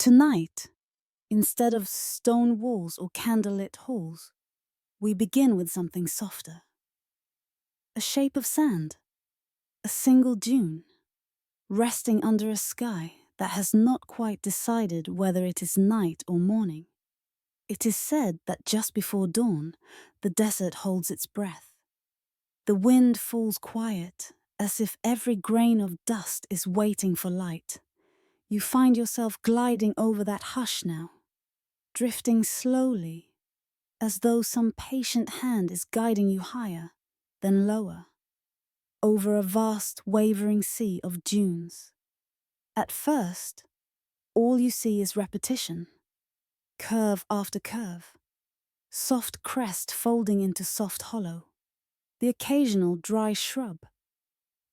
Tonight, instead of stone walls or candlelit halls, we begin with something softer. A shape of sand, a single dune, resting under a sky that has not quite decided whether it is night or morning. It is said that just before dawn, the desert holds its breath. The wind falls quiet, as if every grain of dust is waiting for light. You find yourself gliding over that hush now, drifting slowly, as though some patient hand is guiding you higher, then lower, over a vast wavering sea of dunes. At first, all you see is repetition, curve after curve, soft crest folding into soft hollow, the occasional dry shrub,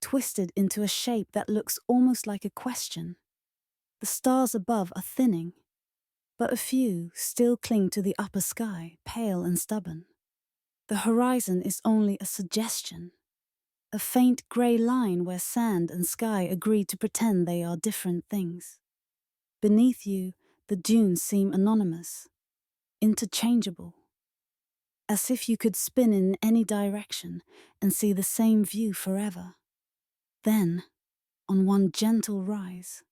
twisted into a shape that looks almost like a question. The stars above are thinning, but a few still cling to the upper sky, pale and stubborn. The horizon is only a suggestion, a faint grey line where sand and sky agree to pretend they are different things. Beneath you, the dunes seem anonymous, interchangeable, as if you could spin in any direction and see the same view forever. Then, on one gentle rise,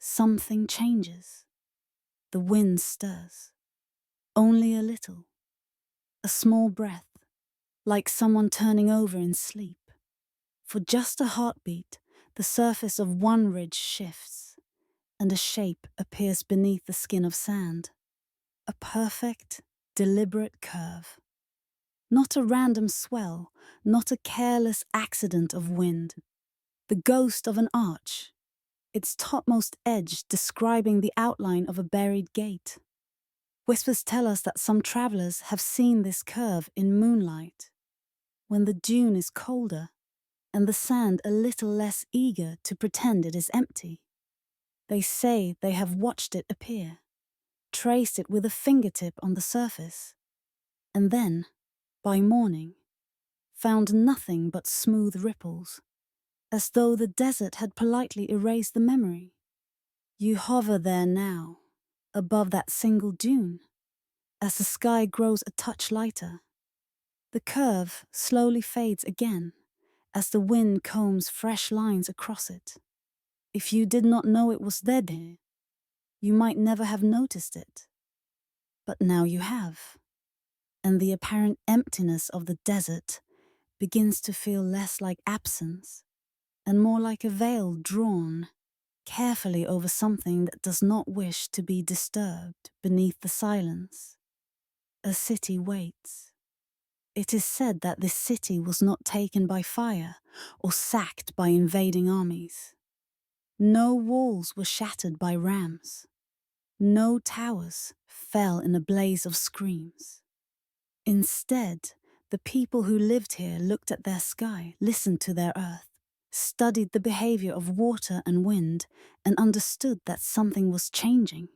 something changes. The wind stirs, only a little, a small breath, like someone turning over in sleep. For just a heartbeat, the surface of one ridge shifts, and a shape appears beneath the skin of sand. A perfect, deliberate curve. Not a random swell, not a careless accident of wind. The ghost of an arch, its topmost edge describing the outline of a buried gate. Whispers tell us that some travelers have seen this curve in moonlight, when the dune is colder and the sand a little less eager to pretend it is empty. They say they have watched it appear, traced it with a fingertip on the surface, and then, by morning, found nothing but smooth ripples, as though the desert had politely erased the memory. You hover there now, above that single dune, as the sky grows a touch lighter. The curve slowly fades again, as the wind combs fresh lines across it. If you did not know it was there, you might never have noticed it. But now you have, and the apparent emptiness of the desert begins to feel less like absence and more like a veil drawn carefully over something that does not wish to be disturbed beneath the silence. A city waits. It is said that this city was not taken by fire or sacked by invading armies. No walls were shattered by rams. No towers fell in a blaze of screams. Instead, the people who lived here looked at their sky, listened to their earth, studied the behavior of water and wind, and understood that something was changing.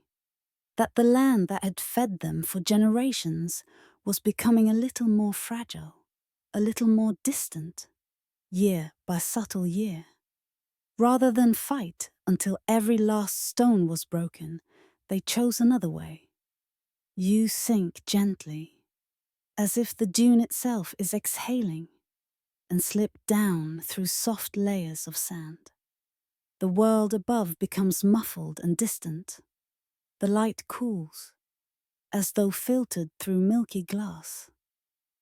That the land that had fed them for generations was becoming a little more fragile, a little more distant, year by subtle year. Rather than fight until every last stone was broken, they chose another way. You sink gently, as if the dune itself is exhaling, and slip down through soft layers of sand. The world above becomes muffled and distant. The light cools, as though filtered through milky glass.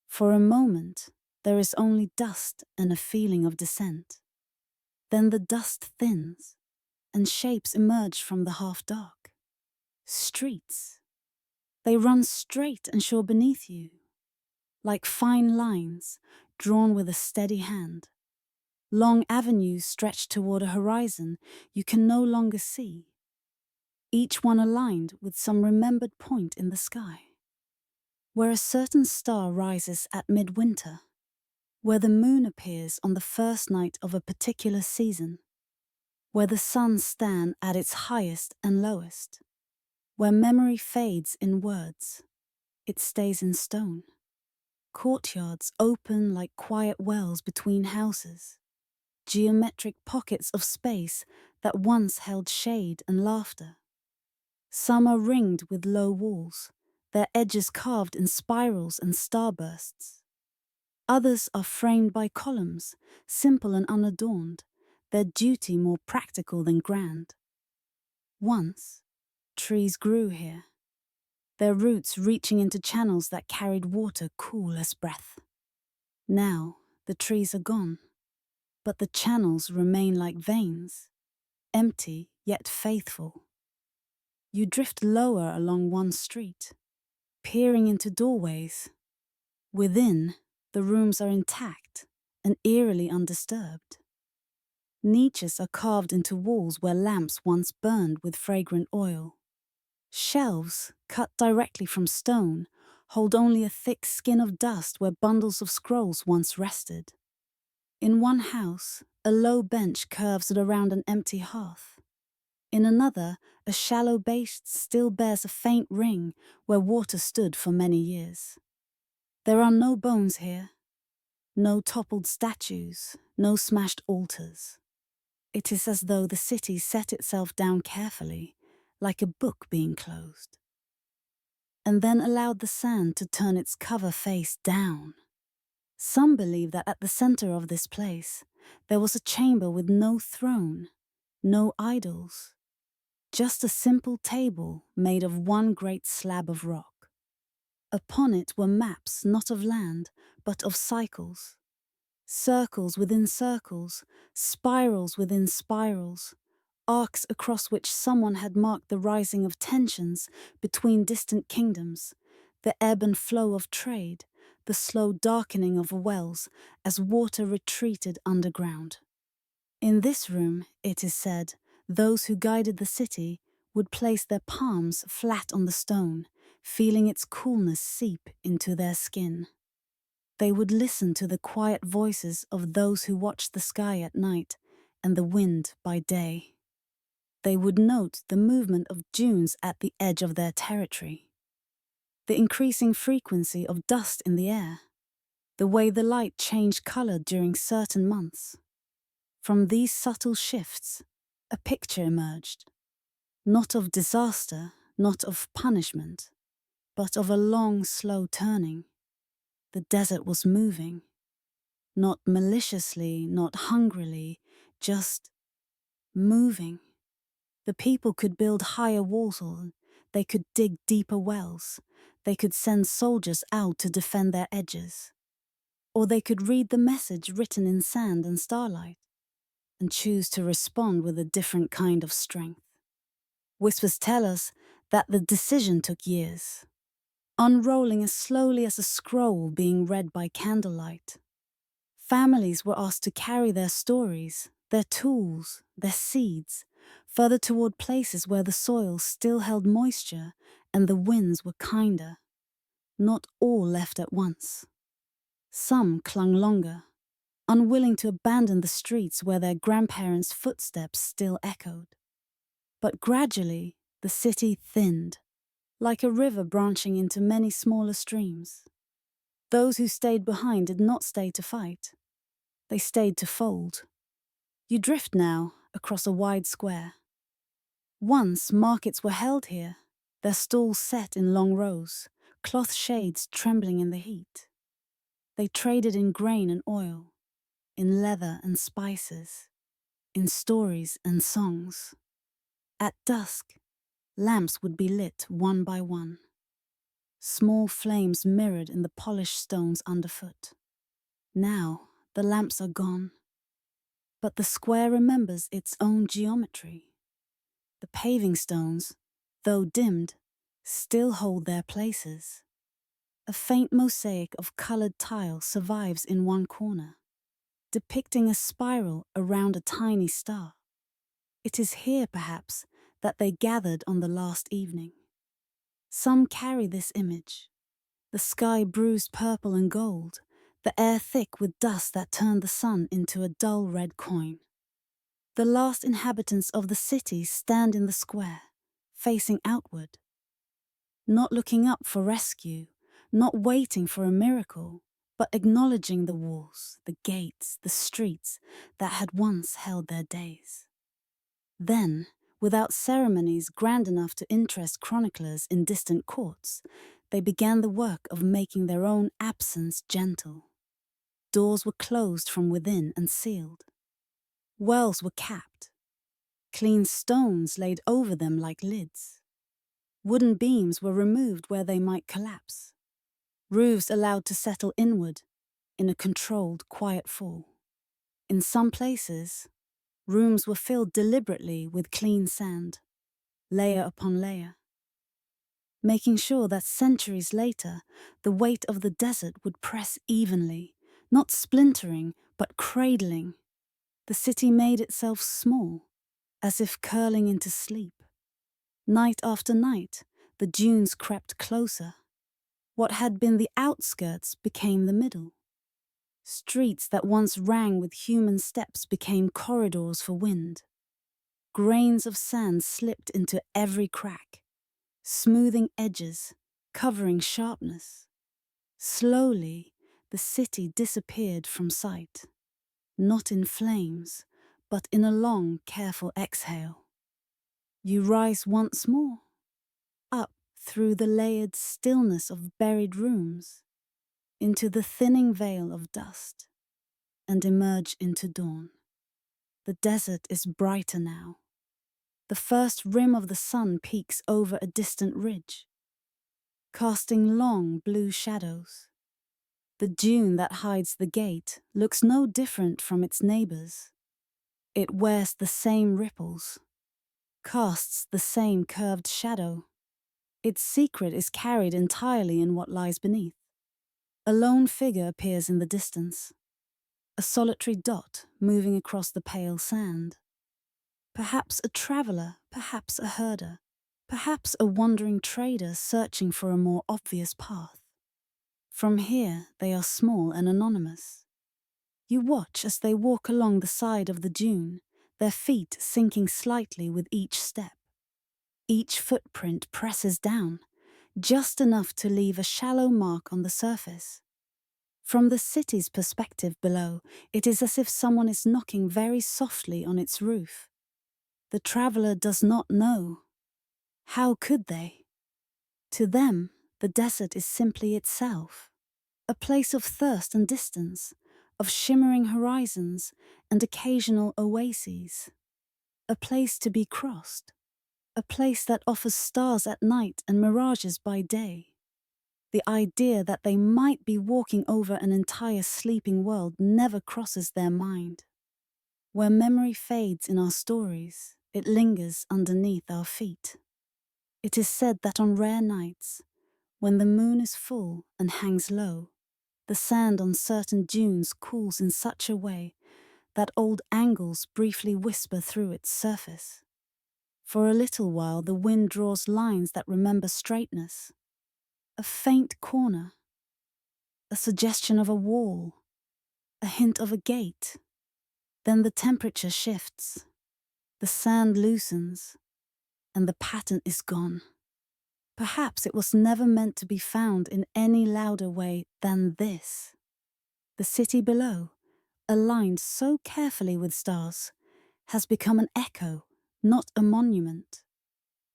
For a moment, there is only dust and a feeling of descent. Then the dust thins, and shapes emerge from the half-dark. Streets. They run straight and sure beneath you, like fine lines drawn with a steady hand. Long avenues stretch toward a horizon you can no longer see, each one aligned with some remembered point in the sky, where a certain star rises at midwinter, where the moon appears on the first night of a particular season, where the sun stands at its highest and lowest, where memory fades in words, it stays in stone. Courtyards open like quiet wells between houses, geometric pockets of space that once held shade and laughter. Some are ringed with low walls, their edges carved in spirals and starbursts. Others are framed by columns, simple and unadorned, their duty more practical than grand. Once, trees grew here, their roots reaching into channels that carried water cool as breath. Now, the trees are gone, but the channels remain like veins, empty yet faithful. You drift lower along one street, peering into doorways. Within, the rooms are intact and eerily undisturbed. Niches are carved into walls where lamps once burned with fragrant oil. Shelves, cut directly from stone, hold only a thick skin of dust where bundles of scrolls once rested. In one house, a low bench curves around an empty hearth. In another, a shallow base still bears a faint ring where water stood for many years. There are no bones here, no toppled statues, no smashed altars. It is as though the city set itself down carefully, like a book being closed, and then allowed the sand to turn its cover face down. Some believe that at the center of this place, there was a chamber with no throne, no idols, just a simple table made of one great slab of rock. Upon it were maps not of land, but of cycles. Circles within circles, spirals within spirals, arcs across which someone had marked the rising of tensions between distant kingdoms, the ebb and flow of trade, the slow darkening of wells as water retreated underground. In this room, it is said, those who guided the city would place their palms flat on the stone, feeling its coolness seep into their skin. They would listen to the quiet voices of those who watched the sky at night and the wind by day. They would note the movement of dunes at the edge of their territory, the increasing frequency of dust in the air, the way the light changed color during certain months. From these subtle shifts, a picture emerged, not of disaster, not of punishment, but of a long, slow turning. The desert was moving, not maliciously, not hungrily, just moving. The people could build higher walls, they could dig deeper wells, they could send soldiers out to defend their edges, or they could read the message written in sand and starlight and choose to respond with a different kind of strength. Whispers tell us that the decision took years, unrolling as slowly as a scroll being read by candlelight. Families were asked to carry their stories, their tools, their seeds, further toward places where the soil still held moisture and the winds were kinder. Not all left at once. Some clung longer, unwilling to abandon the streets where their grandparents' footsteps still echoed. But gradually, the city thinned, like a river branching into many smaller streams. Those who stayed behind did not stay to fight. They stayed to fold. You drift now across a wide square. Once markets were held here, their stalls set in long rows, cloth shades trembling in the heat. They traded in grain and oil, in leather and spices, in stories and songs. At dusk, lamps would be lit one by one. Small flames mirrored in the polished stones underfoot. Now, the lamps are gone, but the square remembers its own geometry. The paving stones, though dimmed, still hold their places. A faint mosaic of colored tile survives in one corner, depicting a spiral around a tiny star. It is here, perhaps, that they gathered on the last evening. Some carry this image, the sky bruised purple and gold, the air thick with dust that turned the sun into a dull red coin. The last inhabitants of the city stand in the square, facing outward, not looking up for rescue, not waiting for a miracle, but acknowledging the walls, the gates, the streets that had once held their days. Then, Without ceremonies grand enough to interest chroniclers in distant courts, they began the work of making their own absence gentle. Doors were closed from within and sealed. Wells were capped. Clean stones laid over them like lids. Wooden beams were removed where they might collapse. Roofs allowed to settle inward in a controlled, quiet fall. In some places, rooms were filled deliberately with clean sand, layer upon layer, making sure that centuries later, the weight of the desert would press evenly, not splintering, but cradling. The city made itself small, as if curling into sleep. Night after night, the dunes crept closer. What had been the outskirts became the middle. Streets that once rang with human steps became corridors for wind. Grains of sand slipped into every crack, smoothing edges, covering sharpness. Slowly, the city disappeared from sight, not in flames, but in a long, careful exhale. You rise once more, up through the layered stillness of buried rooms, into the thinning veil of dust, and emerge into dawn. The desert is brighter now. The first rim of the sun peeks over a distant ridge, casting long blue shadows. The dune that hides the gate looks no different from its neighbors. It wears the same ripples, casts the same curved shadow. Its secret is carried entirely in what lies beneath. A lone figure appears in the distance, a solitary dot moving across the pale sand. Perhaps a traveler, perhaps a herder, perhaps a wandering trader searching for a more obvious path. From here, they are small and anonymous. You watch as they walk along the side of the dune, their feet sinking slightly with each step. Each footprint presses down, just enough to leave a shallow mark on the surface. From the city's perspective below, it is as if someone is knocking very softly on its roof. The traveler does not know. How could they? To them, the desert is simply itself, a place of thirst and distance, of shimmering horizons and occasional oases, a place to be crossed, a place that offers stars at night and mirages by day. The idea that they might be walking over an entire sleeping world never crosses their mind. Where memory fades in our stories, it lingers underneath our feet. It is said that on rare nights, when the moon is full and hangs low, the sand on certain dunes cools in such a way that old angles briefly whisper through its surface. For a little while, the wind draws lines that remember straightness, a faint corner, a suggestion of a wall, a hint of a gate. Then the temperature shifts, the sand loosens, and the pattern is gone. Perhaps it was never meant to be found in any louder way than this. The city below, aligned so carefully with stars, has become an echo, not a monument.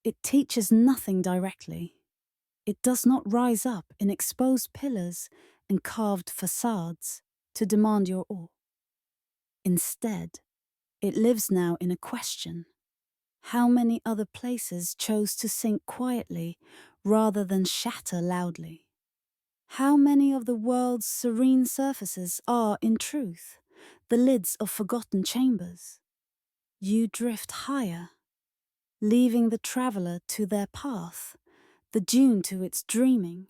It teaches nothing directly. It does not rise up in exposed pillars and carved facades to demand your awe. Instead, it lives now in a question. How many other places chose to sink quietly rather than shatter loudly? How many of the world's serene surfaces are, in truth, the lids of forgotten chambers? You drift higher, leaving the traveler to their path, the dune to its dreaming,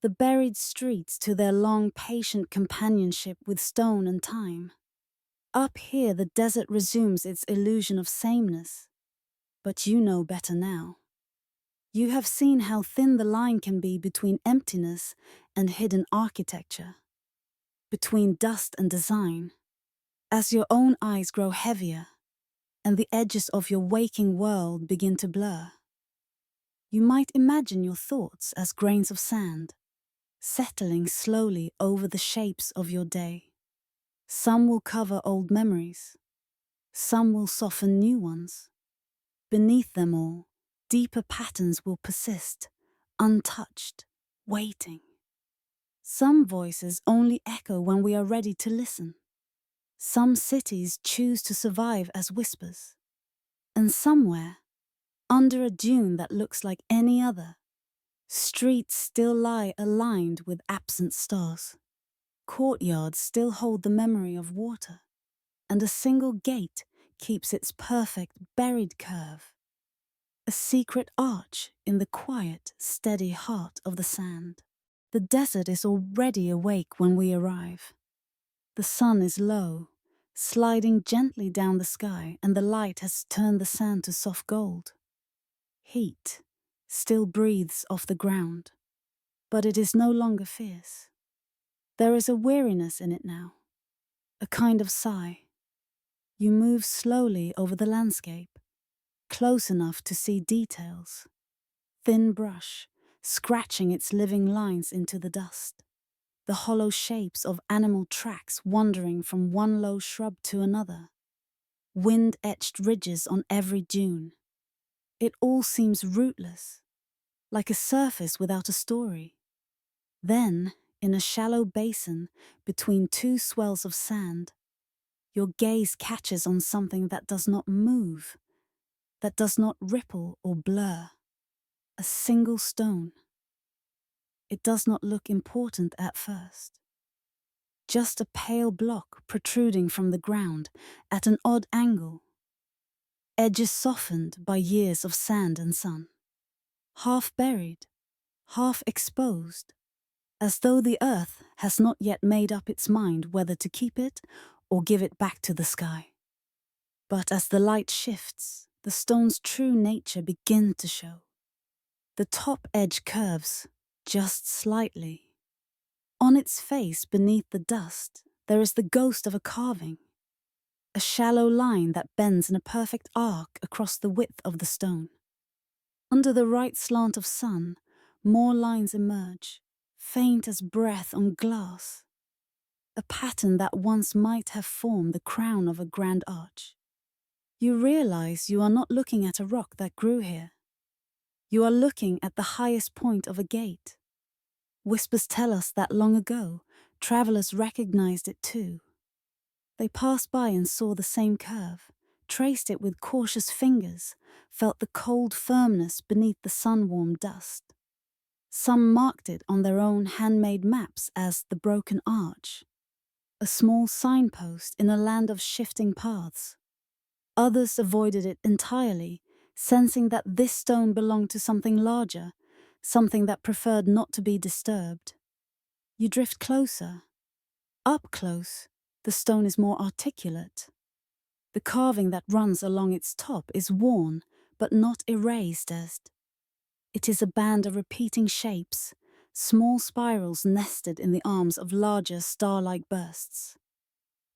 the buried streets to their long, patient companionship with stone and time. Up here, the desert resumes its illusion of sameness. But you know better now. You have seen how thin the line can be between emptiness and hidden architecture, between dust and design. As your own eyes grow heavier and the edges of your waking world begin to blur, you might imagine your thoughts as grains of sand, settling slowly over the shapes of your day. Some will cover old memories, some will soften new ones. beneath them all, deeper patterns will persist, untouched, waiting. Some voices only echo when we are ready to listen. Some cities choose to survive as whispers. And somewhere, under a dune that looks like any other, streets still lie aligned with absent stars. Courtyards still hold the memory of water, and a single gate keeps its perfect buried curve. A secret arch in the quiet, steady heart of the sand. The desert is already awake when we arrive. The sun is low, sliding gently down the sky, and the light has turned the sand to soft gold. Heat still breathes off the ground, but it is no longer fierce. There is a weariness in it now, a kind of sigh. You move slowly over the landscape, close enough to see details. Thin brush, scratching its living lines into the dust. The hollow shapes of animal tracks wandering from one low shrub to another. Wind-etched ridges on every dune. It all seems rootless, like a surface without a story. Then, in a shallow basin between two swells of sand, your gaze catches on something that does not move, that does not ripple or blur. A single stone. It does not look important at first. Just a pale block protruding from the ground at an odd angle. Edges softened by years of sand and sun. Half buried, half exposed, as though the earth has not yet made up its mind whether to keep it or give it back to the sky. But as the light shifts, the stone's true nature begins to show. The top edge curves, just slightly. On its face beneath the dust, there is the ghost of a carving. A shallow line that bends in a perfect arc across the width of the stone. Under the right slant of sun, more lines emerge, faint as breath on glass. A pattern that once might have formed the crown of a grand arch. You realize you are not looking at a rock that grew here. You are looking at the highest point of a gate. Whispers tell us that long ago, travelers recognized it too. They passed by and saw the same curve, traced it with cautious fingers, felt the cold firmness beneath the sun-warmed dust. Some marked it on their own handmade maps as the broken arch, a small signpost in a land of shifting paths. Others avoided it entirely, sensing that this stone belonged to something larger, something that preferred not to be disturbed. You drift closer. Up close, the stone is more articulate. The carving that runs along its top is worn, but not erased. It is a band of repeating shapes, small spirals nested in the arms of larger star-like bursts.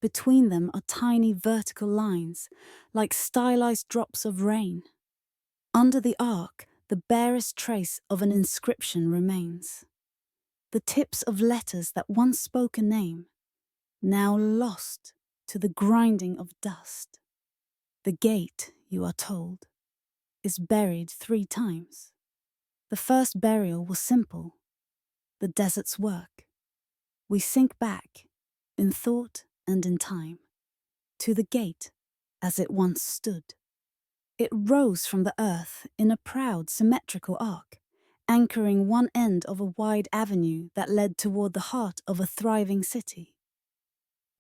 Between them are tiny vertical lines, like stylized drops of rain. Under the arc, the barest trace of an inscription remains. The tips of letters that once spoke a name, now lost to the grinding of dust. The gate, you are told, is buried 3 times. The first burial was simple, the desert's work. We sink back, in thought and in time, to the gate as it once stood. It rose from the earth in a proud, symmetrical arc, anchoring one end of a wide avenue that led toward the heart of a thriving city.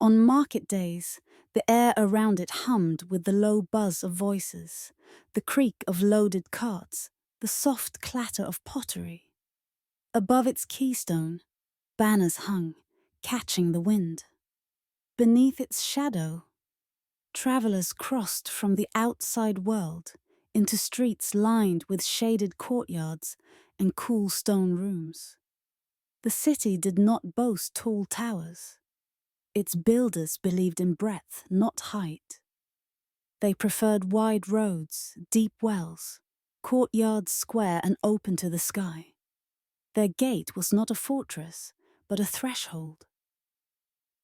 On market days, the air around it hummed with the low buzz of voices, the creak of loaded carts, the soft clatter of pottery. Above its keystone, banners hung, catching the wind. Beneath its shadow, travelers crossed from the outside world into streets lined with shaded courtyards and cool stone rooms. The city did not boast tall towers. Its builders believed in breadth, not height. They preferred wide roads, deep wells, courtyards square and open to the sky. Their gate was not a fortress, but a threshold.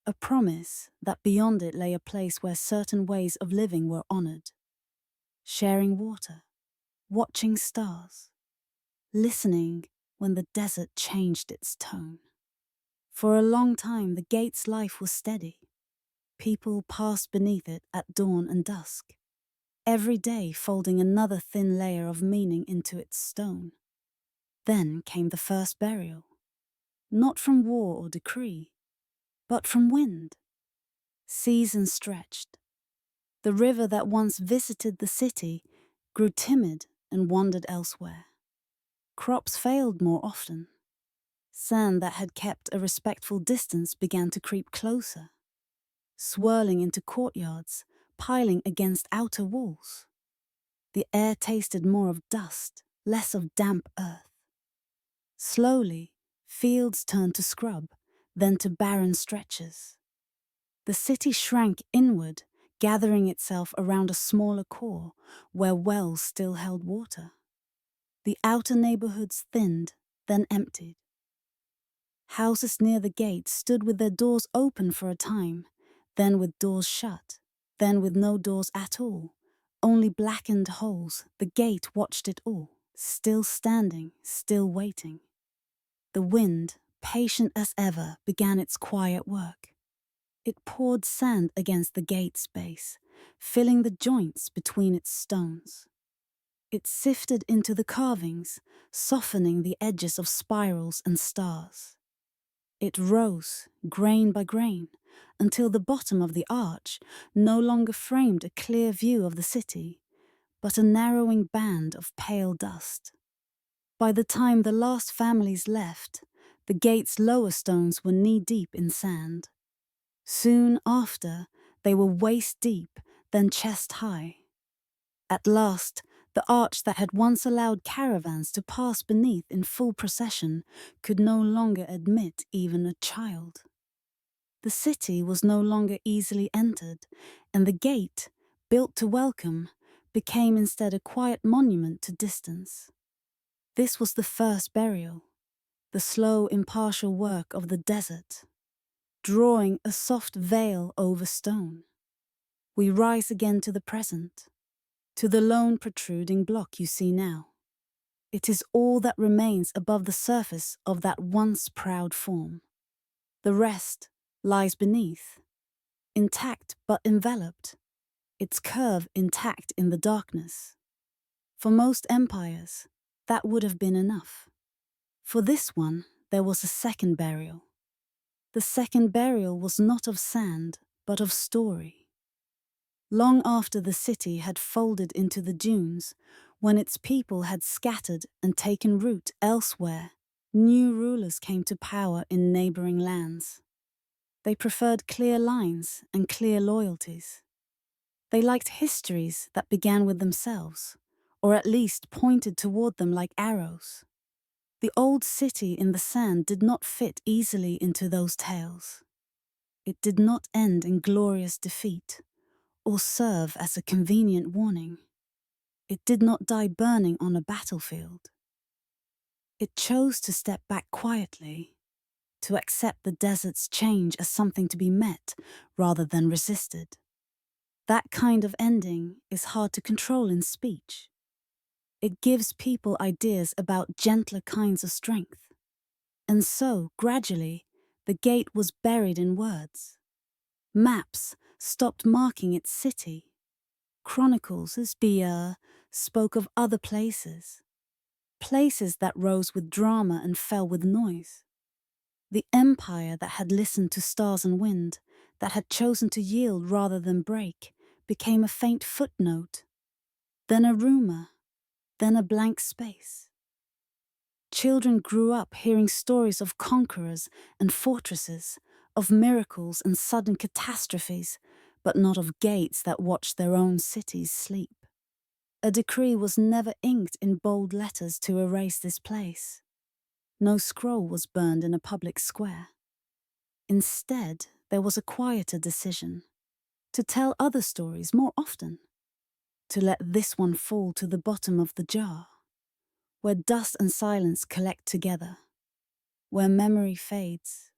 A promise that beyond it lay a place where certain ways of living were honored. sharing water, watching stars, listening when the desert changed its tone. For a long time, the gate's life was steady. People passed beneath it at dawn and dusk, every day folding another thin layer of meaning into its stone. Then came the first burial, not from war or decree, but from wind. Seasons stretched. The river that once visited the city grew timid and wandered elsewhere. Crops failed more often. Sand that had kept a respectful distance began to creep closer, swirling into courtyards, piling against outer walls. The air tasted more of dust, less of damp earth. Slowly, fields turned to scrub, then to barren stretches. The city shrank inward, gathering itself around a smaller core where wells still held water. The outer neighborhoods thinned, then emptied. Houses near the gate stood with their doors open for a time, then with doors shut, then with no doors at all, only blackened holes. The gate watched it all, still standing, still waiting. The wind, patient as ever, began its quiet work. It poured sand against the gate's base, filling the joints between its stones. It sifted into the carvings, softening the edges of spirals and stars. It rose, grain by grain, until the bottom of the arch no longer framed a clear view of the city, but a narrowing band of pale dust. By the time the last families left, the gate's lower stones were knee-deep in sand. Soon after, they were waist-deep, then chest-high. At last, the arch that had once allowed caravans to pass beneath in full procession could no longer admit even a child. The city was no longer easily entered, and the gate, built to welcome, became instead a quiet monument to distance. This was the first burial, the slow, impartial work of the desert, drawing a soft veil over stone. We rise again to the present, to the lone protruding block you see now. It is all that remains above the surface of that once proud form. The rest lies beneath, intact but enveloped, its curve intact in the darkness. For most empires, that would have been enough. For this one, there was a second burial. The second burial was not of sand, but of story. Long after the city had folded into the dunes, when its people had scattered and taken root elsewhere, new rulers came to power in neighboring lands. They preferred clear lines and clear loyalties. They liked histories that began with themselves, or at least pointed toward them like arrows. The old city in the sand did not fit easily into those tales. It did not end in glorious defeat, or serve as a convenient warning. It did not die burning on a battlefield. It chose to step back quietly, to accept the desert's change as something to be met rather than resisted. That kind of ending is hard to control in speech. It gives people ideas about gentler kinds of strength. And so, gradually, the gate was buried in words. Maps stopped marking its city. Chronicles, as Bia, spoke of other places. Places that rose with drama and fell with noise. The empire that had listened to stars and wind, that had chosen to yield rather than break, became a faint footnote, then a rumor, then a blank space. Children grew up hearing stories of conquerors and fortresses, of miracles and sudden catastrophes, but not of gates that watched their own cities sleep. A decree was never inked in bold letters to erase this place. No scroll was burned in a public square. Instead, there was a quieter decision, to tell other stories more often, to let this one fall to the bottom of the jar, where dust and silence collect together, where memory fades.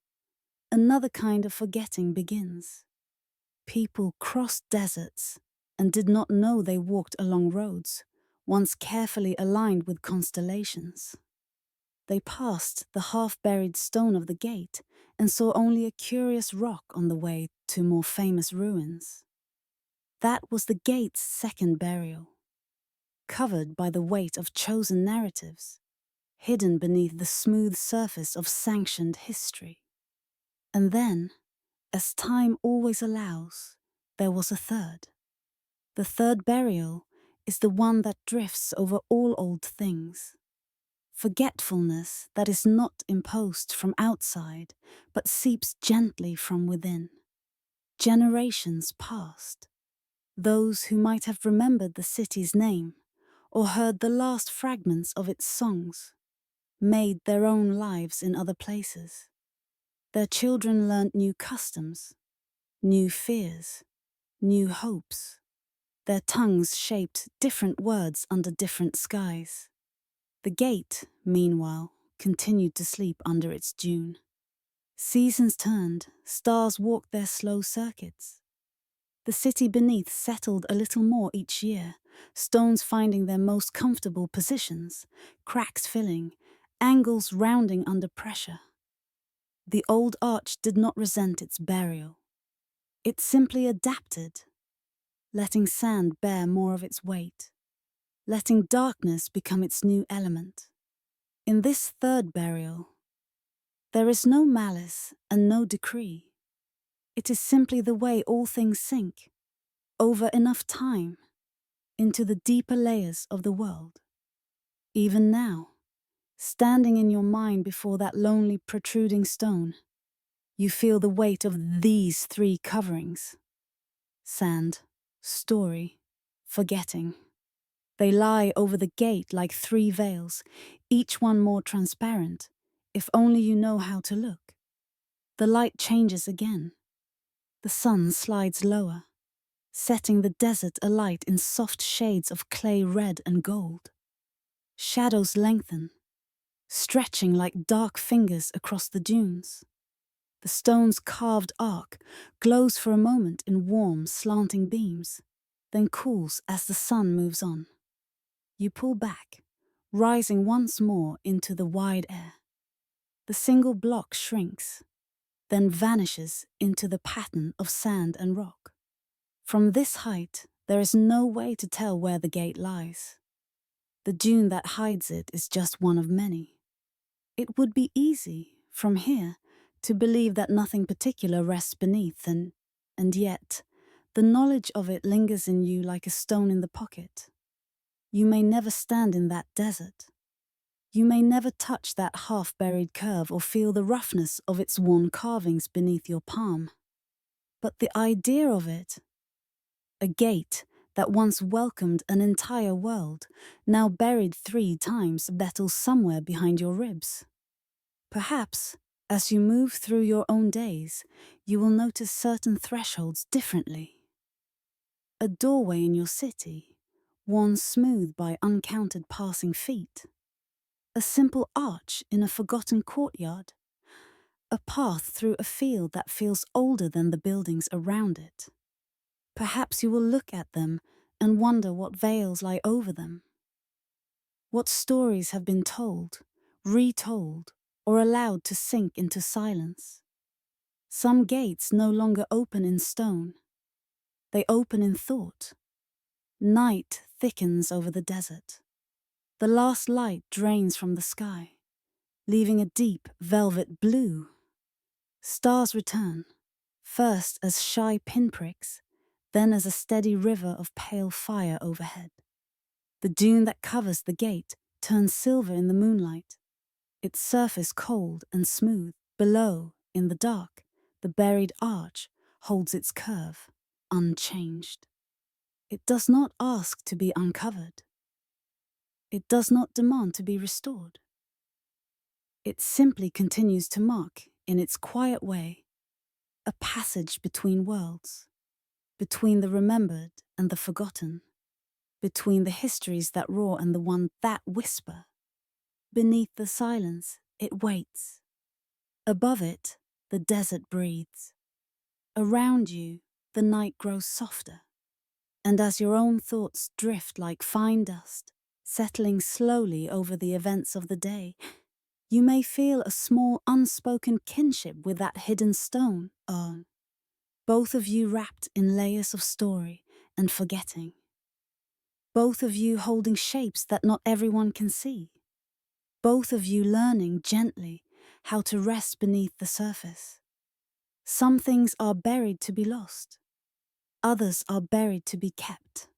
Another kind of forgetting begins. People crossed deserts and did not know they walked along roads, once carefully aligned with constellations. They passed the half-buried stone of the gate and saw only a curious rock on the way to more famous ruins. That was the gate's second burial, covered by the weight of chosen narratives, hidden beneath the smooth surface of sanctioned history. And then, as time always allows, there was a third. The third burial is the one that drifts over all old things. Forgetfulness that is not imposed from outside, but seeps gently from within. Generations past, those who might have remembered the city's name, or heard the last fragments of its songs, made their own lives in other places. Their children learnt new customs, new fears, new hopes. Their tongues shaped different words under different skies. The gate, meanwhile, continued to sleep under its dune. Seasons turned, stars walked their slow circuits. The city beneath settled a little more each year, stones finding their most comfortable positions, cracks filling, angles rounding under pressure. The old arch did not resent its burial. It simply adapted, letting sand bear more of its weight, letting darkness become its new element. In this third burial, there is no malice and no decree. It is simply the way all things sink, over enough time, into the deeper layers of the world. Even now, standing in your mind before that lonely protruding stone, you feel the weight of these three coverings: sand, story, forgetting. They lie over the gate like three veils, each one more transparent, if only you know how to look. The light changes again. The sun slides lower, setting the desert alight in soft shades of clay red and gold. Shadows lengthen, stretching like dark fingers across the dunes. The stone's carved arc glows for a moment in warm, slanting beams, then cools as the sun moves on. You pull back, rising once more into the wide air. The single block shrinks, then vanishes into the pattern of sand and rock. From this height, there is no way to tell where the gate lies. The dune that hides it is just one of many. It would be easy, from here, to believe that nothing particular rests beneath, and yet, the knowledge of it lingers in you like a stone in the pocket. You may never stand in that desert. You may never touch that half-buried curve or feel the roughness of its worn carvings beneath your palm. But the idea of it, a gate that once welcomed an entire world, now buried 3 times, battles somewhere behind your ribs. Perhaps, as you move through your own days, you will notice certain thresholds differently. A doorway in your city, worn smooth by uncounted passing feet. A simple arch in a forgotten courtyard. A path through a field that feels older than the buildings around it. Perhaps you will look at them and wonder what veils lie over them. What stories have been told, retold, or allowed to sink into silence. Some gates no longer open in stone. They open in thought. Night thickens over the desert. The last light drains from the sky, leaving a deep velvet blue. Stars return, first as shy pinpricks, then as a steady river of pale fire overhead. The dune that covers the gate turns silver in the moonlight, its surface cold and smooth. Below, in the dark, the buried arch holds its curve, unchanged. It does not ask to be uncovered. It does not demand to be restored. It simply continues to mark, in its quiet way, a passage between worlds, between the remembered and the forgotten, between the histories that roar and the one that whisper. Beneath the silence, it waits. Above it, the desert breathes. Around you, the night grows softer. And as your own thoughts drift like fine dust, settling slowly over the events of the day, you may feel a small unspoken kinship with that hidden stone. Oh, both of you wrapped in layers of story and forgetting. Both of you holding shapes that not everyone can see. Both of you learning gently how to rest beneath the surface. Some things are buried to be lost. Others are buried to be kept.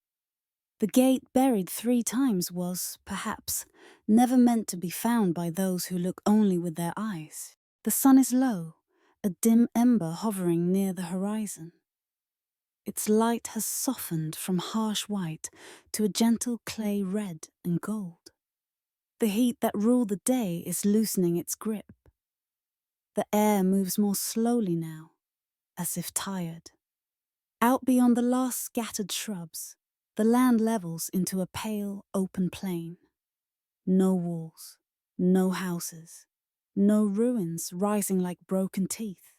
The gate buried 3 times was, perhaps, never meant to be found by those who look only with their eyes. The sun is low, a dim ember hovering near the horizon. Its light has softened from harsh white to a gentle clay red and gold. The heat that ruled the day is loosening its grip. The air moves more slowly now, as if tired. Out beyond the last scattered shrubs, the land levels into a pale, open plain. No walls, no houses, no ruins rising like broken teeth.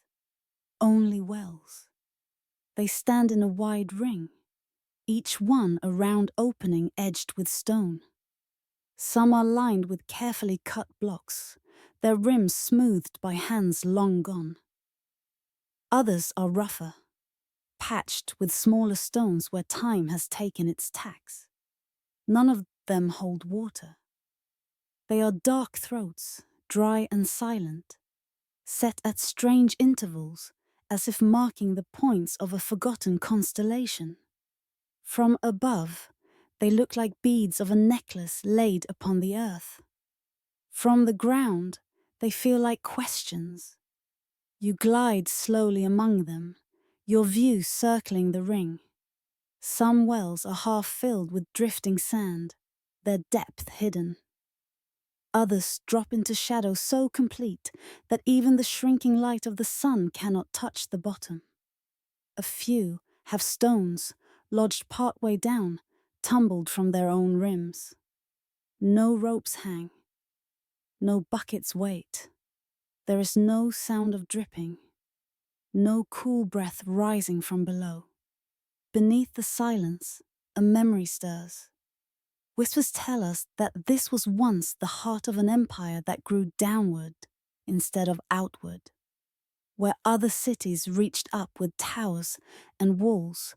Only wells. They stand in a wide ring, each one a round opening edged with stone. Some are lined with carefully cut blocks, their rims smoothed by hands long gone. Others are rougher, patched with smaller stones where time has taken its tax. None of them hold water. They are dark throats, dry and silent, set at strange intervals, as if marking the points of a forgotten constellation. From above, they look like beads of a necklace laid upon the earth. From the ground, they feel like questions. You glide slowly among them, your view circling the ring. Some wells are half filled with drifting sand, their depth hidden. Others drop into shadow so complete that even the shrinking light of the sun cannot touch the bottom. A few have stones, lodged partway down, tumbled from their own rims. No ropes hang. No buckets wait. There is no sound of dripping. No cool breath rising from below. Beneath the silence, a memory stirs. Whispers tell us that this was once the heart of an empire that grew downward instead of outward, where other cities reached up with towers and walls.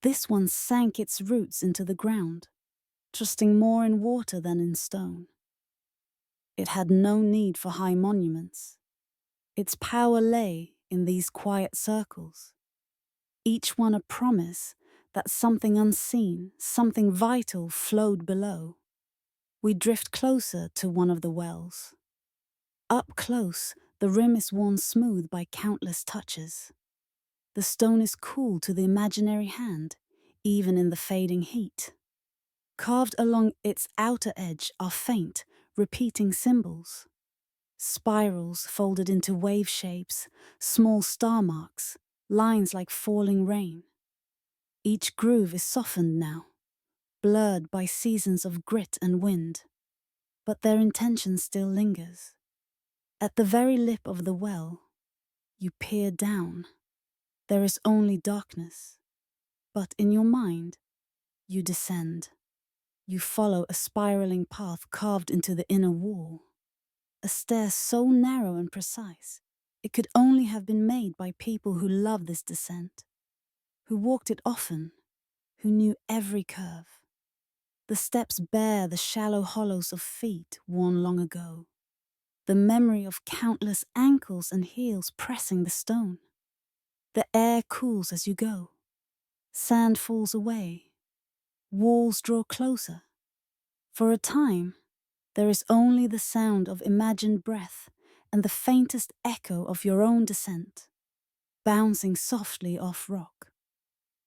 This one sank its roots into the ground, trusting more in water than in stone. It had no need for high monuments. Its power lay in these quiet circles, each one a promise that something unseen, something vital flowed below. We drift closer to one of the wells. Up close, the rim is worn smooth by countless touches. The stone is cool to the imaginary hand, even in the fading heat. Carved along its outer edge are faint, repeating symbols. Spirals folded into wave shapes, small star marks, lines like falling rain. Each groove is softened now, blurred by seasons of grit and wind, but their intention still lingers. At the very lip of the well, you peer down. There is only darkness, but in your mind, you descend. You follow a spiraling path carved into the inner wall, a stair so narrow and precise, it could only have been made by people who love this descent, who walked it often, who knew every curve. The steps bear the shallow hollows of feet worn long ago, the memory of countless ankles and heels pressing the stone. The air cools as you go. Sand falls away. Walls draw closer. For a time, there is only the sound of imagined breath and the faintest echo of your own descent, bouncing softly off rock.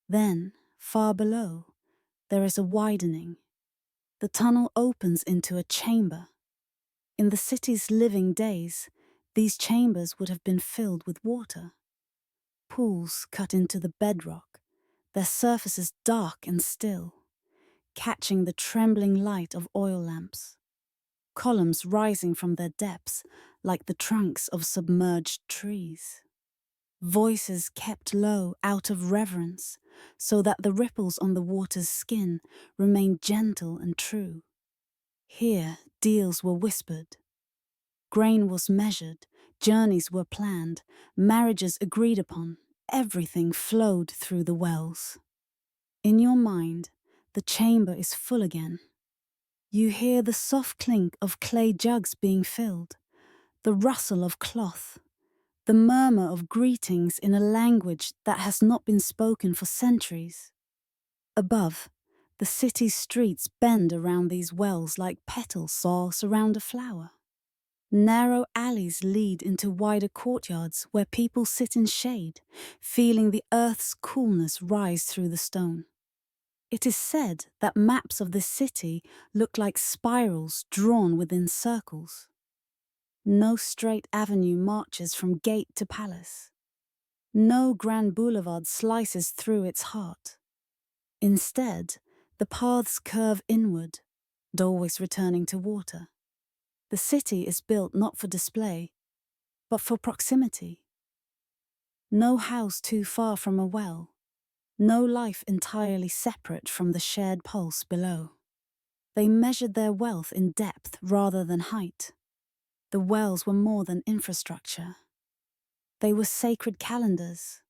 Then, far below, there is a widening. The tunnel opens into a chamber. In the city's living days, these chambers would have been filled with water. Pools cut into the bedrock, their surfaces dark and still, catching the trembling light of oil lamps. Columns rising from their depths like the trunks of submerged trees. voices kept low out of reverence, so that the ripples on the water's skin remained gentle and true. Here, deals were whispered. Grain was measured, journeys were planned, marriages agreed upon, everything flowed through the wells. In your mind, the chamber is full again. You hear the soft clink of clay jugs being filled, the rustle of cloth, the murmur of greetings in a language that has not been spoken for centuries. Above, the city's streets bend around these wells like petals or surround a flower. Narrow alleys lead into wider courtyards where people sit in shade, feeling the earth's coolness rise through the stone. It is said that maps of this city look like spirals drawn within circles. No straight avenue marches from gate to palace. No grand boulevard slices through its heart. Instead, the paths curve inward, always returning to water. The city is built not for display, but for proximity. No house too far from a well, no life entirely separate from the shared pulse below. They measured their wealth in depth rather than height. The wells were more than infrastructure. They were sacred calendars.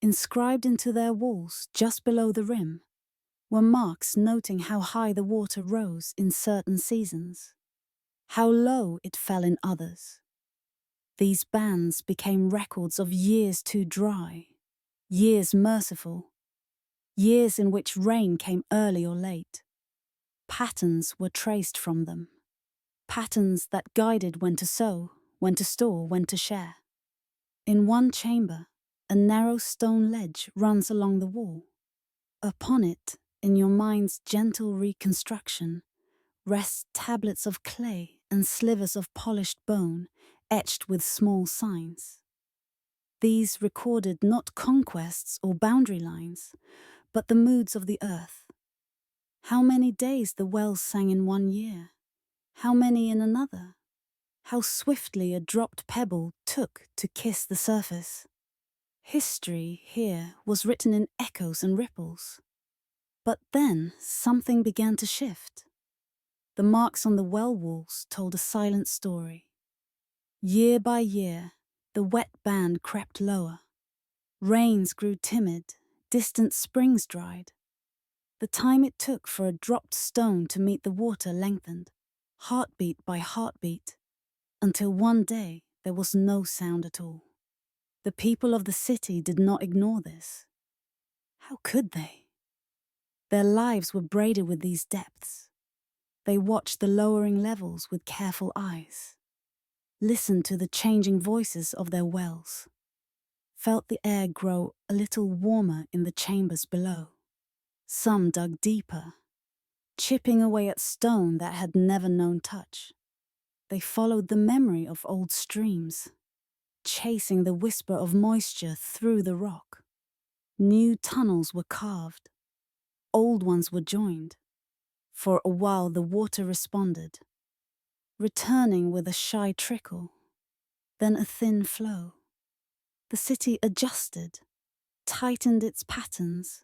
Inscribed into their walls, just below the rim, were marks noting how high the water rose in certain seasons, how low it fell in others. These bands became records of years too dry, years merciful, years in which rain came early or late. Patterns were traced from them, patterns that guided when to sow, when to store, when to share. In one chamber, a narrow stone ledge runs along the wall. Upon it, in your mind's gentle reconstruction, rest tablets of clay and slivers of polished bone etched with small signs. These recorded not conquests or boundary lines, but the moods of the earth. How many days the wells sang in one year, how many in another, how swiftly a dropped pebble took to kiss the surface. History here was written in echoes and ripples. But then something began to shift. The marks on the well walls told a silent story. Year by year, the wet band crept lower. Rains grew timid, distant springs dried. The time it took for a dropped stone to meet the water lengthened, heartbeat by heartbeat, until one day there was no sound at all. The people of the city did not ignore this. How could they? Their lives were braided with these depths. They watched the lowering levels with careful eyes, listened to the changing voices of their wells, felt the air grow a little warmer in the chambers below. Some dug deeper, chipping away at stone that had never known touch. They followed the memory of old streams, chasing the whisper of moisture through the rock. New tunnels were carved, old ones were joined. For a while the water responded, returning with a shy trickle, then a thin flow. The city adjusted, tightened its patterns,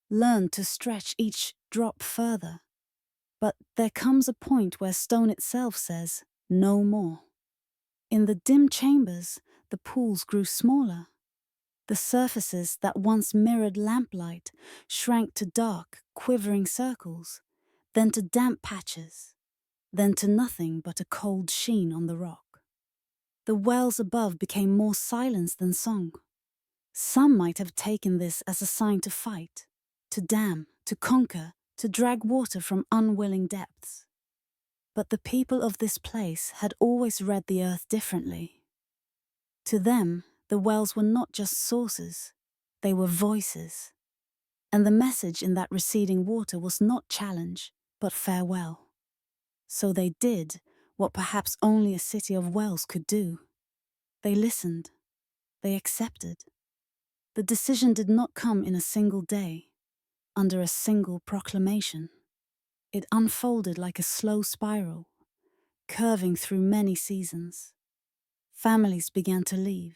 learned to stretch each drop further. But there comes a point where stone itself says, no more. In the dim chambers, the pools grew smaller. The surfaces that once mirrored lamplight shrank to dark, quivering circles, then to damp patches, then to nothing but a cold sheen on the rock. The wells above became more silence than song. Some might have taken this as a sign to fight, to dam, to conquer, to drag water from unwilling depths. But the people of this place had always read the earth differently. To them, the wells were not just sources, they were voices. And the message in that receding water was not challenge, but farewell. So they did what perhaps only a city of wells could do. They listened. They accepted. The decision did not come in a single day, under a single proclamation. It unfolded like a slow spiral, curving through many seasons. Families began to leave.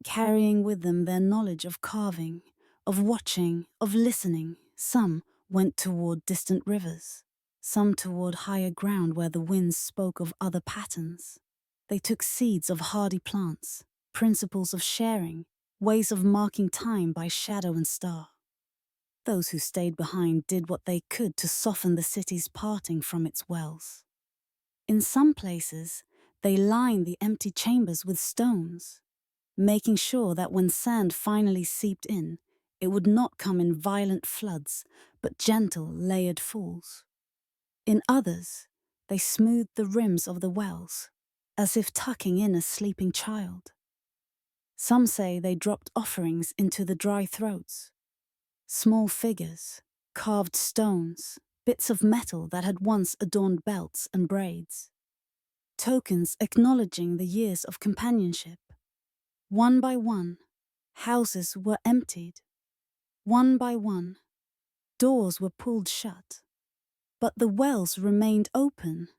carrying with them their knowledge of carving, of watching, of listening. Some went toward distant rivers, some toward higher ground where the winds spoke of other patterns. They took seeds of hardy plants, principles of sharing, ways of marking time by shadow and star. Those who stayed behind did what they could to soften the city's parting from its wells. In some places, they lined the empty chambers with stones, making sure that when sand finally seeped in, it would not come in violent floods, but gentle, layered falls. In others, they smoothed the rims of the wells, as if tucking in a sleeping child. Some say they dropped offerings into the dry throats. Small figures, carved stones, bits of metal that had once adorned belts and braids. Tokens acknowledging the years of companionship. One by one, houses were emptied. One by one, doors were pulled shut. But the wells remained open.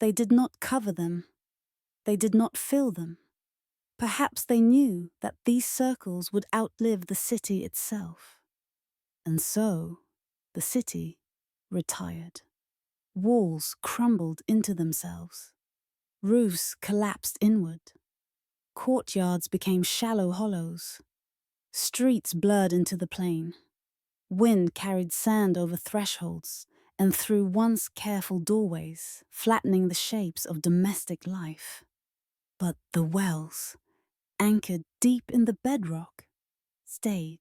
They did not cover them. They did not fill them. Perhaps they knew that these circles would outlive the city itself. And so, the city retired. Walls crumbled into themselves. Roofs collapsed inward. Courtyards became shallow hollows. Streets blurred into the plain. Wind carried sand over thresholds and through once careful doorways, flattening the shapes of domestic life. But the wells, anchored deep in the bedrock, stayed.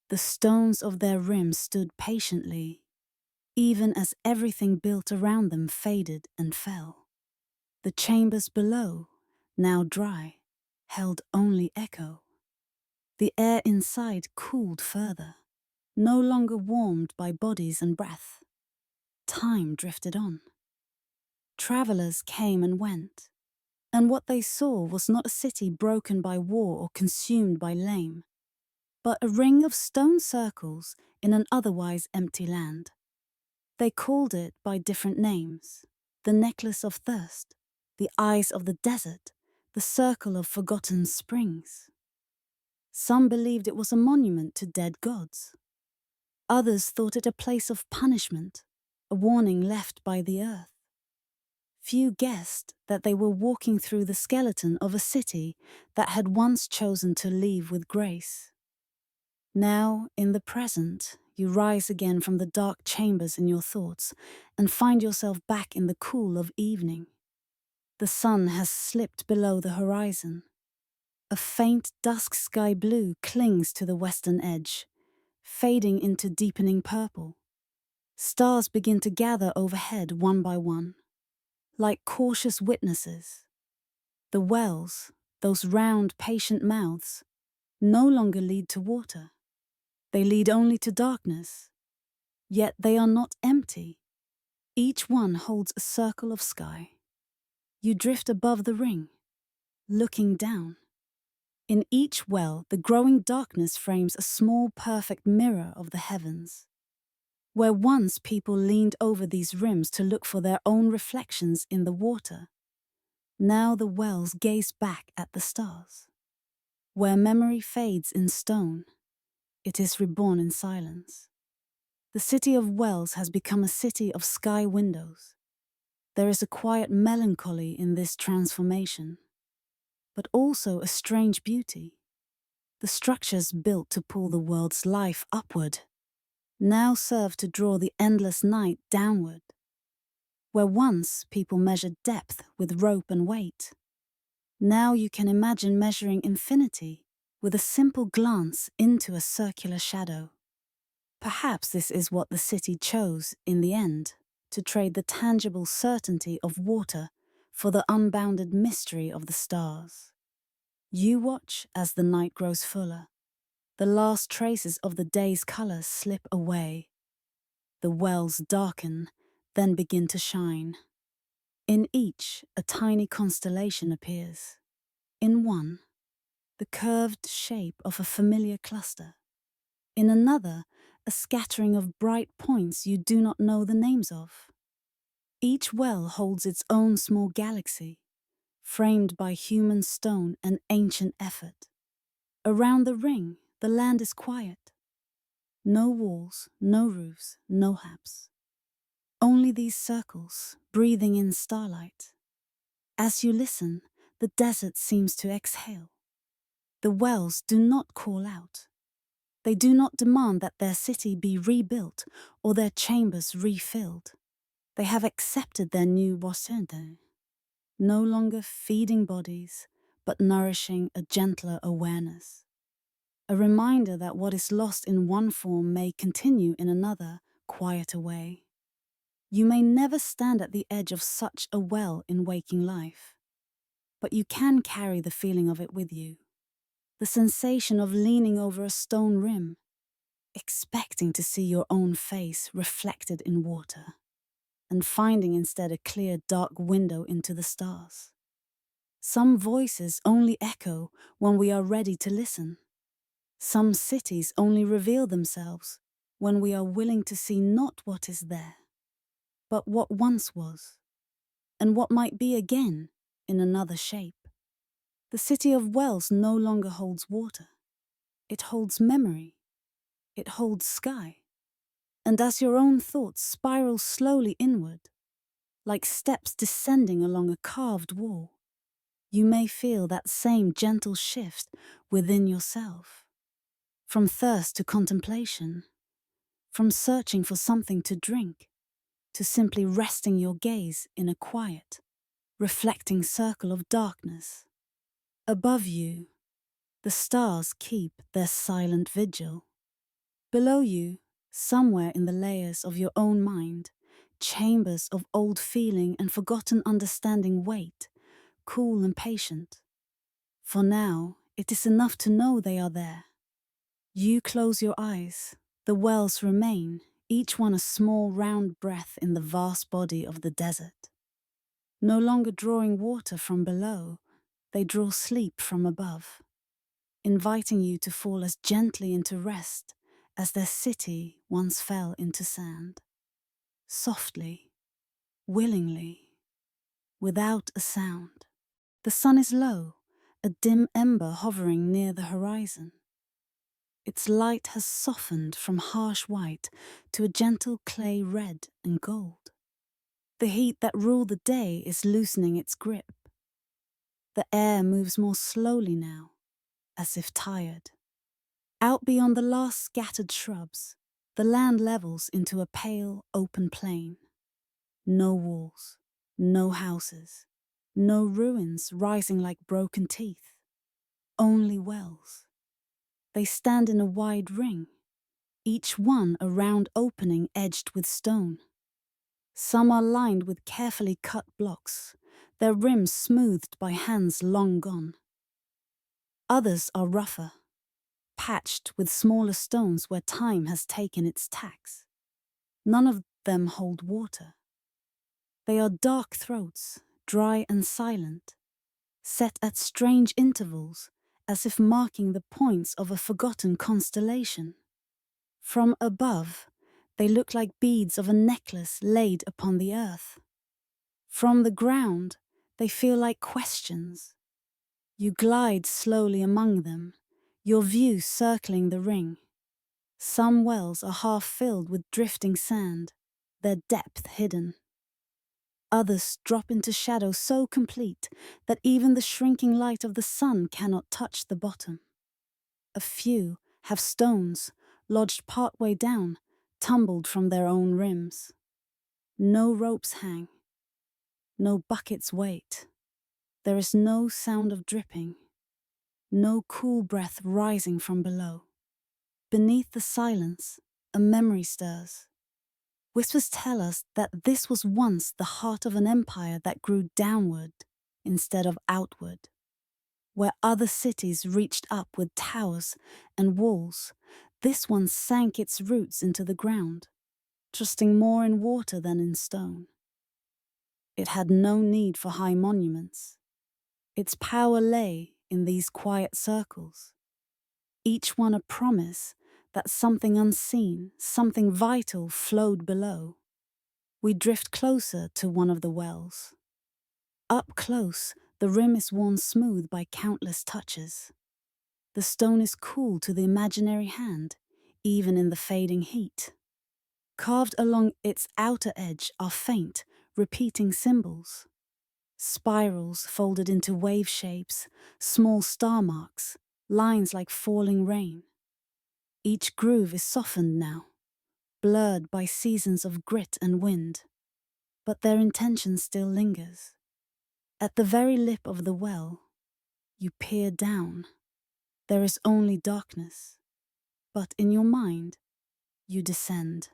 The stones of their rims stood patiently, even as everything built around them faded and fell. The chambers below, now dry, held only echo. The air inside cooled further, no longer warmed by bodies and breath. Time drifted on. Travelers came and went, and what they saw was not a city broken by war or consumed by flame, but a ring of stone circles in an otherwise empty land. They called it by different names: the necklace of thirst, the eyes of the desert, the circle of forgotten springs. Some believed it was a monument to dead gods. Others thought it a place of punishment, a warning left by the earth. Few guessed that they were walking through the skeleton of a city that had once chosen to leave with grace. Now, in the present, you rise again from the dark chambers in your thoughts and find yourself back in the cool of evening. The sun has slipped below the horizon. A faint dusk sky blue clings to the western edge, fading into deepening purple. Stars begin to gather overhead one by one, like cautious witnesses. The wells, those round, patient mouths, no longer lead to water. They lead only to darkness. Yet they are not empty. Each one holds a circle of sky. You drift above the ring, looking down. In each well, the growing darkness frames a small, perfect mirror of the heavens. Where once people leaned over these rims to look for their own reflections in the water, now the wells gaze back at the stars. Where memory fades in stone, it is reborn in silence. The city of wells has become a city of sky windows. There is a quiet melancholy in this transformation, but also a strange beauty. The structures built to pull the world's life upward now serve to draw the endless night downward. Where once people measured depth with rope and weight, now you can imagine measuring infinity with a simple glance into a circular shadow. Perhaps this is what the city chose in the end, to trade the tangible certainty of water for the unbounded mystery of the stars. You watch as the night grows fuller. The last traces of the day's color slip away. The wells darken, then begin to shine. In each, a tiny constellation appears. In one, the curved shape of a familiar cluster. In another, a scattering of bright points you do not know the names of. Each well holds its own small galaxy, framed by human stone and ancient effort. Around the ring, the land is quiet. No walls, no roofs, no haps. Only these circles, breathing in starlight. As you listen, the desert seems to exhale. The wells do not call out. They do not demand that their city be rebuilt or their chambers refilled. They have accepted their new wasende, no longer feeding bodies, but nourishing a gentler awareness. A reminder that what is lost in one form may continue in another, quieter way. You may never stand at the edge of such a well in waking life, but you can carry the feeling of it with you. The sensation of leaning over a stone rim, expecting to see your own face reflected in water, and finding instead a clear, dark window into the stars. Some voices only echo when we are ready to listen. Some cities only reveal themselves when we are willing to see not what is there, but what once was, and what might be again in another shape. The city of wells no longer holds water. It holds memory. It holds sky. And as your own thoughts spiral slowly inward, like steps descending along a carved wall, you may feel that same gentle shift within yourself. From thirst to contemplation, from searching for something to drink, to simply resting your gaze in a quiet, reflecting circle of darkness. Above you, the stars keep their silent vigil. Below you, somewhere in the layers of your own mind, chambers of old feeling and forgotten understanding wait, cool and patient. For now, it is enough to know they are there. You close your eyes, the wells remain, each one a small round breath in the vast body of the desert. No longer drawing water from below, they draw sleep from above, inviting you to fall as gently into rest as their city once fell into sand. Softly, willingly, without a sound. The sun is low, a dim ember hovering near the horizon. Its light has softened from harsh white to a gentle clay red and gold. The heat that ruled the day is loosening its grip. The air moves more slowly now, as if tired. Out beyond the last scattered shrubs, the land levels into a pale, open plain. No walls, no houses, no ruins rising like broken teeth. Only wells. They stand in a wide ring, each one a round opening edged with stone. Some are lined with carefully cut blocks, their rims smoothed by hands long gone. Others are rougher, patched with smaller stones where time has taken its tax. None of them hold water. They are dark throats, dry and silent, set at strange intervals, as if marking the points of a forgotten constellation. From above, they look like beads of a necklace laid upon the earth. From the ground, they feel like questions. You glide slowly among them, your view circling the ring. Some wells are half filled with drifting sand, their depth hidden. Others drop into shadow so complete that even the shrinking light of the sun cannot touch the bottom. A few have stones, lodged partway down, tumbled from their own rims. No ropes hang. No buckets wait. There is no sound of dripping. No cool breath rising from below. Beneath the silence, a memory stirs. Whispers tell us that this was once the heart of an empire that grew downward instead of outward, where other cities reached up with towers and walls. This one sank its roots into the ground, trusting more in water than in stone. It had no need for high monuments. Its power lay in these quiet circles, each one a promise that something unseen, something vital flowed below. We drift closer to one of the wells. Up close, the rim is worn smooth by countless touches. The stone is cool to the imaginary hand, even in the fading heat. Carved along its outer edge are faint, repeating symbols. Spirals folded into wave shapes, small star marks, lines like falling rain. Each groove is softened now, blurred by seasons of grit and wind, but their intention still lingers. At the very lip of the well, you peer down. There is only darkness, but in your mind, you descend.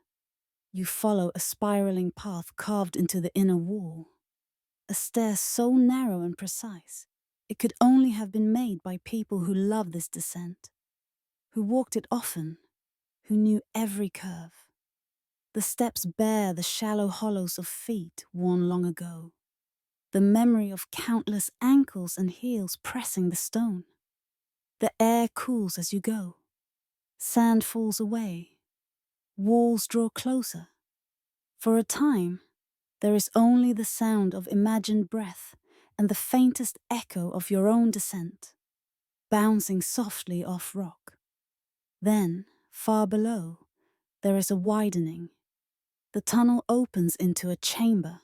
You follow a spiraling path carved into the inner wall. A stair so narrow and precise, it could only have been made by people who love this descent, who walked it often, who knew every curve. The steps bear the shallow hollows of feet worn long ago, the memory of countless ankles and heels pressing the stone. The air cools as you go. Sand falls away. Walls draw closer. For a time, there is only the sound of imagined breath and the faintest echo of your own descent, bouncing softly off rock. Then, far below, there is a widening. The tunnel opens into a chamber.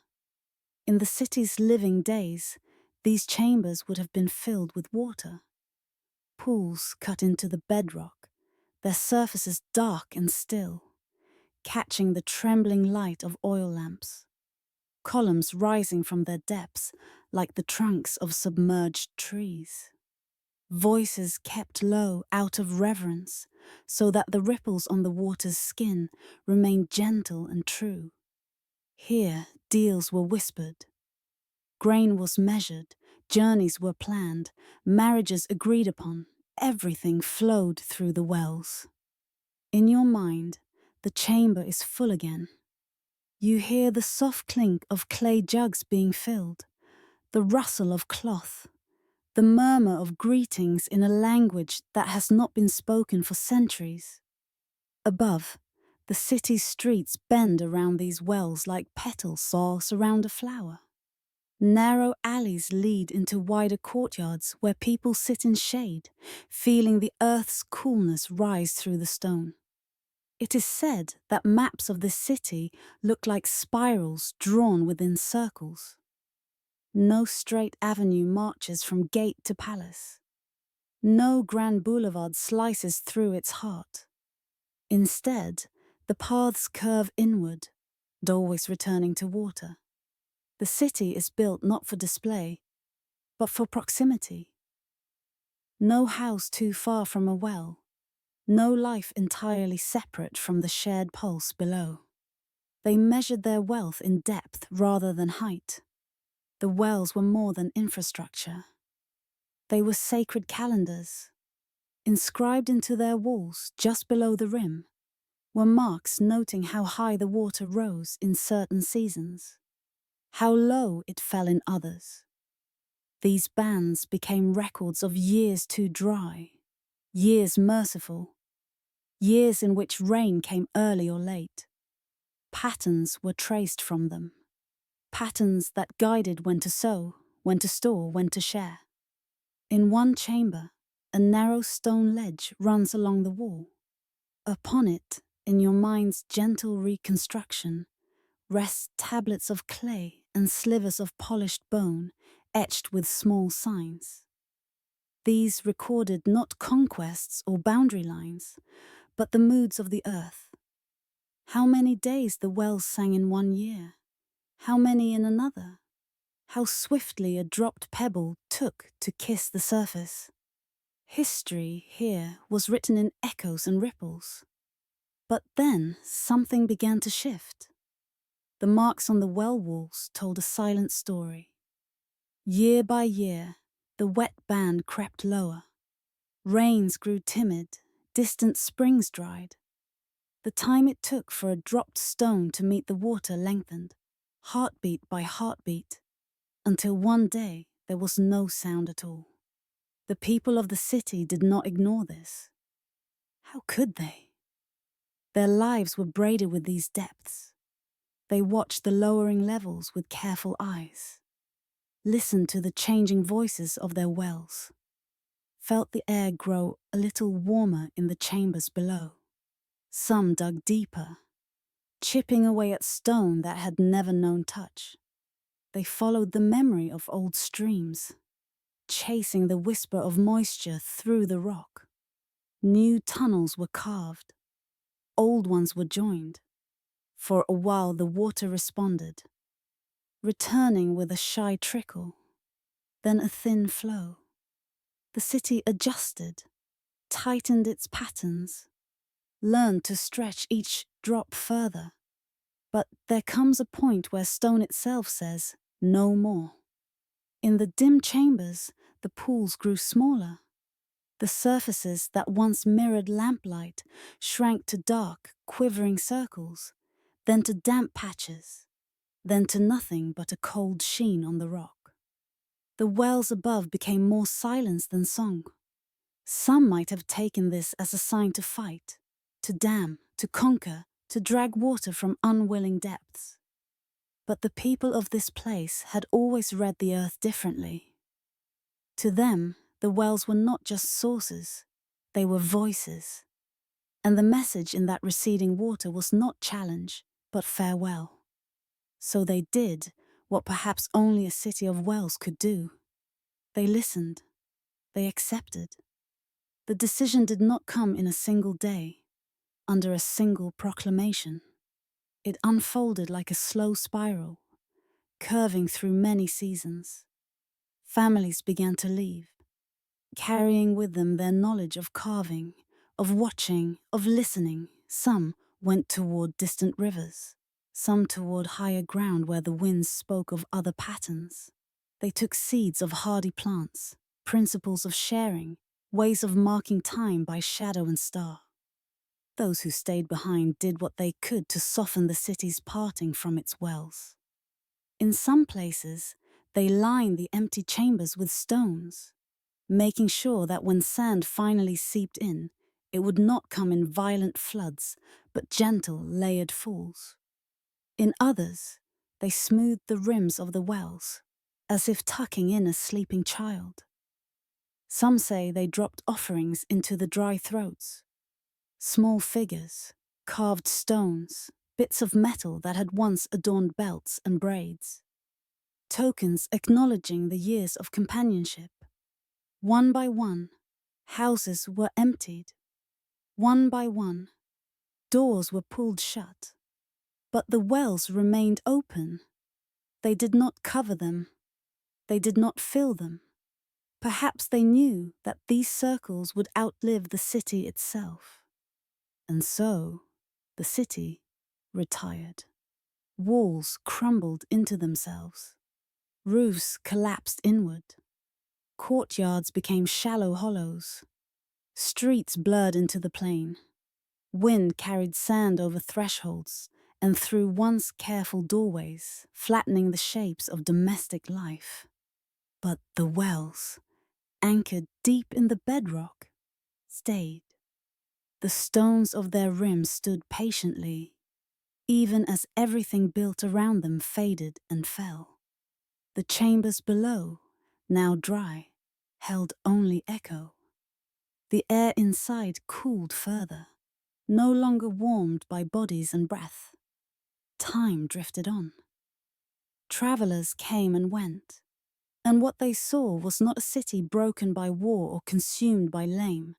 In the city's living days, these chambers would have been filled with water. Pools cut into the bedrock, their surfaces dark and still, catching the trembling light of oil lamps. Columns rising from their depths like the trunks of submerged trees. Voices kept low out of reverence, so that the ripples on the water's skin remained gentle and true. Here, deals were whispered. Grain was measured, journeys were planned, marriages agreed upon, everything flowed through the wells. In your mind, the chamber is full again. You hear the soft clink of clay jugs being filled, the rustle of cloth, the murmur of greetings in a language that has not been spoken for centuries. Above, the city's streets bend around these wells like petals or surround a flower. Narrow alleys lead into wider courtyards where people sit in shade, feeling the earth's coolness rise through the stone. It is said that maps of this city look like spirals drawn within circles. No straight avenue marches from gate to palace. No grand boulevard slices through its heart. Instead, the paths curve inward, always returning to water. The city is built not for display, but for proximity. No house too far from a well, no life entirely separate from the shared pulse below. They measured their wealth in depth rather than height. The wells were more than infrastructure. They were sacred calendars. Inscribed into their walls, just below the rim, were marks noting how high the water rose in certain seasons, how low it fell in others. These bands became records of years too dry, years merciful, years in which rain came early or late. Patterns were traced from them, patterns that guided when to sow, when to store, when to share. In one chamber, a narrow stone ledge runs along the wall. Upon it, in your mind's gentle reconstruction, rest tablets of clay and slivers of polished bone etched with small signs. These recorded not conquests or boundary lines, but the moods of the earth. How many days the wells sang in one year, how many in another, how swiftly a dropped pebble took to kiss the surface. History here was written in echoes and ripples. But then something began to shift. The marks on the well walls told a silent story. Year by year, the wet band crept lower. Rains grew timid, distant springs dried. The time it took for a dropped stone to meet the water lengthened, heartbeat by heartbeat, until one day there was no sound at all. The people of the city did not ignore this. How could they? Their lives were braided with these depths. They watched the lowering levels with careful eyes, listened to the changing voices of their wells, felt the air grow a little warmer in the chambers below. Some dug deeper, chipping away at stone that had never known touch. They followed the memory of old streams, chasing the whisper of moisture through the rock. New tunnels were carved, old ones were joined. For a while the water responded, returning with a shy trickle, then a thin flow. The city adjusted, tightened its patterns, learned to stretch each drop further. But there comes a point where stone itself says, no more. In the dim chambers, the pools grew smaller. The surfaces that once mirrored lamplight shrank to dark, quivering circles, then to damp patches, then to nothing but a cold sheen on the rock. The wells above became more silence than song. Some might have taken this as a sign to fight, to dam, to conquer, to drag water from unwilling depths. But the people of this place had always read the earth differently. To them, the wells were not just sources, they were voices. And the message in that receding water was not challenge, but farewell. So they did what perhaps only a city of wells could do. They listened. They accepted. The decision did not come in a single day, under a single proclamation. It unfolded like a slow spiral, curving through many seasons. Families began to leave, carrying with them their knowledge of carving, of watching, of listening. Some went toward distant rivers, some toward higher ground where the winds spoke of other patterns. They took seeds of hardy plants, principles of sharing, ways of marking time by shadow and star. Those who stayed behind did what they could to soften the city's parting from its wells. In some places, they lined the empty chambers with stones, making sure that when sand finally seeped in, it would not come in violent floods, but gentle, layered falls. In others, they smoothed the rims of the wells, as if tucking in a sleeping child. Some say they dropped offerings into the dry throats. Small figures, carved stones, bits of metal that had once adorned belts and braids. Tokens acknowledging the years of companionship. One by one, houses were emptied. One by one, doors were pulled shut. But the wells remained open. They did not cover them. They did not fill them. Perhaps they knew that these circles would outlive the city itself. And so, the city retired. Walls crumbled into themselves. Roofs collapsed inward. Courtyards became shallow hollows. Streets blurred into the plain. Wind carried sand over thresholds and through once careful doorways, flattening the shapes of domestic life. But the wells, anchored deep in the bedrock, stayed. The stones of their rims stood patiently, even as everything built around them faded and fell. The chambers below, now dry, held only echo. The air inside cooled further, no longer warmed by bodies and breath. Time drifted on. Travelers came and went, and what they saw was not a city broken by war or consumed by lame,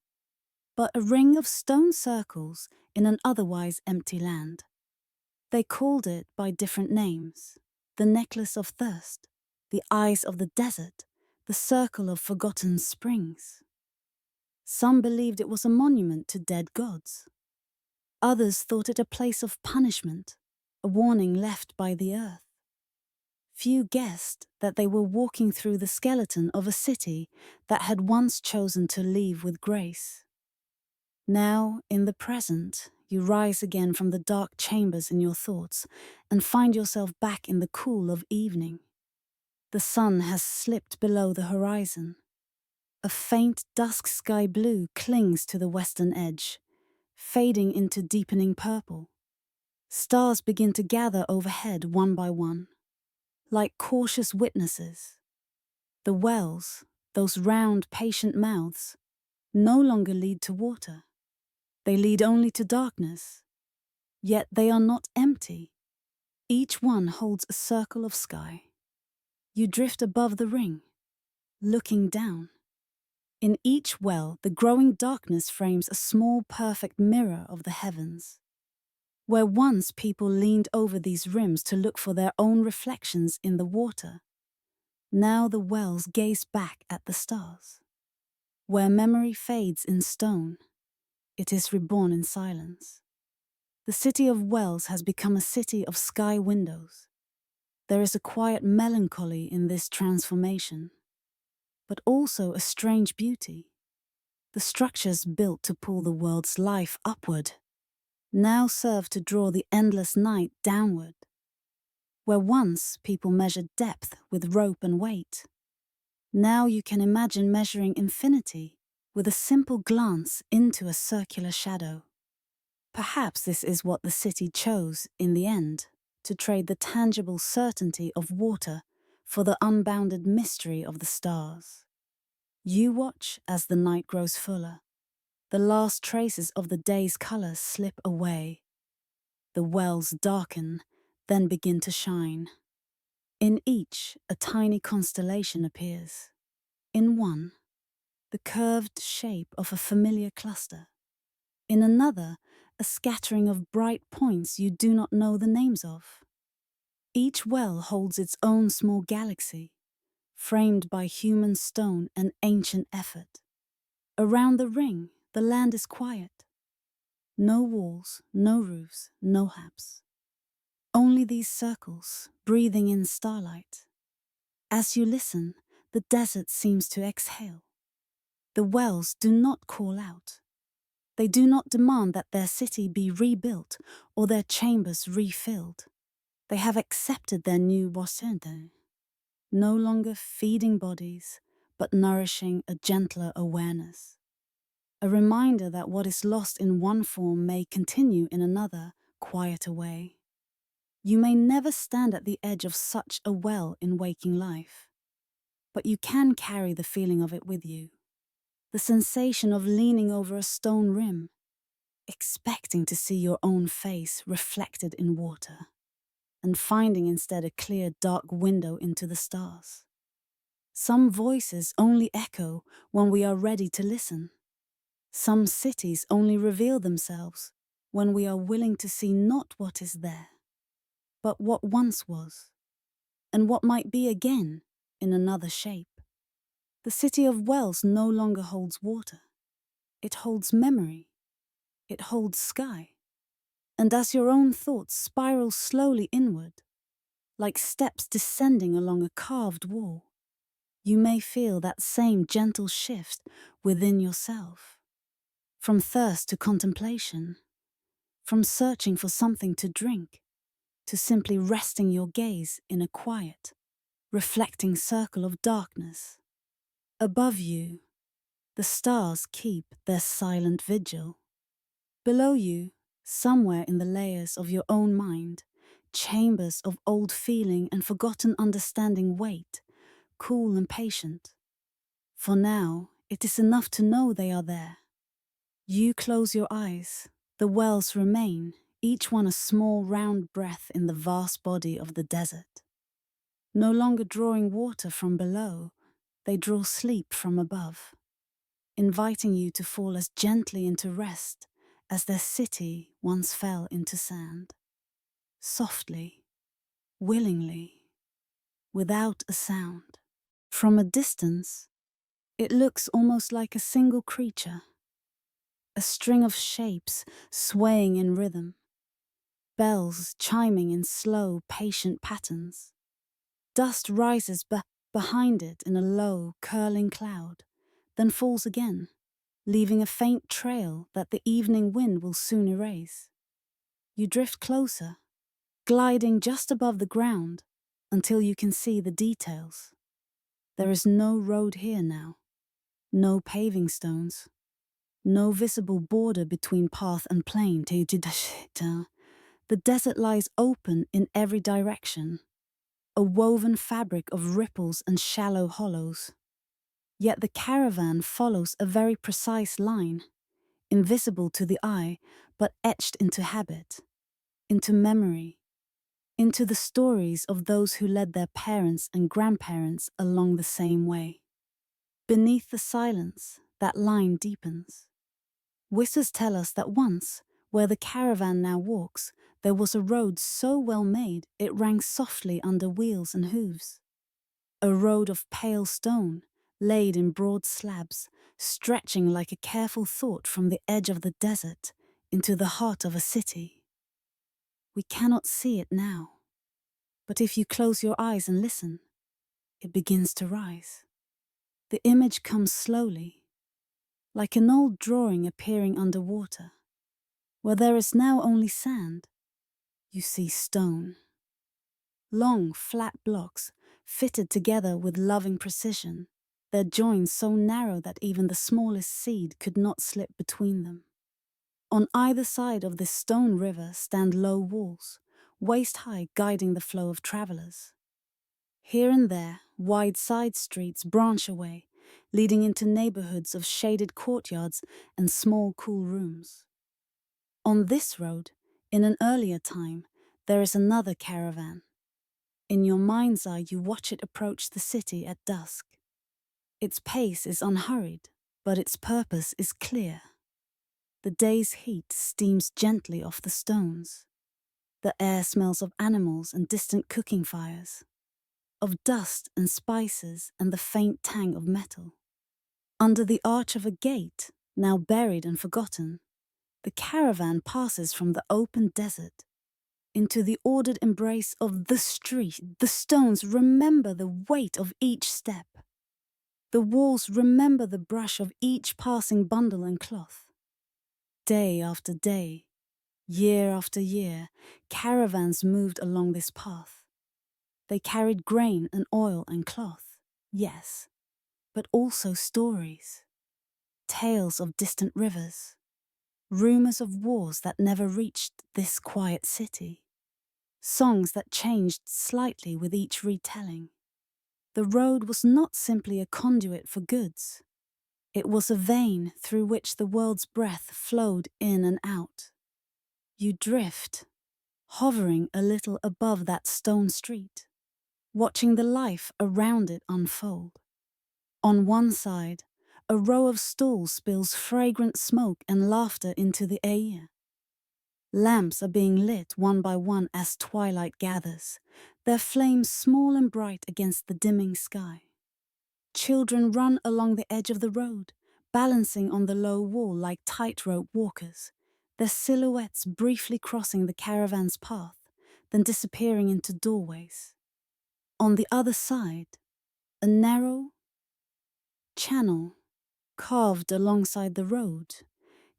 but a ring of stone circles in an otherwise empty land. They called it by different names: the necklace of thirst, the eyes of the desert, the circle of forgotten springs. Some believed it was a monument to dead gods. Others thought it a place of punishment, a warning left by the earth. Few guessed that they were walking through the skeleton of a city that had once chosen to leave with grace. Now, in the present, you rise again from the dark chambers in your thoughts and find yourself back in the cool of evening. The sun has slipped below the horizon. A faint dusk sky blue clings to the western edge, fading into deepening purple. Stars begin to gather overhead one by one, like cautious witnesses. The wells, those round, patient mouths, no longer lead to water. They lead only to darkness. Yet they are not empty. Each one holds a circle of sky. You drift above the ring, looking down. In each well, the growing darkness frames a small, perfect mirror of the heavens. Where once people leaned over these rims to look for their own reflections in the water, now the wells gaze back at the stars. Where memory fades in stone, it is reborn in silence. The city of wells has become a city of sky windows. There is a quiet melancholy in this transformation, but also a strange beauty. The structures built to pull the world's life upward now serve to draw the endless night downward. Where once people measured depth with rope and weight, now you can imagine measuring infinity with a simple glance into a circular shadow. Perhaps this is what the city chose in the end, to trade the tangible certainty of water for the unbounded mystery of the stars. You watch as the night grows fuller. The last traces of the day's colors slip away. The wells darken, then begin to shine. In each, a tiny constellation appears. In one, the curved shape of a familiar cluster. In another, a scattering of bright points you do not know the names of. Each well holds its own small galaxy, framed by human stone and ancient effort. Around the ring, the land is quiet. No walls, no roofs, no hubs. Only these circles, breathing in starlight. As you listen, the desert seems to exhale. The wells do not call out. They do not demand that their city be rebuilt or their chambers refilled. They have accepted their new wasende, no longer feeding bodies, but nourishing a gentler awareness. A reminder that what is lost in one form may continue in another, quieter way. You may never stand at the edge of such a well in waking life, but you can carry the feeling of it with you. The sensation of leaning over a stone rim, expecting to see your own face reflected in water, and finding instead a clear, dark window into the stars. Some voices only echo when we are ready to listen. Some cities only reveal themselves when we are willing to see not what is there, but what once was, and what might be again in another shape. The city of wells no longer holds water. It holds memory. It holds sky. And as your own thoughts spiral slowly inward, like steps descending along a carved wall, you may feel that same gentle shift within yourself. From thirst to contemplation, from searching for something to drink, to simply resting your gaze in a quiet, reflecting circle of darkness. Above you, the stars keep their silent vigil. Below you, somewhere in the layers of your own mind, chambers of old feeling and forgotten understanding wait, cool and patient. For now, it is enough to know they are there. You close your eyes, the wells remain, each one a small round breath in the vast body of the desert. No longer drawing water from below, they draw sleep from above, inviting you to fall as gently into rest as their city once fell into sand. Softly, willingly, without a sound. From a distance, it looks almost like a single creature, a string of shapes swaying in rhythm, bells chiming in slow, patient patterns. Dust rises behind it in a low, curling cloud, then falls again, leaving a faint trail that the evening wind will soon erase. You drift closer, gliding just above the ground until you can see the details. There is no road here now, no paving stones, no visible border between path and plain. The desert lies open in every direction, a woven fabric of ripples and shallow hollows. Yet the caravan follows a very precise line, invisible to the eye, but etched into habit, into memory, into the stories of those who led their parents and grandparents along the same way. Beneath the silence, that line deepens. Whispers tell us that once, where the caravan now walks, there was a road so well made it rang softly under wheels and hooves. A road of pale stone, laid in broad slabs, stretching like a careful thought from the edge of the desert into the heart of a city. We cannot see it now, but if you close your eyes and listen, it begins to rise. The image comes slowly, like an old drawing appearing underwater. Where there is now only sand, you see stone. Long, flat blocks, fitted together with loving precision, their joins so narrow that even the smallest seed could not slip between them. On either side of this stone river stand low walls, waist-high, guiding the flow of travelers. Here and there, wide side streets branch away, leading into neighborhoods of shaded courtyards and small, cool rooms. On this road, in an earlier time, there is another caravan. In your mind's eye, you watch it approach the city at dusk. Its pace is unhurried, but its purpose is clear. The day's heat steams gently off the stones. The air smells of animals and distant cooking fires, of dust and spices and the faint tang of metal. Under the arch of a gate, now buried and forgotten, the caravan passes from the open desert into the ordered embrace of the street. The stones remember the weight of each step. The walls remember the brush of each passing bundle and cloth. Day after day, year after year, caravans moved along this path. They carried grain and oil and cloth, yes, but also stories, tales of distant rivers, rumors of wars that never reached this quiet city, songs that changed slightly with each retelling. The road was not simply a conduit for goods. It was a vein through which the world's breath flowed in and out. You drift, hovering a little above that stone street, watching the life around it unfold. On one side, a row of stalls spills fragrant smoke and laughter into the air. Lamps are being lit one by one as twilight gathers, their flames small and bright against the dimming sky. Children run along the edge of the road, balancing on the low wall like tightrope walkers, their silhouettes briefly crossing the caravan's path, then disappearing into doorways. On the other side, a narrow channel, carved alongside the road,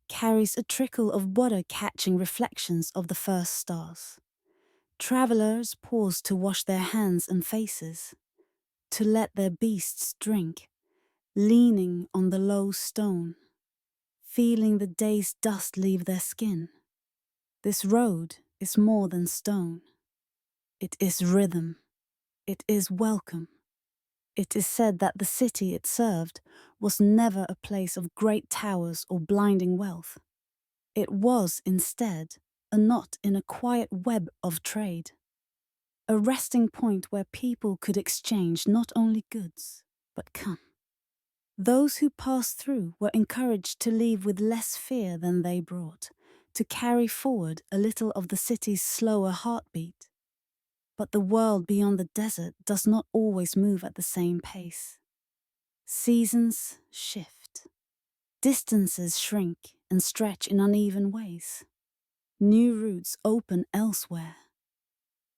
carries a trickle of water catching reflections of the first stars. Travelers pause to wash their hands and faces, to let their beasts drink, leaning on the low stone, feeling the day's dust leave their skin. This road is more than stone. It is rhythm. It is welcome. It is said that the city it served was never a place of great towers or blinding wealth. It was, instead, a knot in a quiet web of trade, a resting point where people could exchange not only goods, but come. Those who passed through were encouraged to leave with less fear than they brought, to carry forward a little of the city's slower heartbeat. But the world beyond the desert does not always move at the same pace. Seasons shift. Distances shrink and stretch in uneven ways. New routes open elsewhere.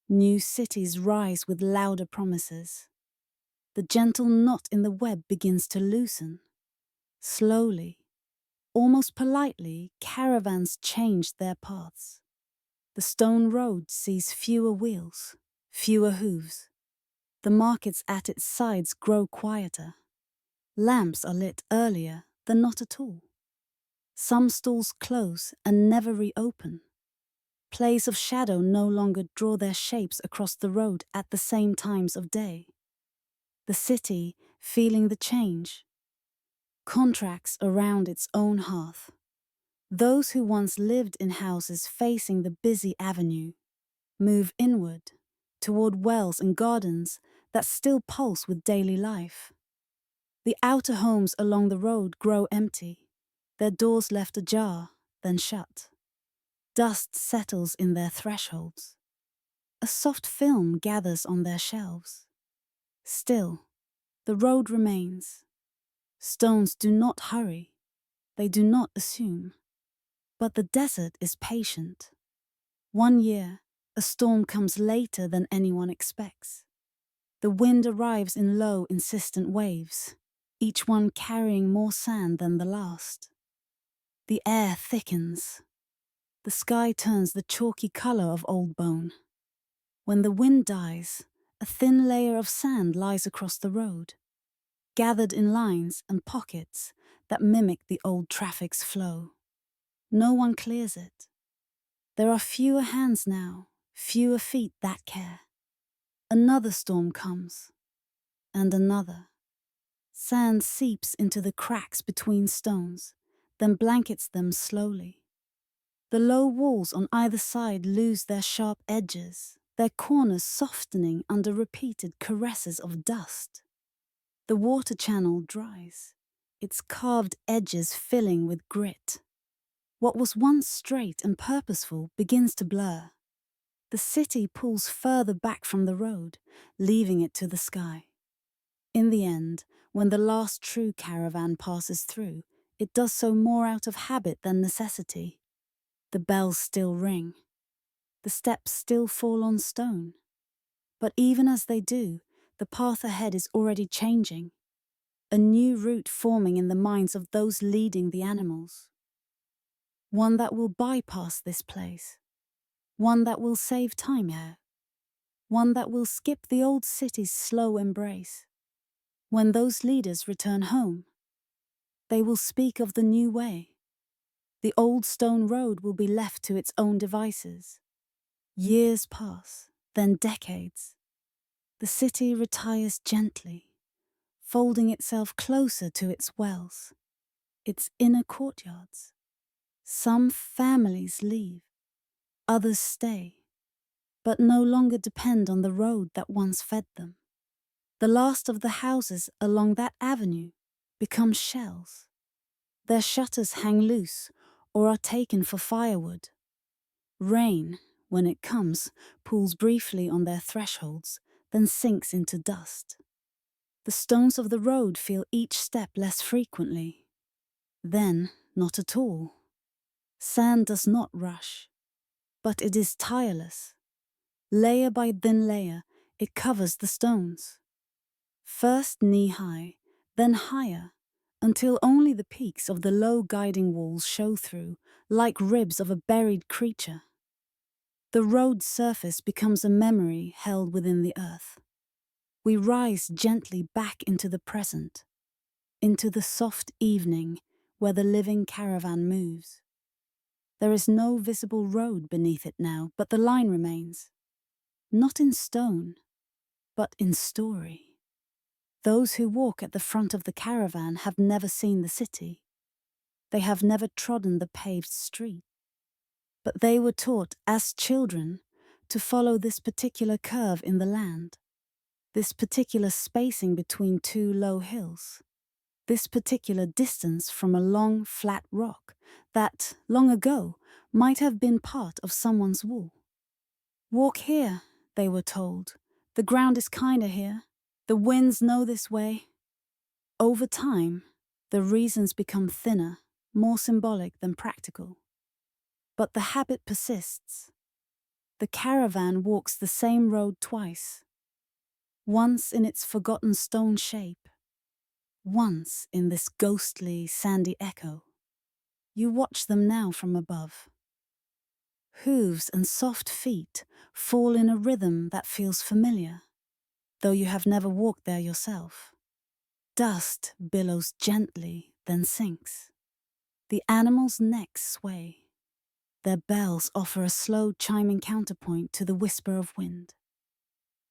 New cities rise with louder promises. The gentle knot in the web begins to loosen. Slowly, almost politely, caravans change their paths. The stone road sees fewer wheels, fewer hooves. The markets at its sides grow quieter. Lamps are lit earlier than not at all. Some stalls close and never reopen. Plays of shadow no longer draw their shapes across the road at the same times of day. The city, feeling the change, contracts around its own hearth. Those who once lived in houses facing the busy avenue move inward, toward wells and gardens that still pulse with daily life. The outer homes along the road grow empty, their doors left ajar, then shut. Dust settles in their thresholds. A soft film gathers on their shelves. Still, the road remains. Stones do not hurry. They do not assume. But the desert is patient. One year, a storm comes later than anyone expects. The wind arrives in low, insistent waves, each one carrying more sand than the last. The air thickens. The sky turns the chalky color of old bone. When the wind dies, a thin layer of sand lies across the road, gathered in lines and pockets that mimic the old traffic's flow. No one clears it. There are fewer hands now, fewer feet that care. Another storm comes, and another. Sand seeps into the cracks between stones, then blankets them slowly. The low walls on either side lose their sharp edges, their corners softening under repeated caresses of dust. The water channel dries, its carved edges filling with grit. What was once straight and purposeful begins to blur. The city pulls further back from the road, leaving it to the sky. In the end, when the last true caravan passes through, it does so more out of habit than necessity. The bells still ring. The steps still fall on stone. But even as they do, the path ahead is already changing. A new route forming in the minds of those leading the animals. One that will bypass this place. One that will save time here. One that will skip the old city's slow embrace. When those leaders return home, they will speak of the new way. The old stone road will be left to its own devices. Years pass, then decades. The city retires gently, folding itself closer to its wells, its inner courtyards. Some families leave, others stay, but no longer depend on the road that once fed them. The last of the houses along that avenue become shells. Their shutters hang loose or are taken for firewood. Rain, when it comes, pools briefly on their thresholds, then sinks into dust. The stones of the road feel each step less frequently. Then, not at all. Sand does not rush, but it is tireless. Layer by thin layer, it covers the stones. First knee-high, then higher, until only the peaks of the low guiding walls show through, like ribs of a buried creature. The road's surface becomes a memory held within the earth. We rise gently back into the present, into the soft evening where the living caravan moves. There is no visible road beneath it now, but the line remains. Not in stone, but in story. Those who walk at the front of the caravan have never seen the city. They have never trodden the paved street. But they were taught, as children, to follow this particular curve in the land, this particular spacing between two low hills, this particular distance from a long, flat rock that, long ago, might have been part of someone's wall. Walk here, they were told. The ground is kinder here. The winds know this way. Over time, the reasons become thinner, more symbolic than practical. But the habit persists. The caravan walks the same road twice. Once in its forgotten stone shape, once in this ghostly, sandy echo. You watch them now from above. Hooves and soft feet fall in a rhythm that feels familiar, though you have never walked there yourself. Dust billows gently, then sinks. The animals' necks sway. Their bells offer a slow chiming counterpoint to the whisper of wind.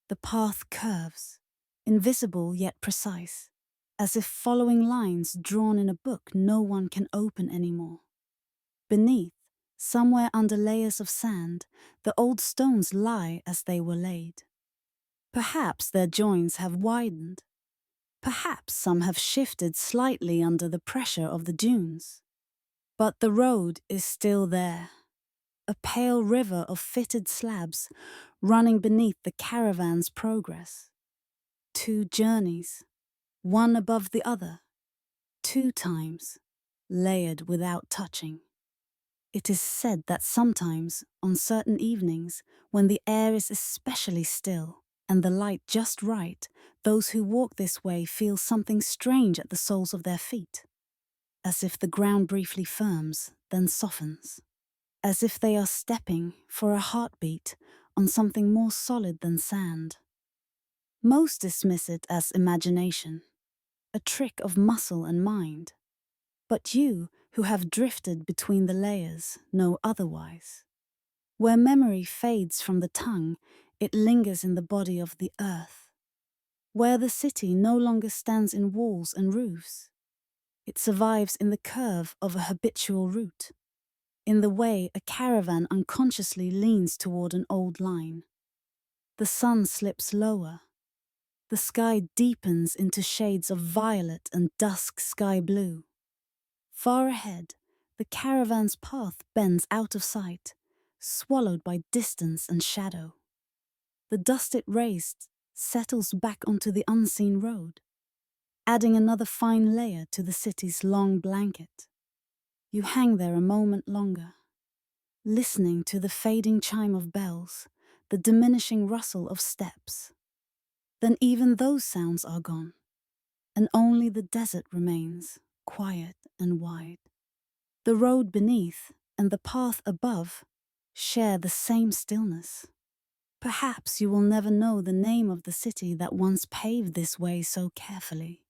The path curves, invisible yet precise. as if following lines drawn in a book no one can open anymore. Beneath, somewhere under layers of sand, the old stones lie as they were laid. Perhaps their joins have widened. Perhaps some have shifted slightly under the pressure of the dunes. But the road is still there, a pale river of fitted slabs running beneath the caravan's progress. 2 journeys, one above the other, 2 times, layered without touching. It is said that sometimes, on certain evenings, when the air is especially still and the light just right, those who walk this way feel something strange at the soles of their feet, as if the ground briefly firms, then softens, as if they are stepping, for a heartbeat, on something more solid than sand. Most dismiss it as imagination, a trick of muscle and mind. But you, who have drifted between the layers, know otherwise. Where memory fades from the tongue, it lingers in the body of the earth. Where the city no longer stands in walls and roofs, it survives in the curve of a habitual route, in the way a caravan unconsciously leans toward an old line. The sun slips lower. The sky deepens into shades of violet and dusk sky blue. Far ahead, the caravan's path bends out of sight, swallowed by distance and shadow. The dust it raised settles back onto the unseen road, adding another fine layer to the city's long blanket. You hang there a moment longer, listening to the fading chime of bells, the diminishing rustle of steps. Then even those sounds are gone, and only the desert remains, quiet and wide. The road beneath and the path above share the same stillness. Perhaps you will never know the name of the city that once paved this way so carefully.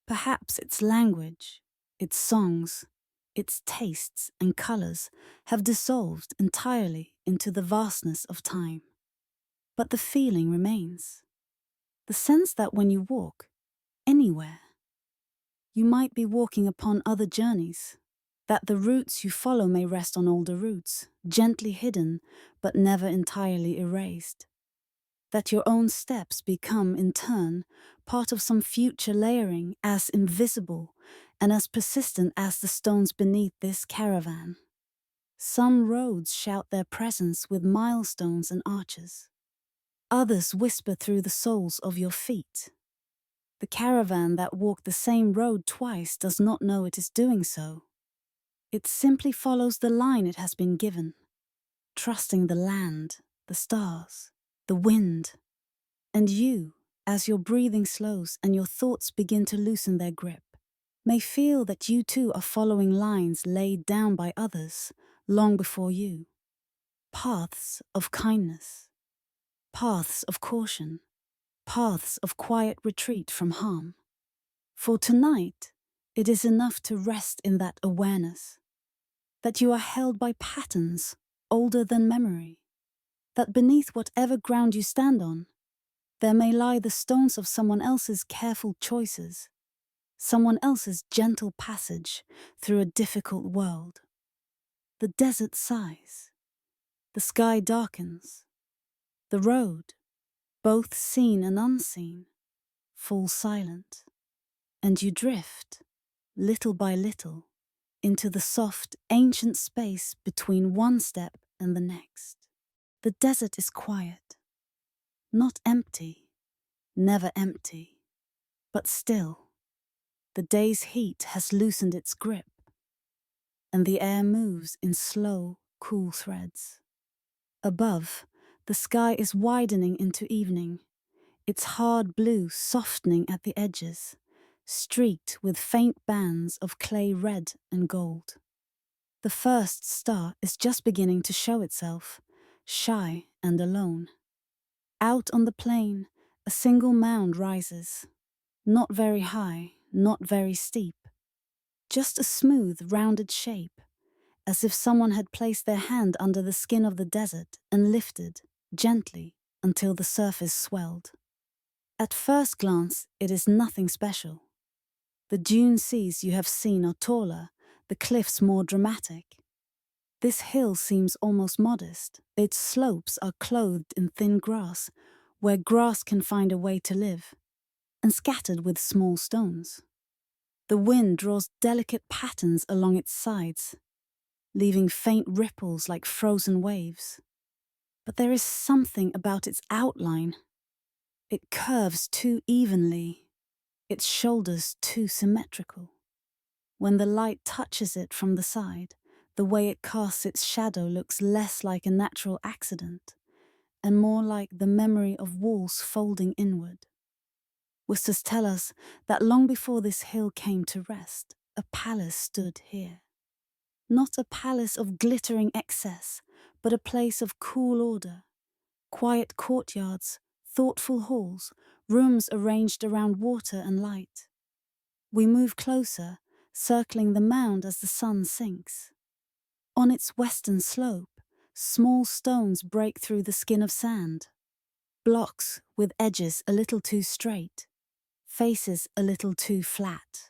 Perhaps its language, its songs, its tastes and colors have dissolved entirely into the vastness of time. But the feeling remains. The sense that when you walk, anywhere, you might be walking upon other journeys, that the routes you follow may rest on older routes, gently hidden but never entirely erased. That your own steps become, in turn, part of some future layering as invisible and as persistent as the stones beneath this caravan. Some roads shout their presence with milestones and arches. Others whisper through the soles of your feet. The caravan that walked the same road twice does not know it is doing so. It simply follows the line it has been given, trusting the land, the stars, the wind. And you, as your breathing slows and your thoughts begin to loosen their grip, may feel that you too are following lines laid down by others long before you. Paths of kindness, paths of caution, paths of quiet retreat from harm. For tonight, it is enough to rest in that awareness, that you are held by patterns older than memory, that beneath whatever ground you stand on, there may lie the stones of someone else's careful choices, someone else's gentle passage through a difficult world. The desert sighs, the sky darkens, the road, both seen and unseen, falls silent, and you drift, little by little, into the soft, ancient space between one step and the next. The desert is quiet, not empty, never empty, but still. The day's heat has loosened its grip, and the air moves in slow, cool threads. Above, the sky is widening into evening, its hard blue softening at the edges, streaked with faint bands of clay red and gold. The first star is just beginning to show itself, shy and alone. Out on the plain, a single mound rises, not very high, not very steep, just a smooth, rounded shape, as if someone had placed their hand under the skin of the desert and lifted, gently, until the surface swelled. At first glance, it is nothing special. The dune seas you have seen are taller, the cliffs more dramatic. This hill seems almost modest. Its slopes are clothed in thin grass, where grass can find a way to live, and scattered with small stones. The wind draws delicate patterns along its sides, leaving faint ripples like frozen waves. But there is something about its outline. It curves too evenly, its shoulders too symmetrical. When the light touches it from the side, the way it casts its shadow looks less like a natural accident and more like the memory of walls folding inward. Whistles tell us that long before this hill came to rest, a palace stood here. Not a palace of glittering excess, but a place of cool order. Quiet courtyards, thoughtful halls, rooms arranged around water and light. We move closer, circling the mound as the sun sinks. On its western slope, small stones break through the skin of sand. Blocks with edges a little too straight, faces a little too flat.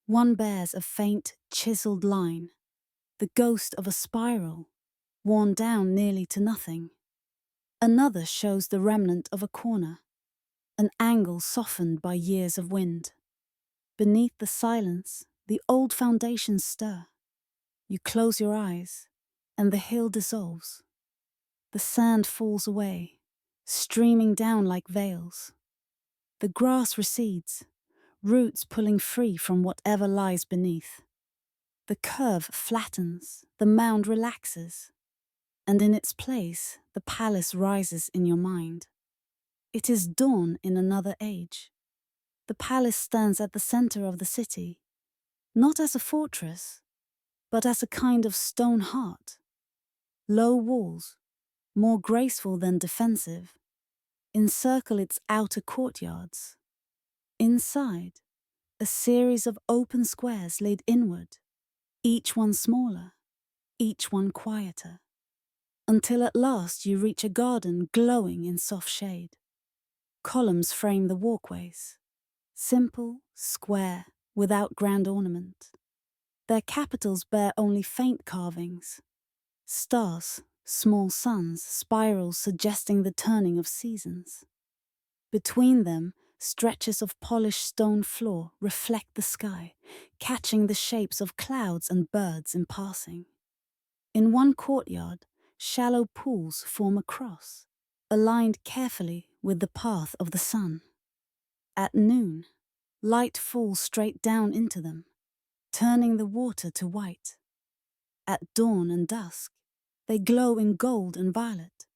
One bears a faint, chiseled line, the ghost of a spiral, worn down nearly to nothing. Another shows the remnant of a corner, an angle softened by years of wind. Beneath the silence, the old foundations stir. You close your eyes, and the hill dissolves. The sand falls away, streaming down like veils. The grass recedes, roots pulling free from whatever lies beneath. The curve flattens, the mound relaxes, and in its place, the palace rises in your mind. It is dawn in another age. The palace stands at the center of the city, not as a fortress, but as a kind of stone heart. Low walls, more graceful than defensive, encircle its outer courtyards. Inside, a series of open squares laid inward, each one smaller, each one quieter, until at last you reach a garden glowing in soft shade. Columns frame the walkways, simple, square, without grand ornament. Their capitals bear only faint carvings. Stars, small suns, spirals suggesting the turning of seasons. Between them, stretches of polished stone floor reflect the sky, catching the shapes of clouds and birds in passing. In one courtyard, shallow pools form a cross, aligned carefully with the path of the sun. At noon, light falls straight down into them, turning the water to white. At dawn and dusk, they glow in gold and violet,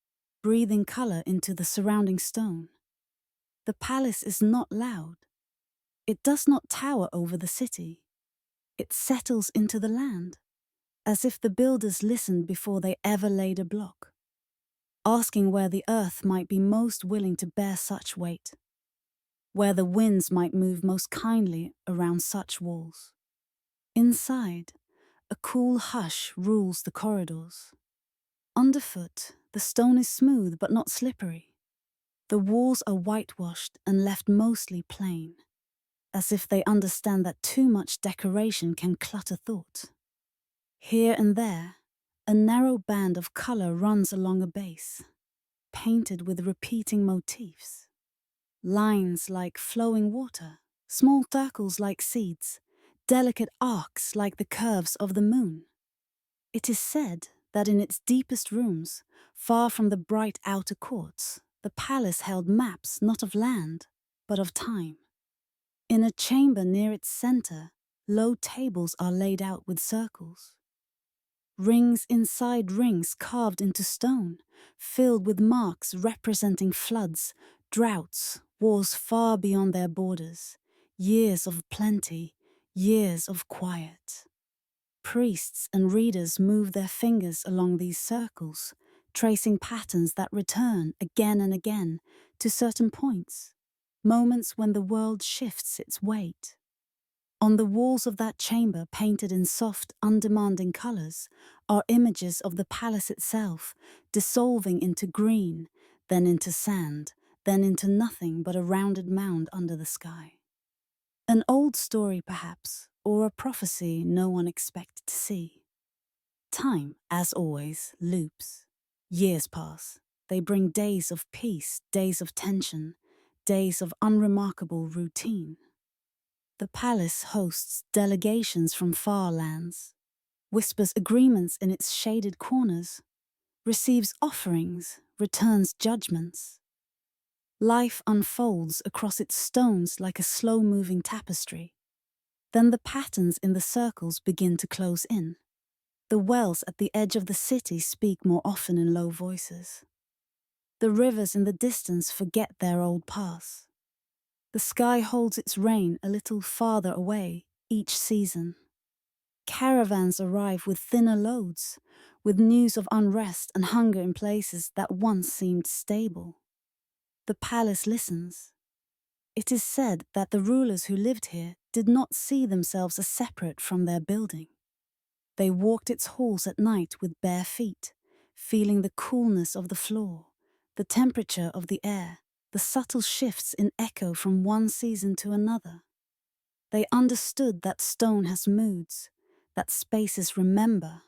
breathing color into the surrounding stone. The palace is not loud. It does not tower over the city. It settles into the land, as if the builders listened before they ever laid a block, asking where the earth might be most willing to bear such weight, where the winds might move most kindly around such walls. Inside, a cool hush rules the corridors. Underfoot, the stone is smooth but not slippery. The walls are whitewashed and left mostly plain, as if they understand that too much decoration can clutter thought. Here and there, a narrow band of color runs along a base, painted with repeating motifs. Lines like flowing water, small circles like seeds, delicate arcs like the curves of the moon. It is said that in its deepest rooms, far from the bright outer courts, the palace held maps not of land, but of time. In a chamber near its center, low tables are laid out with circles. Rings inside rings carved into stone, filled with marks representing floods, droughts, wars far beyond their borders, years of plenty, years of quiet. Priests and readers move their fingers along these circles, tracing patterns that return again and again to certain points, moments when the world shifts its weight. On the walls of that chamber, painted in soft, undemanding colors, are images of the palace itself, dissolving into green, then into sand, then into nothing but a rounded mound under the sky. An old story, perhaps, or a prophecy no one expected to see. Time, as always, loops. Years pass. They bring days of peace, days of tension, days of unremarkable routine. The palace hosts delegations from far lands, whispers agreements in its shaded corners, receives offerings, returns judgments. Life unfolds across its stones like a slow-moving tapestry. Then the patterns in the circles begin to close in. The wells at the edge of the city speak more often in low voices. The rivers in the distance forget their old paths. The sky holds its rain a little farther away each season. Caravans arrive with thinner loads, with news of unrest and hunger in places that once seemed stable. The palace listens. It is said that the rulers who lived here did not see themselves as separate from their building. They walked its halls at night with bare feet, feeling the coolness of the floor, the temperature of the air, the subtle shifts in echo from one season to another. They understood that stone has moods, that spaces remember.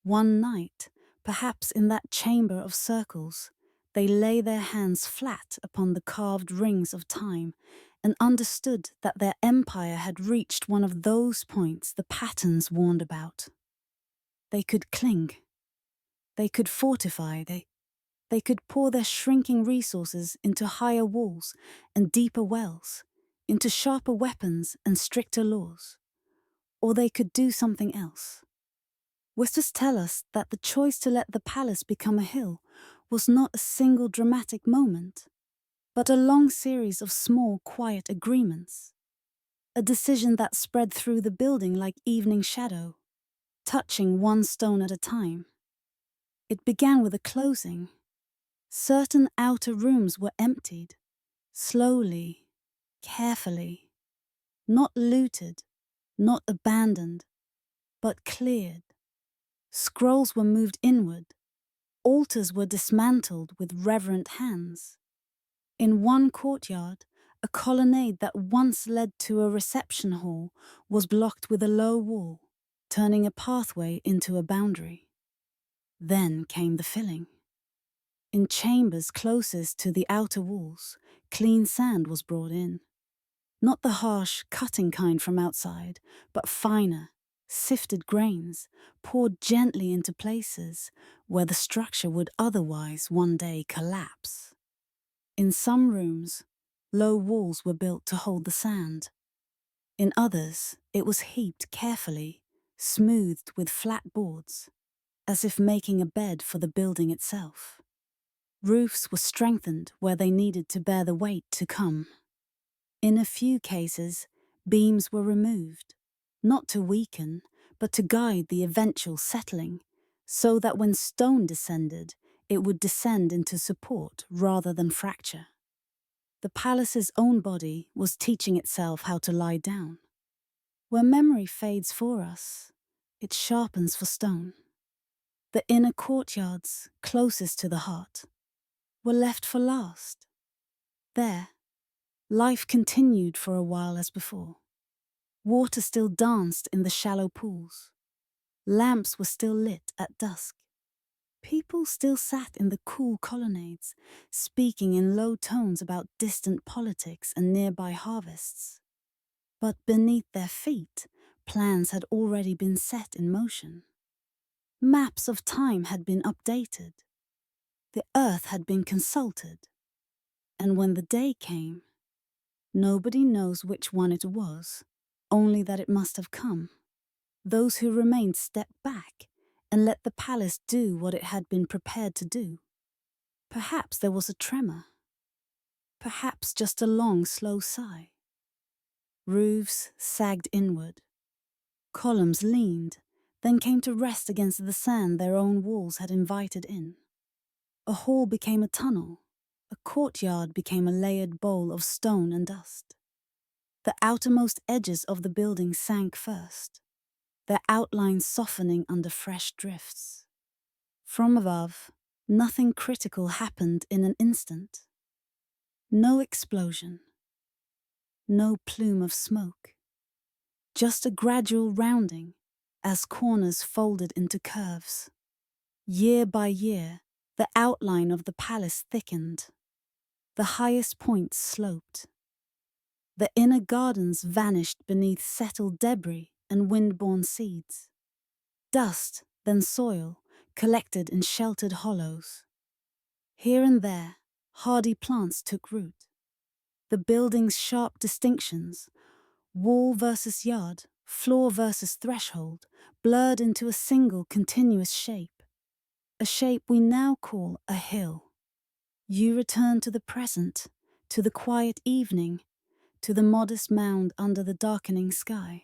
One night, perhaps in that chamber of circles, they lay their hands flat upon the carved rings of time and understood that their empire had reached one of those points the patterns warned about. They could cling. They could fortify. They could pour their shrinking resources into higher walls and deeper wells, into sharper weapons and stricter laws. Or they could do something else. Whispers tell us that the choice to let the palace become a hill was not a single dramatic moment, but a long series of small, quiet agreements. A decision that spread through the building like evening shadow, touching one stone at a time. It began with a closing. Certain outer rooms were emptied, slowly, carefully, not looted, not abandoned, but cleared. Scrolls were moved inward. Altars were dismantled with reverent hands. In one courtyard, a colonnade that once led to a reception hall was blocked with a low wall, turning a pathway into a boundary. Then came the filling. In chambers closest to the outer walls, clean sand was brought in. Not the harsh, cutting kind from outside, but finer, sifted grains, poured gently into places where the structure would otherwise one day collapse. In some rooms, low walls were built to hold the sand. In others, it was heaped carefully, smoothed with flat boards, as if making a bed for the building itself. Roofs were strengthened where they needed to bear the weight to come. In a few cases, beams were removed, not to weaken, but to guide the eventual settling, so that when stone descended, it would descend into support rather than fracture. The palace's own body was teaching itself how to lie down. Where memory fades for us, it sharpens for stone. The inner courtyards, closest to the heart, were left for last. There, life continued for a while as before. Water still danced in the shallow pools. Lamps were still lit at dusk. People still sat in the cool colonnades, speaking in low tones about distant politics and nearby harvests. But beneath their feet, plans had already been set in motion. Maps of time had been updated. The earth had been consulted. And when the day came, nobody knows which one it was, only that it must have come. Those who remained stepped back and let the palace do what it had been prepared to do. Perhaps there was a tremor. Perhaps just a long, slow sigh. Roofs sagged inward. Columns leaned, then came to rest against the sand their own walls had invited in. A hall became a tunnel. A courtyard became a layered bowl of stone and dust. The outermost edges of the building sank first, their outlines softening under fresh drifts. From above, nothing critical happened in an instant. No explosion. no plume of smoke. Just a gradual rounding as corners folded into curves. Year by year, the outline of the palace thickened. The highest points sloped. The inner gardens vanished beneath settled debris and wind-borne seeds. Dust, then soil, collected in sheltered hollows. Here and there, hardy plants took root. The building's sharp distinctions, wall versus yard, floor versus threshold, blurred into a single continuous shape. A shape we now call a hill. You return to the present, to the quiet evening, to the modest mound under the darkening sky.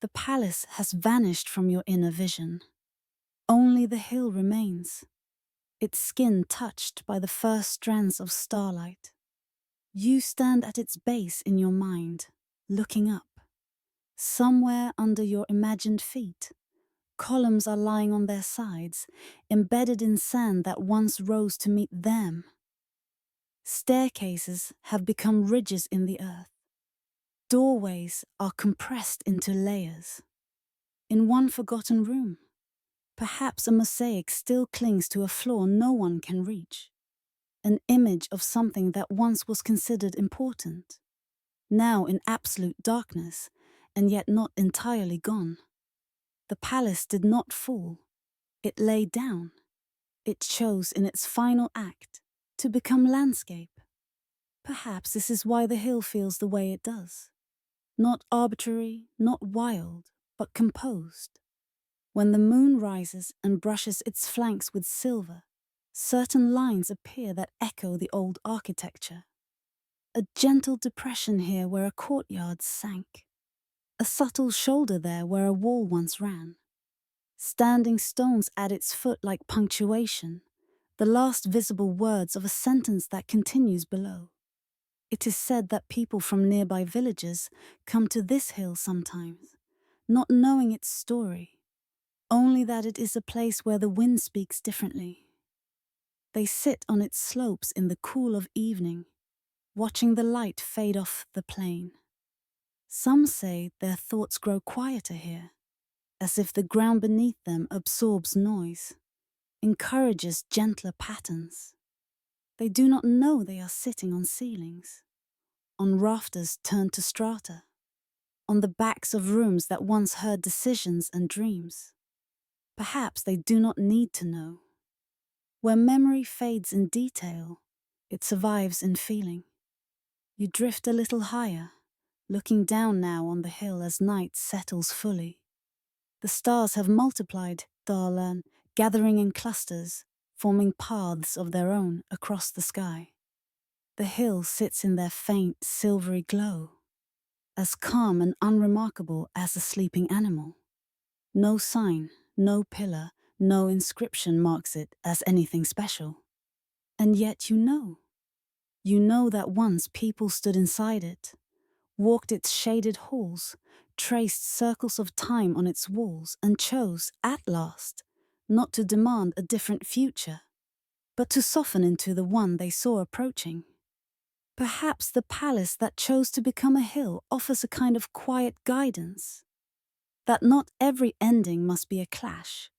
The palace has vanished from your inner vision. Only the hill remains, its skin touched by the first strands of starlight. You stand at its base in your mind, looking up. Somewhere under your imagined feet, columns are lying on their sides, embedded in sand that once rose to meet them. Staircases have become ridges in the earth. Doorways are compressed into layers. In one forgotten room, perhaps a mosaic still clings to a floor no one can reach. An image of something that once was considered important, now in absolute darkness, and yet not entirely gone. The palace did not fall. It lay down. It chose in its final act to become landscape. Perhaps this is why the hill feels the way it does. Not arbitrary, not wild, but composed. When the moon rises and brushes its flanks with silver, certain lines appear that echo the old architecture. A gentle depression here where a courtyard sank. A subtle shoulder there where a wall once ran. Standing stones at its foot like punctuation, the last visible words of a sentence that continues below. It is said that people from nearby villages come to this hill sometimes, not knowing its story, only that it is a place where the wind speaks differently. They sit on its slopes in the cool of evening, watching the light fade off the plain. Some say their thoughts grow quieter here, as if the ground beneath them absorbs noise, encourages gentler patterns. They do not know they are sitting on ceilings, on rafters turned to strata, on the backs of rooms that once heard decisions and dreams. Perhaps they do not need to know. Where memory fades in detail, it survives in feeling. You drift a little higher, looking down now on the hill as night settles fully. The stars have multiplied, Darlan, gathering in clusters, forming paths of their own across the sky. The hill sits in their faint, silvery glow, as calm and unremarkable as a sleeping animal. No sign, no pillar, no inscription marks it as anything special. And yet you know that once people stood inside it, walked its shaded halls, traced circles of time on its walls, and chose, at last, not to demand a different future, but to soften into the one they saw approaching. Perhaps the palace that chose to become a hill offers a kind of quiet guidance, that not every ending must be a clash,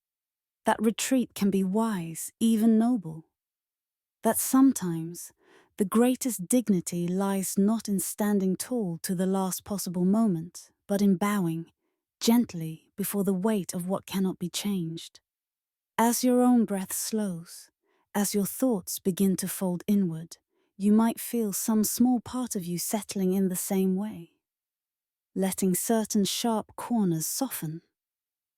that retreat can be wise, even noble, that sometimes the greatest dignity lies not in standing tall to the last possible moment, but in bowing, gently, before the weight of what cannot be changed. As your own breath slows, as your thoughts begin to fold inward, you might feel some small part of you settling in the same way, letting certain sharp corners soften,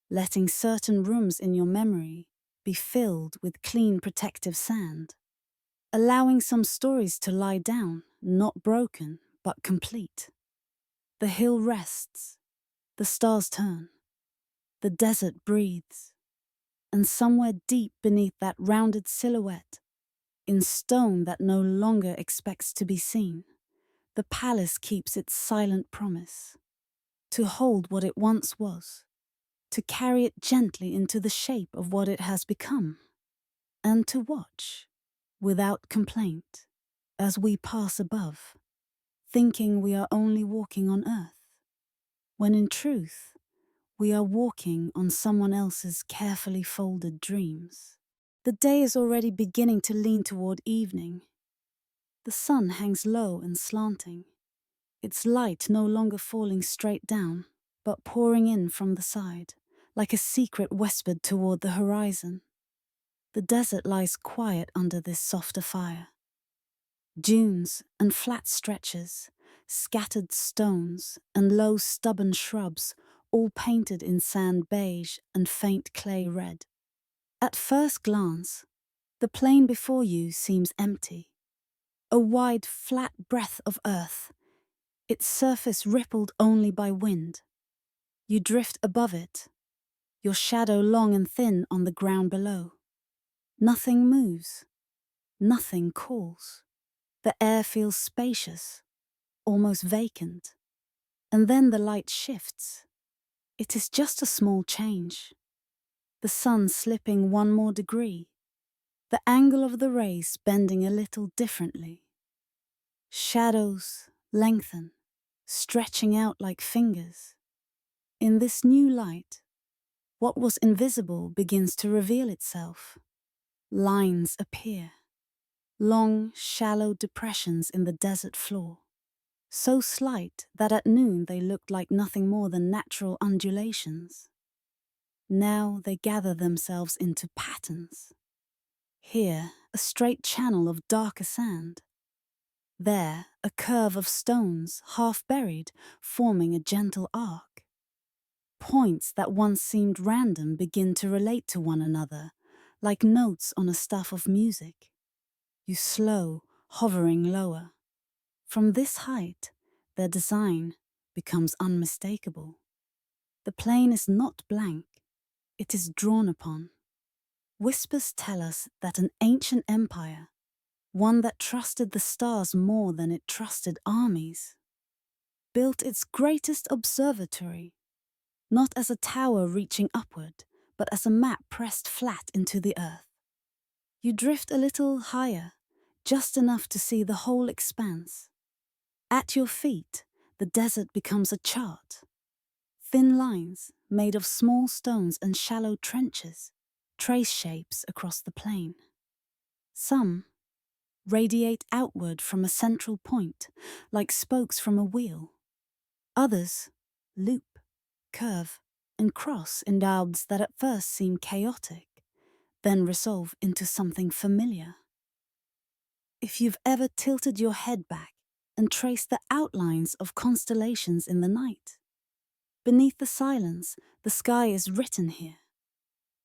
letting certain rooms in your memory be filled with clean protective sand, allowing some stories to lie down, not broken, but complete. The hill rests, the stars turn, the desert breathes, and somewhere deep beneath that rounded silhouette, in stone that no longer expects to be seen, the palace keeps its silent promise to hold what it once was, to carry it gently into the shape of what it has become, and to watch, without complaint, as we pass above, thinking we are only walking on earth, when in truth, we are walking on someone else's carefully folded dreams. The day is already beginning to lean toward evening. The sun hangs low and slanting, its light no longer falling straight down, but pouring in from the side, like a secret whispered toward the horizon. The desert lies quiet under this softer fire. Dunes and flat stretches, scattered stones and low stubborn shrubs, all painted in sand beige and faint clay red. At first glance, the plain before you seems empty. A wide, flat breadth of earth, its surface rippled only by wind. You drift above it, your shadow long and thin on the ground below. Nothing moves, nothing calls. The air feels spacious, almost vacant. And then the light shifts. It is just a small change. The sun slipping one more degree, the angle of the rays bending a little differently. Shadows lengthen, stretching out like fingers. In this new light, what was invisible begins to reveal itself. Lines appear, long, shallow depressions in the desert floor, so slight that at noon they looked like nothing more than natural undulations. Now they gather themselves into patterns. Here, a straight channel of darker sand. There, a curve of stones, half buried, forming a gentle arc. Points that once seemed random begin to relate to one another, like notes on a staff of music. You slow, hovering lower. From this height, their design becomes unmistakable. The plain is not blank, it is drawn upon. Whispers tell us that an ancient empire, one that trusted the stars more than it trusted armies, built its greatest observatory, not as a tower reaching upward, but as a map pressed flat into the earth. You drift a little higher, just enough to see the whole expanse. At your feet, the desert becomes a chart. Thin lines, made of small stones and shallow trenches, trace shapes across the plain. Some radiate outward from a central point, like spokes from a wheel. Others loop, curve, and cross in routes that at first seem chaotic, then resolve into something familiar. If you've ever tilted your head back and traced the outlines of constellations in the night, beneath the silence, the sky is written here.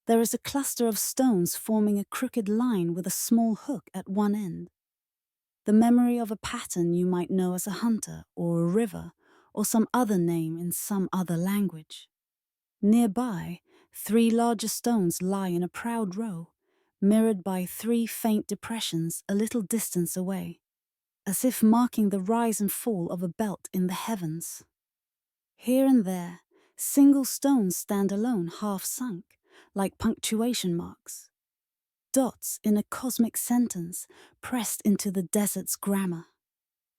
There is a cluster of stones forming a crooked line with a small hook at one end. The memory of a pattern you might know as a hunter or a river or some other name in some other language. Nearby, 3 larger stones lie in a proud row, mirrored by 3 faint depressions a little distance away, as if marking the rise and fall of a belt in the heavens. Here and there, single stones stand alone, half sunk, like punctuation marks. Dots in a cosmic sentence pressed into the desert's grammar.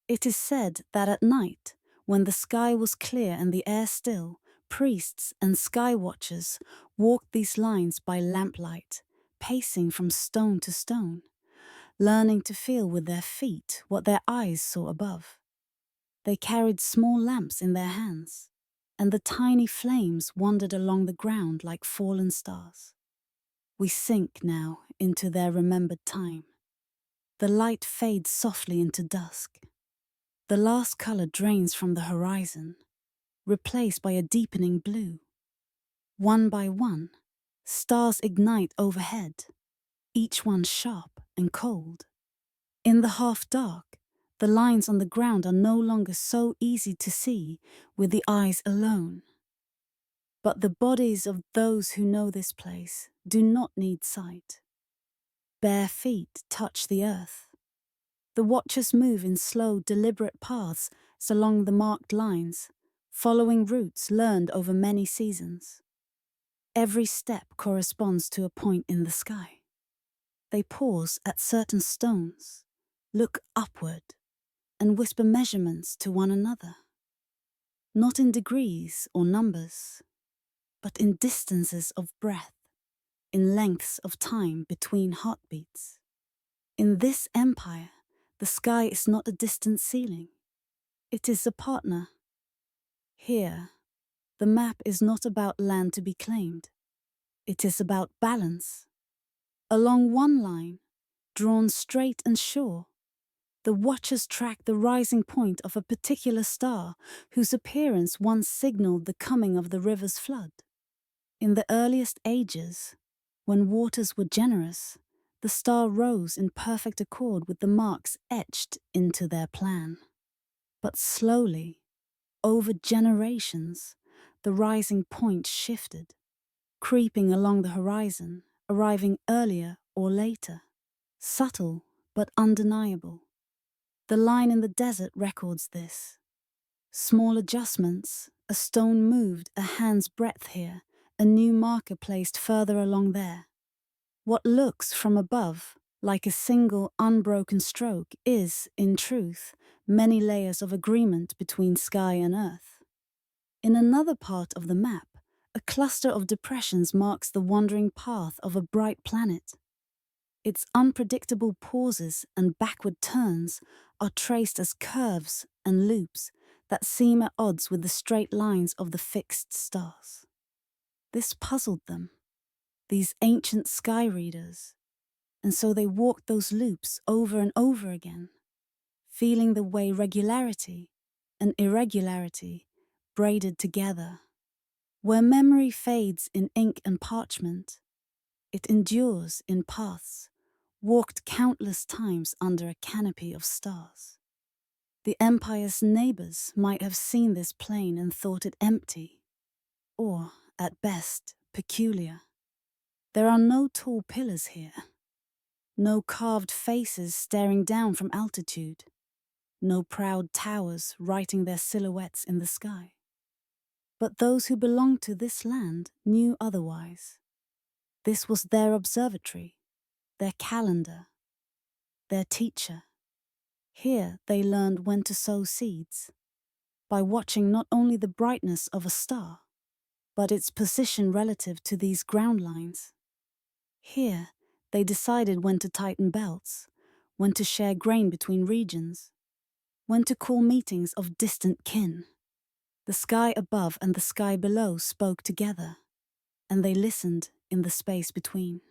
It is said that at night, when the sky was clear and the air still, priests and sky watchers walked these lines by lamplight, pacing from stone to stone, learning to feel with their feet what their eyes saw above. They carried small lamps in their hands, and the tiny flames wandered along the ground like fallen stars. We sink now into their remembered time. The light fades softly into dusk. The last color drains from the horizon, replaced by a deepening blue. One by one, stars ignite overhead, each one sharp and cold. In the half-dark, the lines on the ground are no longer so easy to see with the eyes alone. But the bodies of those who know this place do not need sight. Bare feet touch the earth. The watchers move in slow, deliberate paths along the marked lines, following routes learned over many seasons. Every step corresponds to a point in the sky. They pause at certain stones, look upward, and whisper measurements to one another. Not in degrees or numbers, but in distances of breath, in lengths of time between heartbeats. In this empire, the sky is not a distant ceiling. It is a partner. Here, the map is not about land to be claimed. It is about balance. Along one line, drawn straight and sure, the watchers track the rising point of a particular star whose appearance once signaled the coming of the river's flood. In the earliest ages, when waters were generous, the star rose in perfect accord with the marks etched into their plan. But slowly, over generations, the rising point shifted, creeping along the horizon, arriving earlier or later, subtle but undeniable. The line in the desert records this. Small adjustments, a stone moved a hand's breadth here, a new marker placed further along there. What looks from above like a single unbroken stroke is, in truth, many layers of agreement between sky and earth. In another part of the map, a cluster of depressions marks the wandering path of a bright planet. Its unpredictable pauses and backward turns are traced as curves and loops that seem at odds with the straight lines of the fixed stars. This puzzled them, these ancient sky readers, and so they walked those loops over and over again, feeling the way regularity and irregularity braided together. Where memory fades in ink and parchment, it endures in paths, walked countless times under a canopy of stars. The empire's neighbors might have seen this plain and thought it empty, or, at best, peculiar. There are no tall pillars here, no carved faces staring down from altitude, no proud towers writing their silhouettes in the sky. But those who belonged to this land knew otherwise. This was their observatory, their calendar, their teacher. Here they learned when to sow seeds, by watching not only the brightness of a star, but its position relative to these ground lines. Here they decided when to tighten belts, when to share grain between regions, when to call meetings of distant kin. The sky above and the sky below spoke together, and they listened in the space between.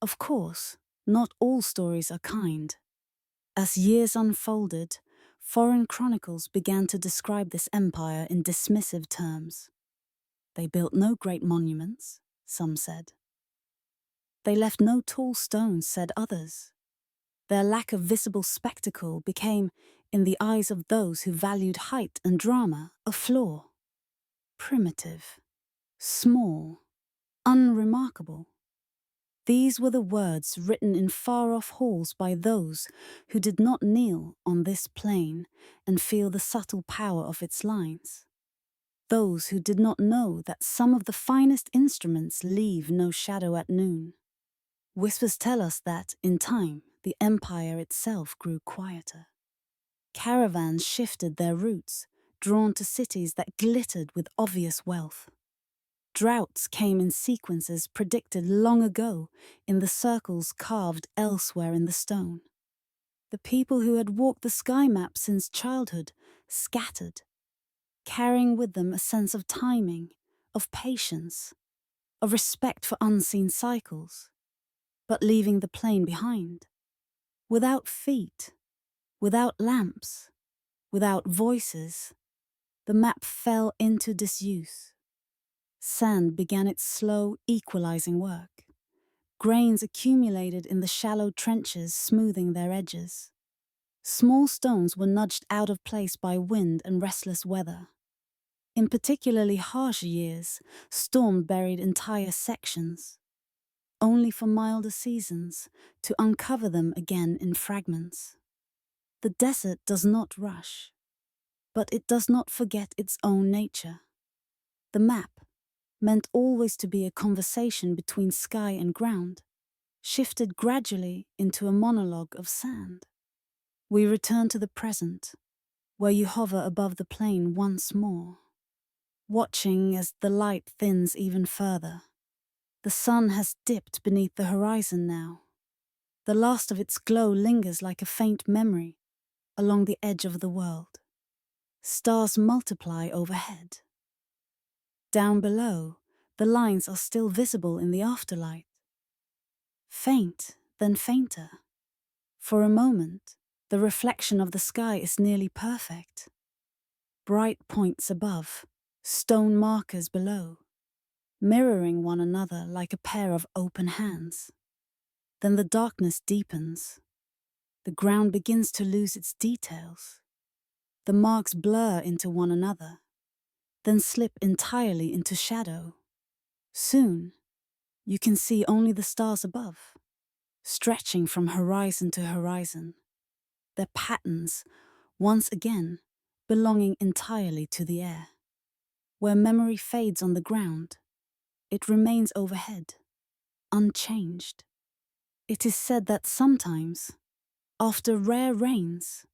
Of course, not all stories are kind. As years unfolded, foreign chronicles began to describe this empire in dismissive terms. They built no great monuments, some said. They left no tall stones, said others. Their lack of visible spectacle became, in the eyes of those who valued height and drama, a flaw. Primitive, small, unremarkable. These were the words written in far-off halls by those who did not kneel on this plain and feel the subtle power of its lines. Those who did not know that some of the finest instruments leave no shadow at noon. Whispers tell us that, in time, the empire itself grew quieter. Caravans shifted their routes, drawn to cities that glittered with obvious wealth. Droughts came in sequences predicted long ago in the circles carved elsewhere in the stone. The people who had walked the sky map since childhood scattered, carrying with them a sense of timing, of patience, of respect for unseen cycles, but leaving the plain behind. Without feet, without lamps, without voices, the map fell into disuse. Sand began its slow, equalizing work. Grains accumulated in the shallow trenches, smoothing their edges. Small stones were nudged out of place by wind and restless weather. In particularly harsh years, storm buried entire sections, only for milder seasons to uncover them again in fragments. The desert does not rush, but it does not forget its own nature. The map, meant always to be a conversation between sky and ground, shifted gradually into a monologue of sand. We return to the present, where you hover above the plain once more, watching as the light thins even further. The sun has dipped beneath the horizon now. The last of its glow lingers like a faint memory along the edge of the world. Stars multiply overhead. Down below, the lines are still visible in the afterlight. Faint, then fainter. For a moment, the reflection of the sky is nearly perfect. Bright points above, stone markers below, mirroring one another like a pair of open hands. Then the darkness deepens. The ground begins to lose its details. The marks blur into one another, then slip entirely into shadow. Soon, you can see only the stars above, stretching from horizon to horizon, their patterns, once again, belonging entirely to the air. Where memory fades on the ground, it remains overhead, unchanged. It is said that sometimes, after rare rains,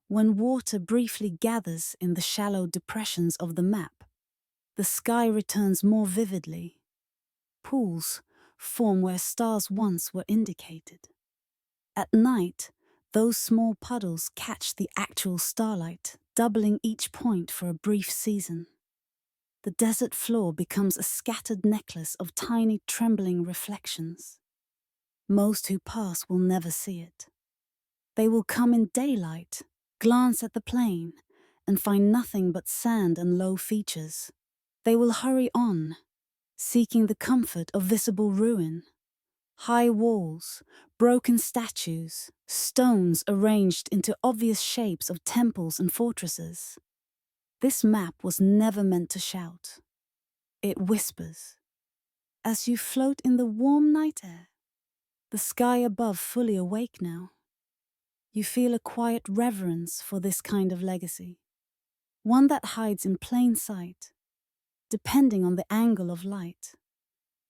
when water briefly gathers in the shallow depressions of the map, the sky returns more vividly. Pools form where stars once were indicated. At night, those small puddles catch the actual starlight, doubling each point for a brief season. The desert floor becomes a scattered necklace of tiny trembling reflections. Most who pass will never see it. They will come in daylight, glance at the plain, and find nothing but sand and low features. They will hurry on, seeking the comfort of visible ruin. High walls, broken statues, stones arranged into obvious shapes of temples and fortresses. This map was never meant to shout. It whispers. As you float in the warm night air, the sky above fully awake now, you feel a quiet reverence for this kind of legacy, one that hides in plain sight, depending on the angle of light,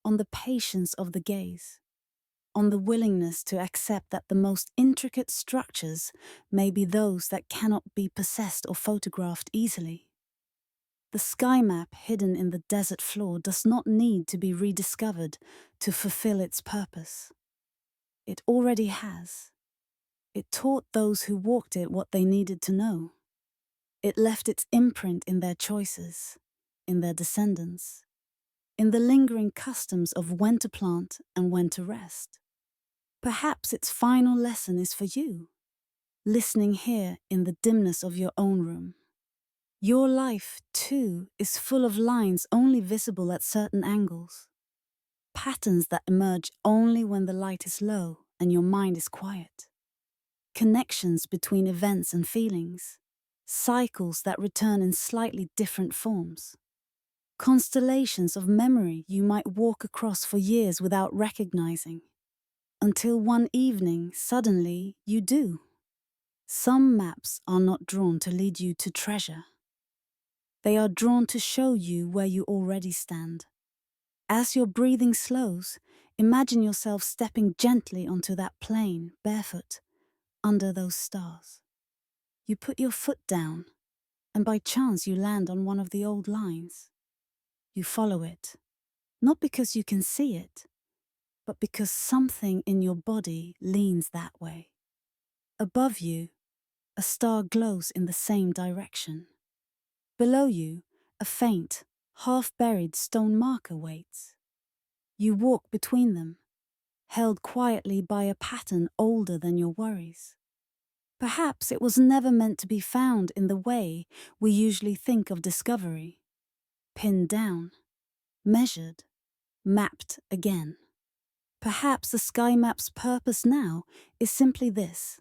on the patience of the gaze, on the willingness to accept that the most intricate structures may be those that cannot be possessed or photographed easily. The sky map hidden in the desert floor does not need to be rediscovered to fulfill its purpose. It already has. It taught those who walked it what they needed to know. It left its imprint in their choices, in their descendants, in the lingering customs of when to plant and when to rest. Perhaps its final lesson is for you, listening here in the dimness of your own room. Your life, too, is full of lines only visible at certain angles, patterns that emerge only when the light is low and your mind is quiet, connections between events and feelings, cycles that return in slightly different forms, constellations of memory you might walk across for years without recognizing, until one evening, suddenly, you do. Some maps are not drawn to lead you to treasure. They are drawn to show you where you already stand. As your breathing slows, imagine yourself stepping gently onto that plain, barefoot, under those stars. You put your foot down, and by chance you land on one of the old lines. You follow it, not because you can see it, but because something in your body leans that way. Above you, a star glows in the same direction. Below you, a faint, half-buried stone marker waits. You walk between them, held quietly by a pattern older than your worries. Perhaps it was never meant to be found in the way we usually think of discovery. Pinned down, measured, mapped again. Perhaps the sky map's purpose now is simply this: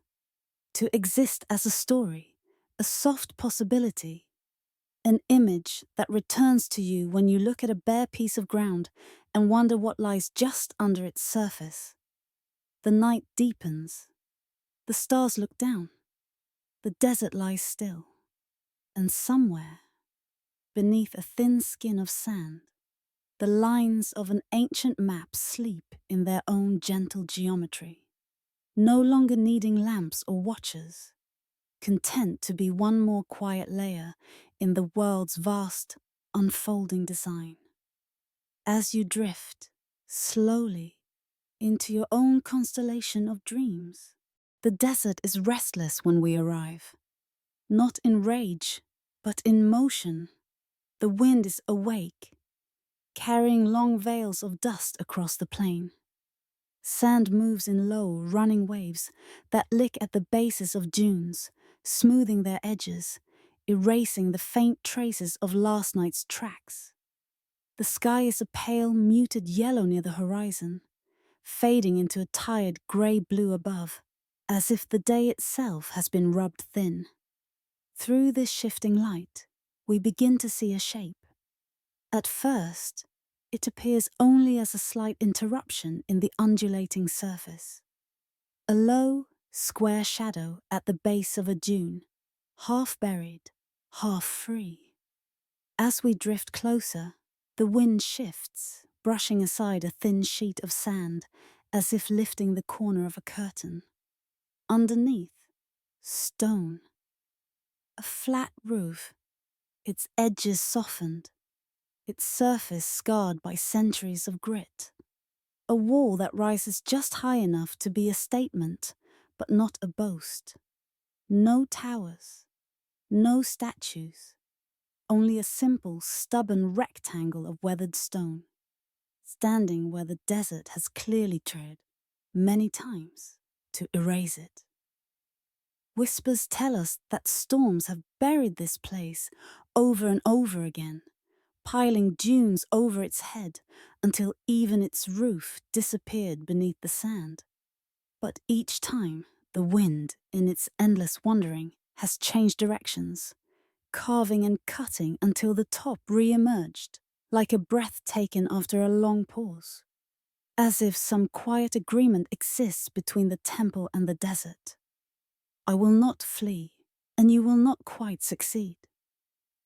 to exist as a story, a soft possibility, an image that returns to you when you look at a bare piece of ground and wonder what lies just under its surface. The night deepens. The stars look down. The desert lies still. And somewhere, beneath a thin skin of sand, the lines of an ancient map sleep in their own gentle geometry, no longer needing lamps or watchers, content to be one more quiet layer in the world's vast, unfolding design. As you drift, slowly, into your own constellation of dreams, the desert is restless when we arrive, not in rage, but in motion. The wind is awake, carrying long veils of dust across the plain. Sand moves in low, running waves that lick at the bases of dunes, smoothing their edges, erasing the faint traces of last night's tracks. The sky is a pale, muted yellow near the horizon, fading into a tired grey-blue above, as if the day itself has been rubbed thin. Through this shifting light, we begin to see a shape. At first, it appears only as a slight interruption in the undulating surface. A low, square shadow at the base of a dune, half buried, half free. As we drift closer, the wind shifts, brushing aside a thin sheet of sand, as if lifting the corner of a curtain. Underneath, stone. A flat roof, its edges softened, its surface scarred by centuries of grit. A wall that rises just high enough to be a statement, but not a boast. No towers, no statues, only a simple, stubborn rectangle of weathered stone, standing where the desert has clearly tread, many times, to erase it. Whispers tell us that storms have buried this place over and over again, piling dunes over its head until even its roof disappeared beneath the sand. But each time, the wind, in its endless wandering, has changed directions, carving and cutting until the top re-emerged, like a breath taken after a long pause, as if some quiet agreement exists between the temple and the desert. I will not flee, and you will not quite succeed.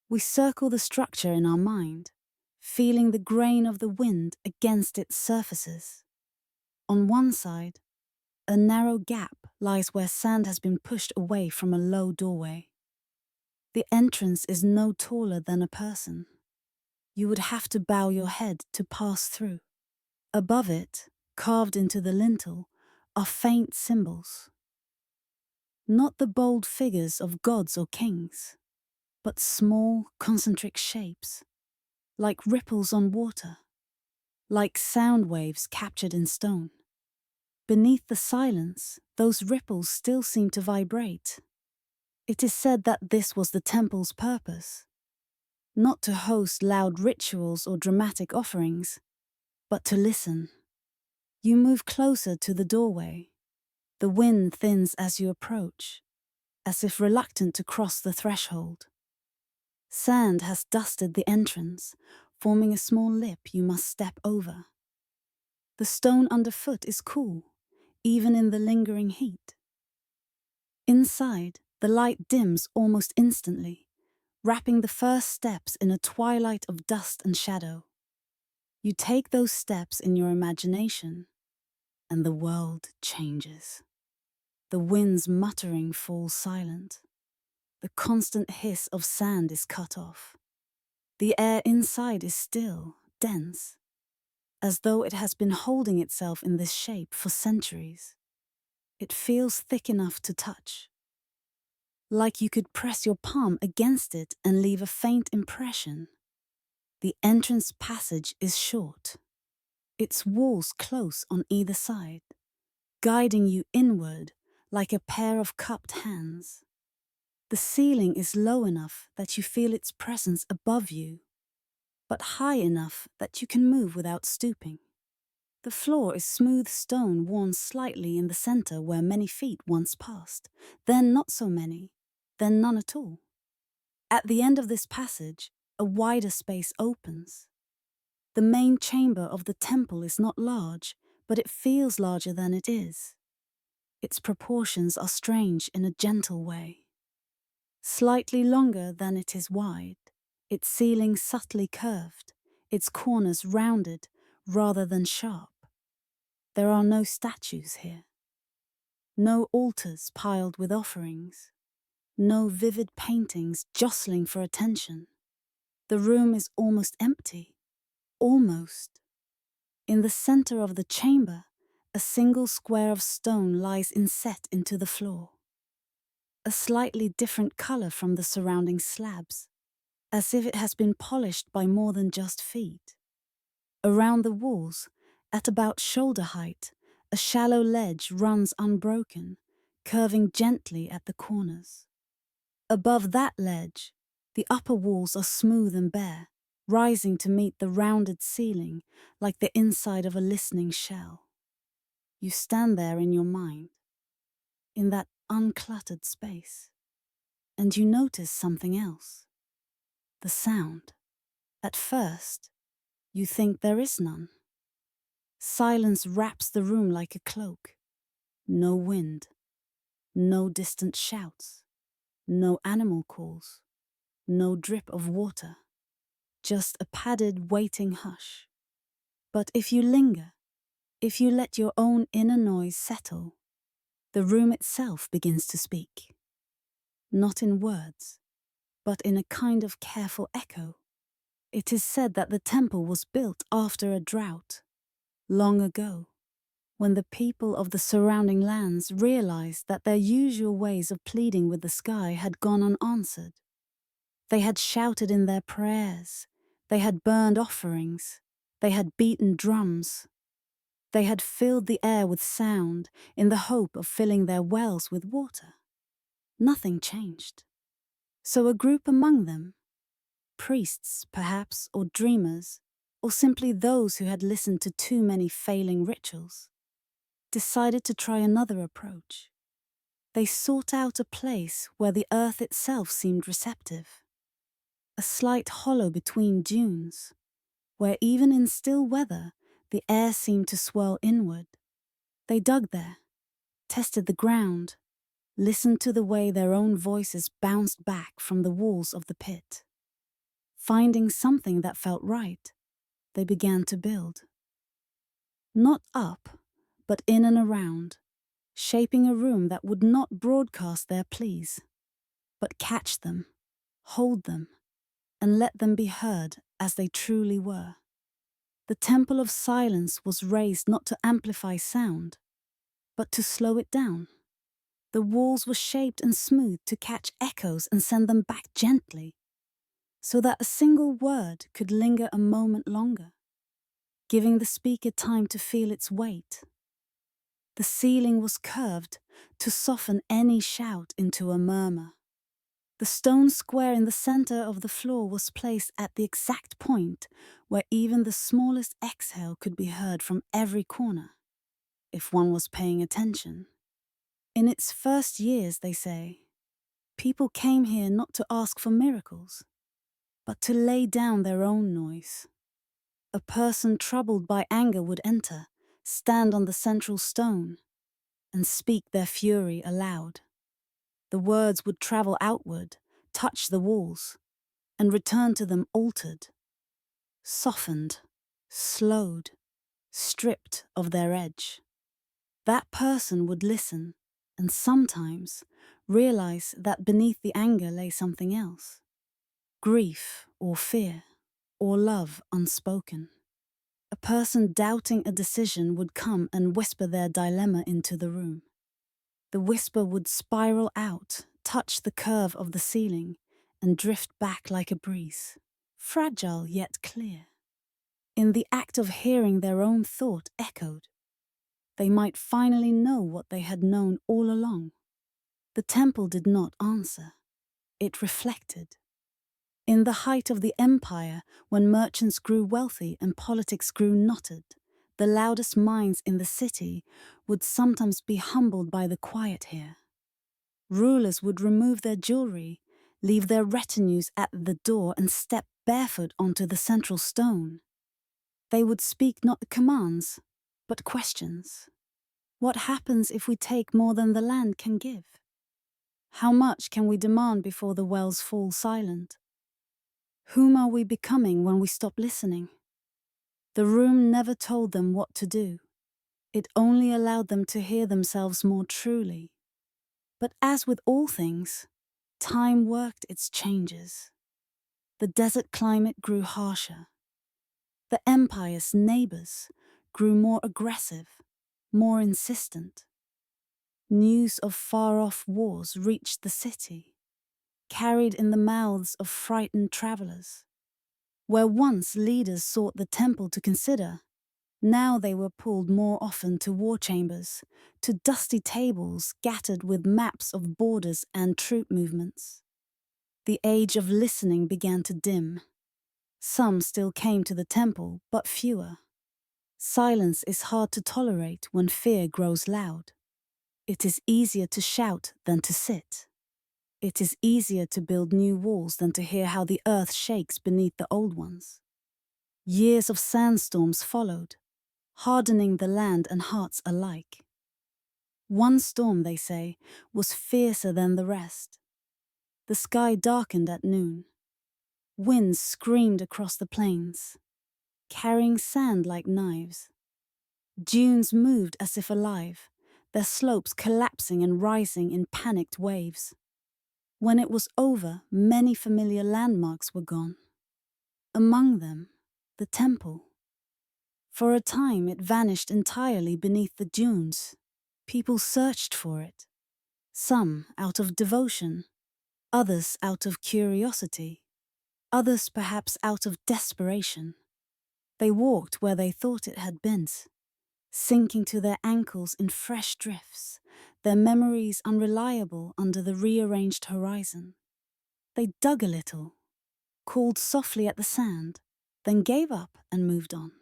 We circle the structure in our mind, feeling the grain of the wind against its surfaces. On one side, a narrow gap lies where sand has been pushed away from a low doorway. The entrance is no taller than a person. You would have to bow your head to pass through. Above it, carved into the lintel, are faint symbols. Not the bold figures of gods or kings, but small, concentric shapes, like ripples on water, like sound waves captured in stone. Beneath the silence, those ripples still seem to vibrate. It is said that this was the temple's purpose, not to host loud rituals or dramatic offerings, but to listen. You move closer to the doorway. The wind thins as you approach, as if reluctant to cross the threshold. Sand has dusted the entrance, forming a small lip you must step over. The stone underfoot is cool, even in the lingering heat. Inside, the light dims almost instantly, wrapping the first steps in a twilight of dust and shadow. You take those steps in your imagination, and the world changes. The wind's muttering falls silent. The constant hiss of sand is cut off. The air inside is still, dense, as though it has been holding itself in this shape for centuries. It feels thick enough to touch, like you could press your palm against it and leave a faint impression. The entrance passage is short, its walls close on either side, guiding you inward like a pair of cupped hands. The ceiling is low enough that you feel its presence above you, but high enough that you can move without stooping. The floor is smooth stone worn slightly in the center where many feet once passed, then not so many, then none at all. At the end of this passage, a wider space opens. The main chamber of the temple is not large, but it feels larger than it is. Its proportions are strange in a gentle way. Slightly longer than it is wide, its ceiling subtly curved, its corners rounded rather than sharp. There are no statues here. No altars piled with offerings. No vivid paintings jostling for attention. The room is almost empty. Almost. In the center of the chamber, a single square of stone lies inset into the floor. A slightly different color from the surrounding slabs, as if it has been polished by more than just feet. Around the walls, at about shoulder height, a shallow ledge runs unbroken, curving gently at the corners. Above that ledge, the upper walls are smooth and bare, rising to meet the rounded ceiling like the inside of a listening shell. You stand there in your mind, in that uncluttered space, and you notice something else. The sound. At first, you think there is none. Silence wraps the room like a cloak. No wind, no distant shouts, no animal calls, no drip of water, just a padded waiting hush. But if you linger, if you let your own inner noise settle, the room itself begins to speak. Not in words, but in a kind of careful echo. It is said that the temple was built after a drought, long ago, when the people of the surrounding lands realized that their usual ways of pleading with the sky had gone unanswered. They had shouted in their prayers, they had burned offerings, they had beaten drums, they had filled the air with sound in the hope of filling their wells with water. Nothing changed. So a group among them, priests perhaps, or dreamers, or simply those who had listened to too many failing rituals, decided to try another approach. They sought out a place where the earth itself seemed receptive. A slight hollow between dunes, where even in still weather the air seemed to swirl inward. They dug there, tested the ground, listened to the way their own voices bounced back from the walls of the pit. Finding something that felt right, they began to build. Not up, but in and around, shaping a room that would not broadcast their pleas, but catch them, hold them, and let them be heard as they truly were. The temple of silence was raised not to amplify sound, but to slow it down. The walls were shaped and smoothed to catch echoes and send them back gently, so that a single word could linger a moment longer, giving the speaker time to feel its weight. The ceiling was curved to soften any shout into a murmur. The stone square in the center of the floor was placed at the exact point where even the smallest exhale could be heard from every corner, if one was paying attention. In its first years, they say, people came here not to ask for miracles, but to lay down their own noise. A person troubled by anger would enter, stand on the central stone, and speak their fury aloud. The words would travel outward, touch the walls, and return to them altered, softened, slowed, stripped of their edge. That person would listen, and sometimes realize that beneath the anger lay something else. Grief or fear, or love unspoken. A person doubting a decision would come and whisper their dilemma into the room. The whisper would spiral out, touch the curve of the ceiling, and drift back like a breeze, fragile yet clear. In the act of hearing their own thought echoed, they might finally know what they had known all along. The temple did not answer. It reflected. In the height of the empire, when merchants grew wealthy and politics grew knotted, the loudest minds in the city would sometimes be humbled by the quiet here. Rulers would remove their jewelry, leave their retinues at the door, and step barefoot onto the central stone. They would speak not commands, but questions. What happens if we take more than the land can give? How much can we demand before the wells fall silent? Whom are we becoming when we stop listening? The room never told them what to do. It only allowed them to hear themselves more truly. But as with all things, Time worked its changes. The desert climate grew harsher. The empire's neighbors grew more aggressive, more insistent. News of far-off wars reached the city, carried in the mouths of frightened travelers. Where once leaders sought the temple to consider, now they were pulled more often to war chambers, to dusty tables scattered with maps of borders and troop movements. The age of listening began to dim. Some still came to the temple, but fewer. Silence is hard to tolerate when fear grows loud. It is easier to shout than to sit. It is easier to build new walls than to hear how the earth shakes beneath the old ones. Years of sandstorms followed, hardening the land and hearts alike. One storm, they say, was fiercer than the rest. The sky darkened at noon. Winds screamed across the plains, carrying sand like knives. Dunes moved as if alive, their slopes collapsing and rising in panicked waves. When it was over, many familiar landmarks were gone. Among them, the temple. For a time, it vanished entirely beneath the dunes. People searched for it, some out of devotion, others out of curiosity, others perhaps out of desperation. They walked where they thought it had been, sinking to their ankles in fresh drifts, their memories unreliable under the rearranged horizon. They dug a little, called softly at the sand, then gave up and moved on.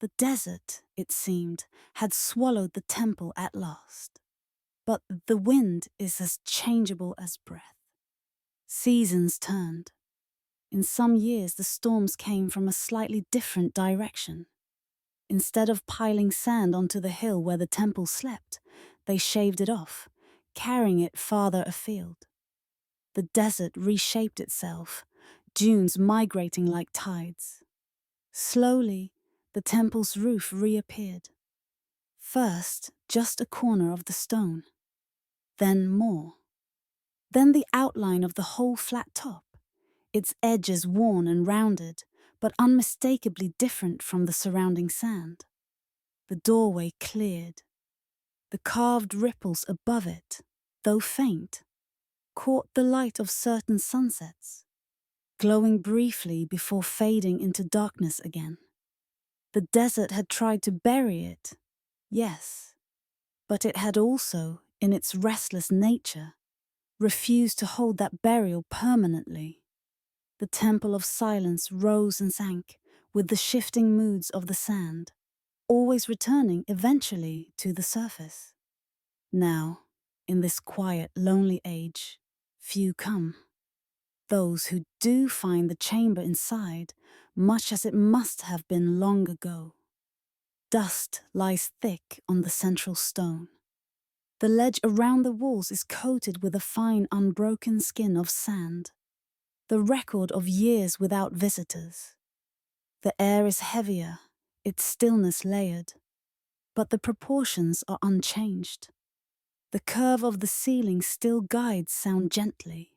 The desert, it seemed, had swallowed the temple at last. But the wind is as changeable as breath. Seasons turned. In some years, the storms came from a slightly different direction. Instead of piling sand onto the hill where the temple slept, they shaved it off, carrying it farther afield. The desert reshaped itself, dunes migrating like tides. Slowly, the temple's roof reappeared. First, just a corner of the stone. Then more. Then the outline of the whole flat top, its edges worn and rounded, but unmistakably different from the surrounding sand. The doorway cleared. The carved ripples above it, though faint, caught the light of certain sunsets, glowing briefly before fading into darkness again. The desert had tried to bury it, yes, but it had also, in its restless nature, refused to hold that burial permanently. The temple of silence rose and sank with the shifting moods of the sand, always returning eventually to the surface. Now, in this quiet, lonely age, few come. Those who do find the chamber inside, much as it must have been long ago. Dust lies thick on the central stone. The ledge around the walls is coated with a fine, unbroken skin of sand, the record of years without visitors. The air is heavier, its stillness layered, but the proportions are unchanged. The curve of the ceiling still guides sound gently.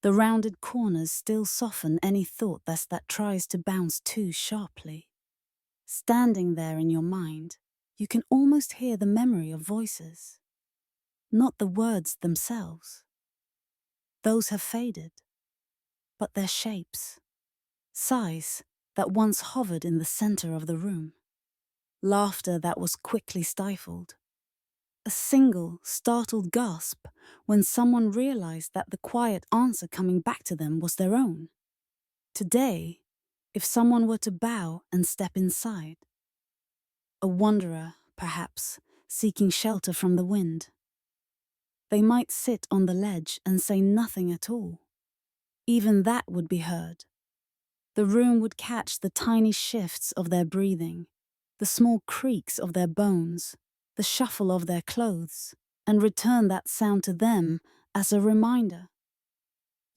The rounded corners still soften any thought that tries to bounce too sharply. Standing there in your mind, you can almost hear the memory of voices, not the words themselves. Those have faded, but their shapes, sighs that once hovered in the center of the room, laughter that was quickly stifled, a single, startled gasp when someone realized that the quiet answer coming back to them was their own. Today, if someone were to bow and step inside, a wanderer, perhaps, seeking shelter from the wind, they might sit on the ledge and say nothing at all. Even that would be heard. The room would catch the tiny shifts of their breathing, the small creaks of their bones, the shuffle of their clothes, and return that sound to them as a reminder.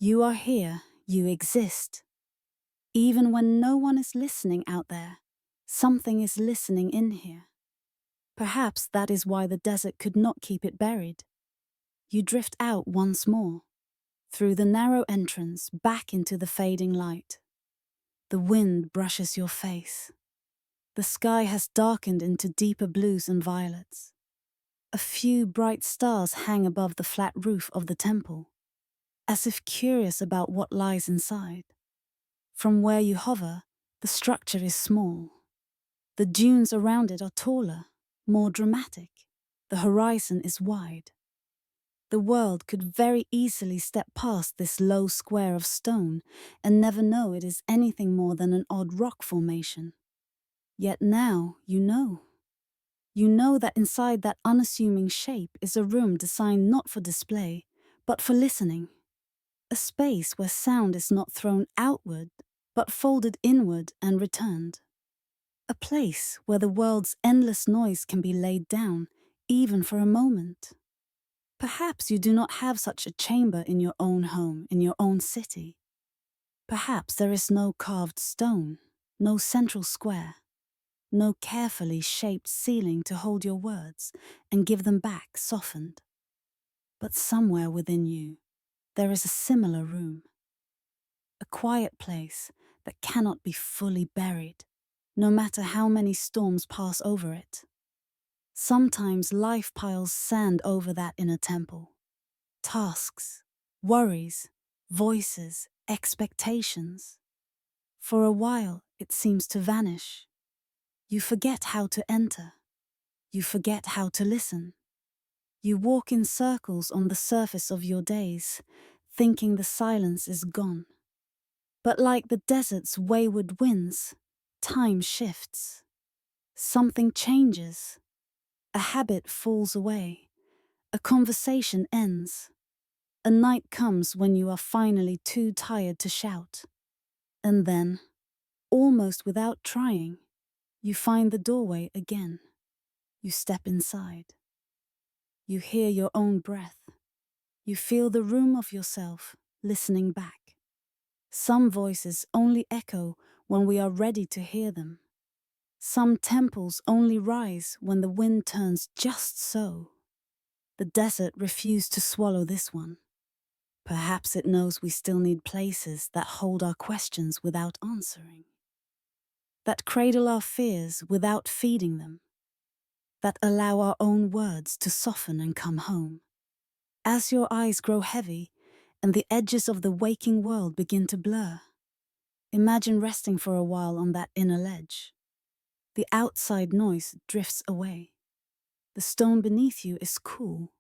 You are here, you exist. Even when no one is listening out there, something is listening in here. Perhaps that is why the desert could not keep it buried. You drift out once more, through the narrow entrance back into the fading light. The wind brushes your face. The sky has darkened into deeper blues and violets. A few bright stars hang above the flat roof of the temple, as if curious about what lies inside. From where you hover, the structure is small. The dunes around it are taller, more dramatic. The horizon is wide. The world could very easily step past this low square of stone and never know it is anything more than an odd rock formation. Yet now you know. You know that inside that unassuming shape is a room designed not for display, but for listening. A space where sound is not thrown outward, but folded inward and returned. A place where the world's endless noise can be laid down, even for a moment. Perhaps you do not have such a chamber in your own home, in your own city. Perhaps there is no carved stone, no central square, no carefully shaped ceiling to hold your words and give them back softened. But somewhere within you, there is a similar room. A quiet place that cannot be fully buried, no matter how many storms pass over it. Sometimes life piles sand over that inner temple. Tasks, worries, voices, expectations. For a while, it seems to vanish. You forget how to enter. You forget how to listen. You walk in circles on the surface of your days, thinking the silence is gone. But like the desert's wayward winds, time shifts. Something changes. A habit falls away. A conversation ends. A night comes when you are finally too tired to shout. And then, almost without trying, you find the doorway again. You step inside. You hear your own breath. You feel the room of yourself, listening back. Some voices only echo when we are ready to hear them. Some temples only rise when the wind turns just so. The desert refused to swallow this one. Perhaps it knows we still need places that hold our questions without answering. That cradle our fears without feeding them. That allow our own words to soften and come home. As your eyes grow heavy and the edges of the waking world begin to blur, imagine resting for a while on that inner ledge. The outside noise drifts away. The stone beneath you is cool.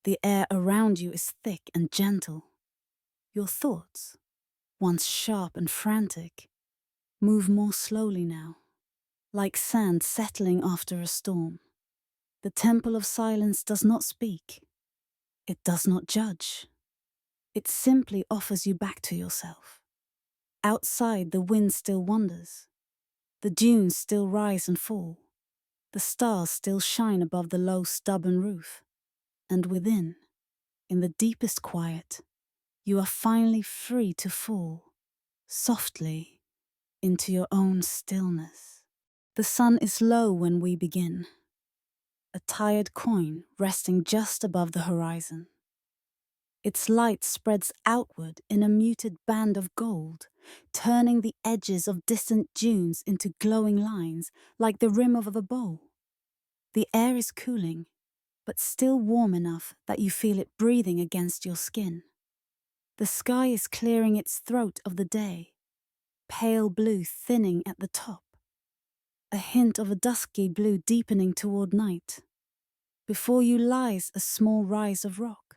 The air around you is thick and gentle. Your thoughts, once sharp and frantic, move more slowly now, like sand settling after a storm. The temple of silence does not speak. It does not judge. It simply offers you back to yourself. Outside, the wind still wanders. The dunes still rise and fall. The stars still shine above the low, stubborn roof. And within, in the deepest quiet, you are finally free to fall, softly, into your own stillness. The sun is low when we begin, a tired coin resting just above the horizon. Its light spreads outward in a muted band of gold, turning the edges of distant dunes into glowing lines like the rim of a bowl. The air is cooling, but still warm enough that you feel it breathing against your skin. The sky is clearing its throat of the day, pale blue thinning at the top, a hint of a dusky blue deepening toward night. Before you lies a small rise of rock,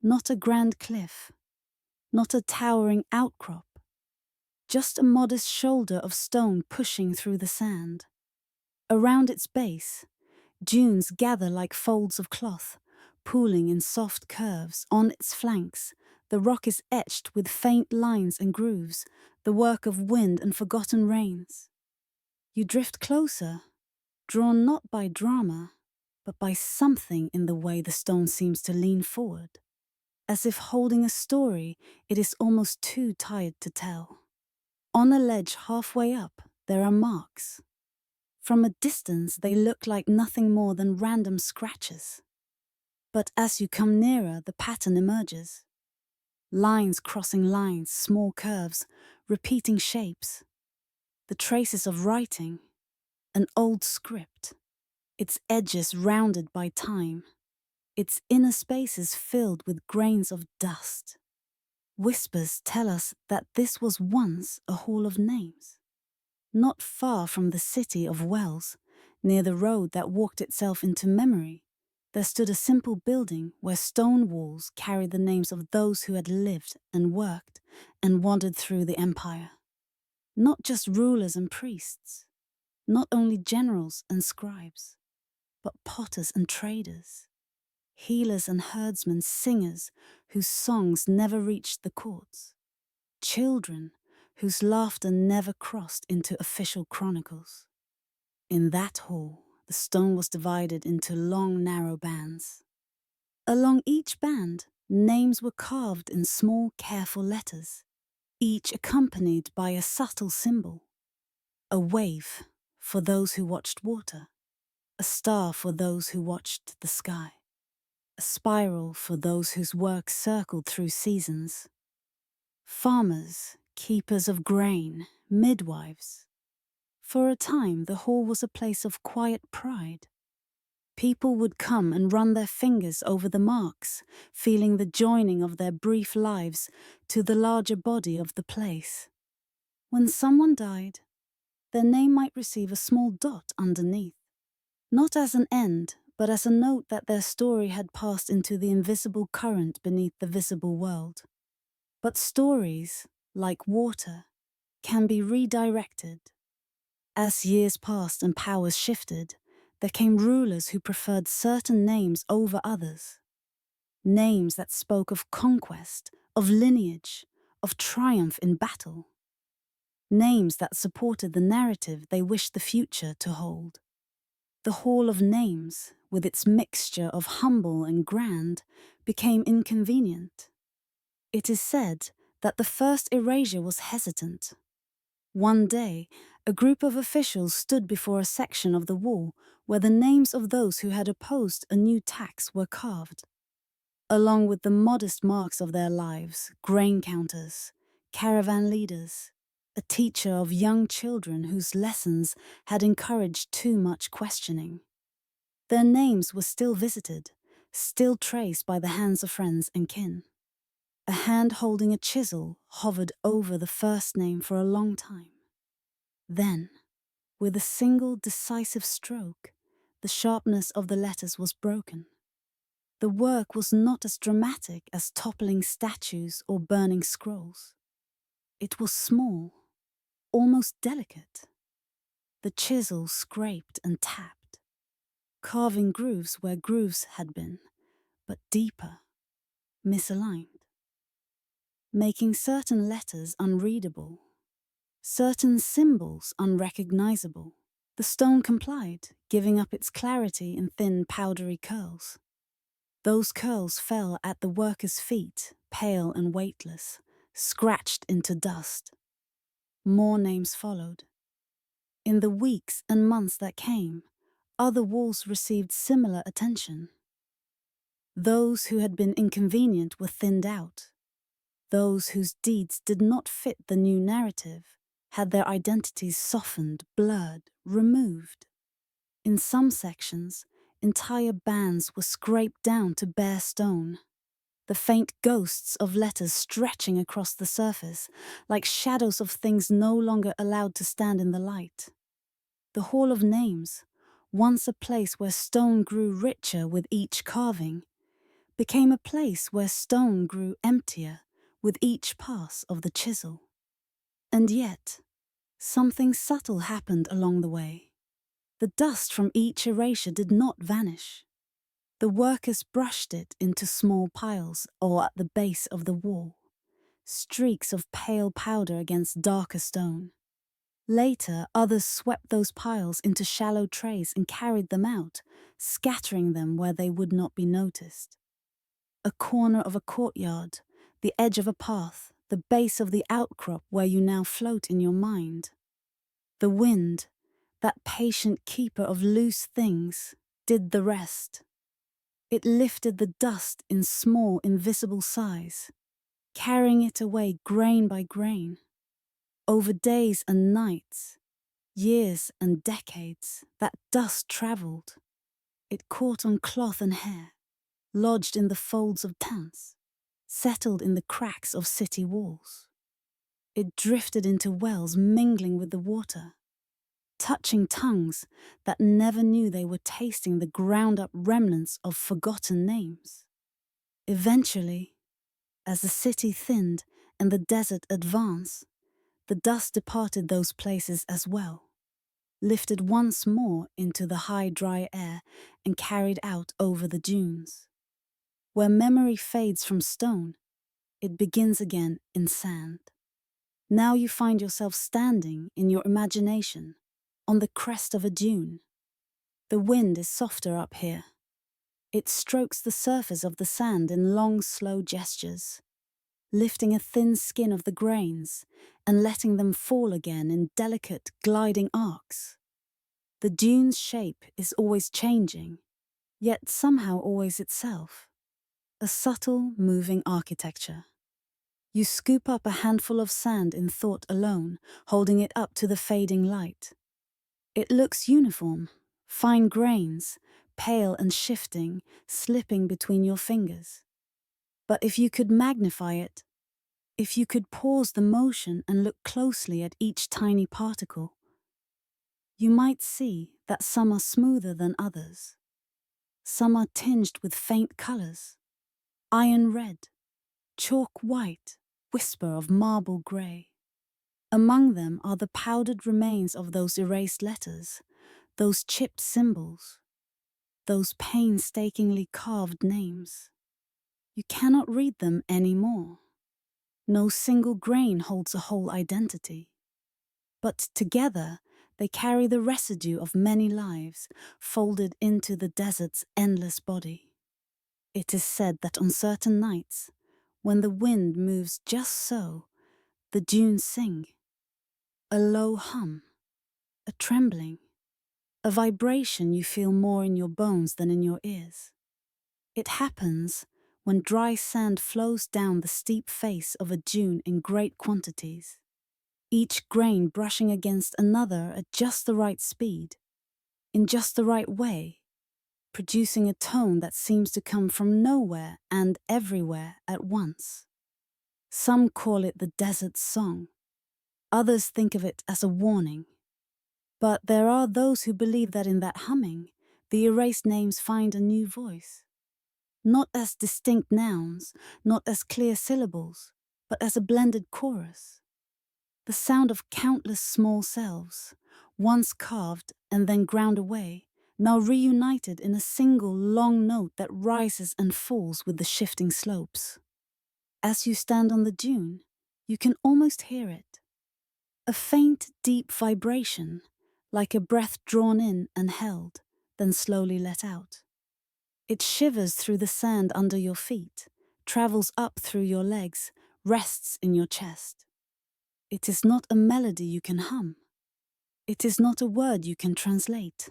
not a grand cliff, not a towering outcrop, just a modest shoulder of stone pushing through the sand. Around its base, dunes gather like folds of cloth, pooling in soft curves. On its flanks, the rock is etched with faint lines and grooves, the work of wind and forgotten rains. You drift closer, drawn not by drama, but by something in the way the stone seems to lean forward. As if holding a story it is almost too tired to tell. On a ledge halfway up, there are marks. From a distance, they look like nothing more than random scratches. But as you come nearer, the pattern emerges. Lines crossing lines, small curves, repeating shapes. The traces of writing, an old script, its edges rounded by time, its inner spaces filled with grains of dust. Whispers tell us that this was once a hall of names. Not far from the city of Wells, near the road that walked itself into memory, there stood a simple building where stone walls carried the names of those who had lived and worked and wandered through the empire. Not just rulers and priests, not only generals and scribes, but potters and traders, healers and herdsmen, singers whose songs never reached the courts, children whose laughter never crossed into official chronicles. In that hall, the stone was divided into long, narrow bands. Along each band, names were carved in small, careful letters, each accompanied by a subtle symbol. A wave for those who watched water, a star for those who watched the sky, a spiral for those whose work circled through seasons. Farmers, keepers of grain, midwives. For a time, the hall was a place of quiet pride. People would come and run their fingers over the marks, feeling the joining of their brief lives to the larger body of the place. When someone died, their name might receive a small dot underneath, not as an end, but as a note that their story had passed into the invisible current beneath the visible world. But stories, like water, can be redirected. As years passed and powers shifted, there came rulers who preferred certain names over others. Names that spoke of conquest, of lineage, of triumph in battle. Names that supported the narrative they wished the future to hold. The Hall of Names, with its mixture of humble and grand, became inconvenient. It is said that the first erasure was hesitant. One day, a group of officials stood before a section of the wall where the names of those who had opposed a new tax were carved. Along with the modest marks of their lives, grain counters, caravan leaders, a teacher of young children whose lessons had encouraged too much questioning. Their names were still visited, still traced by the hands of friends and kin. A hand holding a chisel hovered over the first name for a long time. Then, with a single decisive stroke, the sharpness of the letters was broken. The work was not as dramatic as toppling statues or burning scrolls. It was small, almost delicate. The chisel scraped and tapped, carving grooves where grooves had been, but deeper, misaligned, making certain letters unreadable, certain symbols unrecognizable. The stone complied, giving up its clarity in thin, powdery curls. Those curls fell at the worker's feet, pale and weightless, scratched into dust. More names followed. In the weeks and months that came, other walls received similar attention. Those who had been inconvenient were thinned out. Those whose deeds did not fit the new narrative had their identities softened, blurred, removed. In some sections, entire bands were scraped down to bare stone, the faint ghosts of letters stretching across the surface, like shadows of things no longer allowed to stand in the light. The Hall of Names, once a place where stone grew richer with each carving, became a place where stone grew emptier with each pass of the chisel. And yet, something subtle happened along the way. The dust from each erasure did not vanish. The workers brushed it into small piles or at the base of the wall, streaks of pale powder against darker stone. Later, others swept those piles into shallow trays and carried them out, scattering them where they would not be noticed. A corner of a courtyard, the edge of a path, the base of the outcrop where you now float in your mind. The wind, that patient keeper of loose things, did the rest. It lifted the dust in small, invisible sighs, carrying it away grain by grain. Over days and nights, years and decades, that dust traveled. It caught on cloth and hair, lodged in the folds of pants, settled in the cracks of city walls. It drifted into wells mingling with the water, touching tongues that never knew they were tasting the ground-up remnants of forgotten names. Eventually, as the city thinned and the desert advanced, the dust departed those places as well, lifted once more into the high dry air and carried out over the dunes. Where memory fades from stone, it begins again in sand. Now you find yourself standing in your imagination on the crest of a dune. The wind is softer up here. It strokes the surface of the sand in long, slow gestures, lifting a thin skin of the grains and letting them fall again in delicate, gliding arcs. The dune's shape is always changing, yet somehow always itself. A subtle, moving architecture. You scoop up a handful of sand in thought alone, holding it up to the fading light. It looks uniform, fine grains, pale and shifting, slipping between your fingers. But if you could magnify it, if you could pause the motion and look closely at each tiny particle, you might see that some are smoother than others. Some are tinged with faint colors, iron red, chalk white, whisper of marble grey. Among them are the powdered remains of those erased letters, those chipped symbols, those painstakingly carved names. You cannot read them anymore. No single grain holds a whole identity. But together, they carry the residue of many lives, folded into the desert's endless body. It is said that on certain nights, when the wind moves just so, the dunes sing. A low hum, a trembling, a vibration you feel more in your bones than in your ears. It happens when dry sand flows down the steep face of a dune in great quantities, each grain brushing against another at just the right speed, in just the right way, producing a tone that seems to come from nowhere and everywhere at once. Some call it the desert's song. Others think of it as a warning. But there are those who believe that in that humming, the erased names find a new voice. Not as distinct nouns, not as clear syllables, but as a blended chorus. The sound of countless small selves, once carved and then ground away, now reunited in a single long note that rises and falls with the shifting slopes. As you stand on the dune, you can almost hear it. A faint, deep vibration, like a breath drawn in and held, then slowly let out. It shivers through the sand under your feet, travels up through your legs, rests in your chest. It is not a melody you can hum. It is not a word you can translate.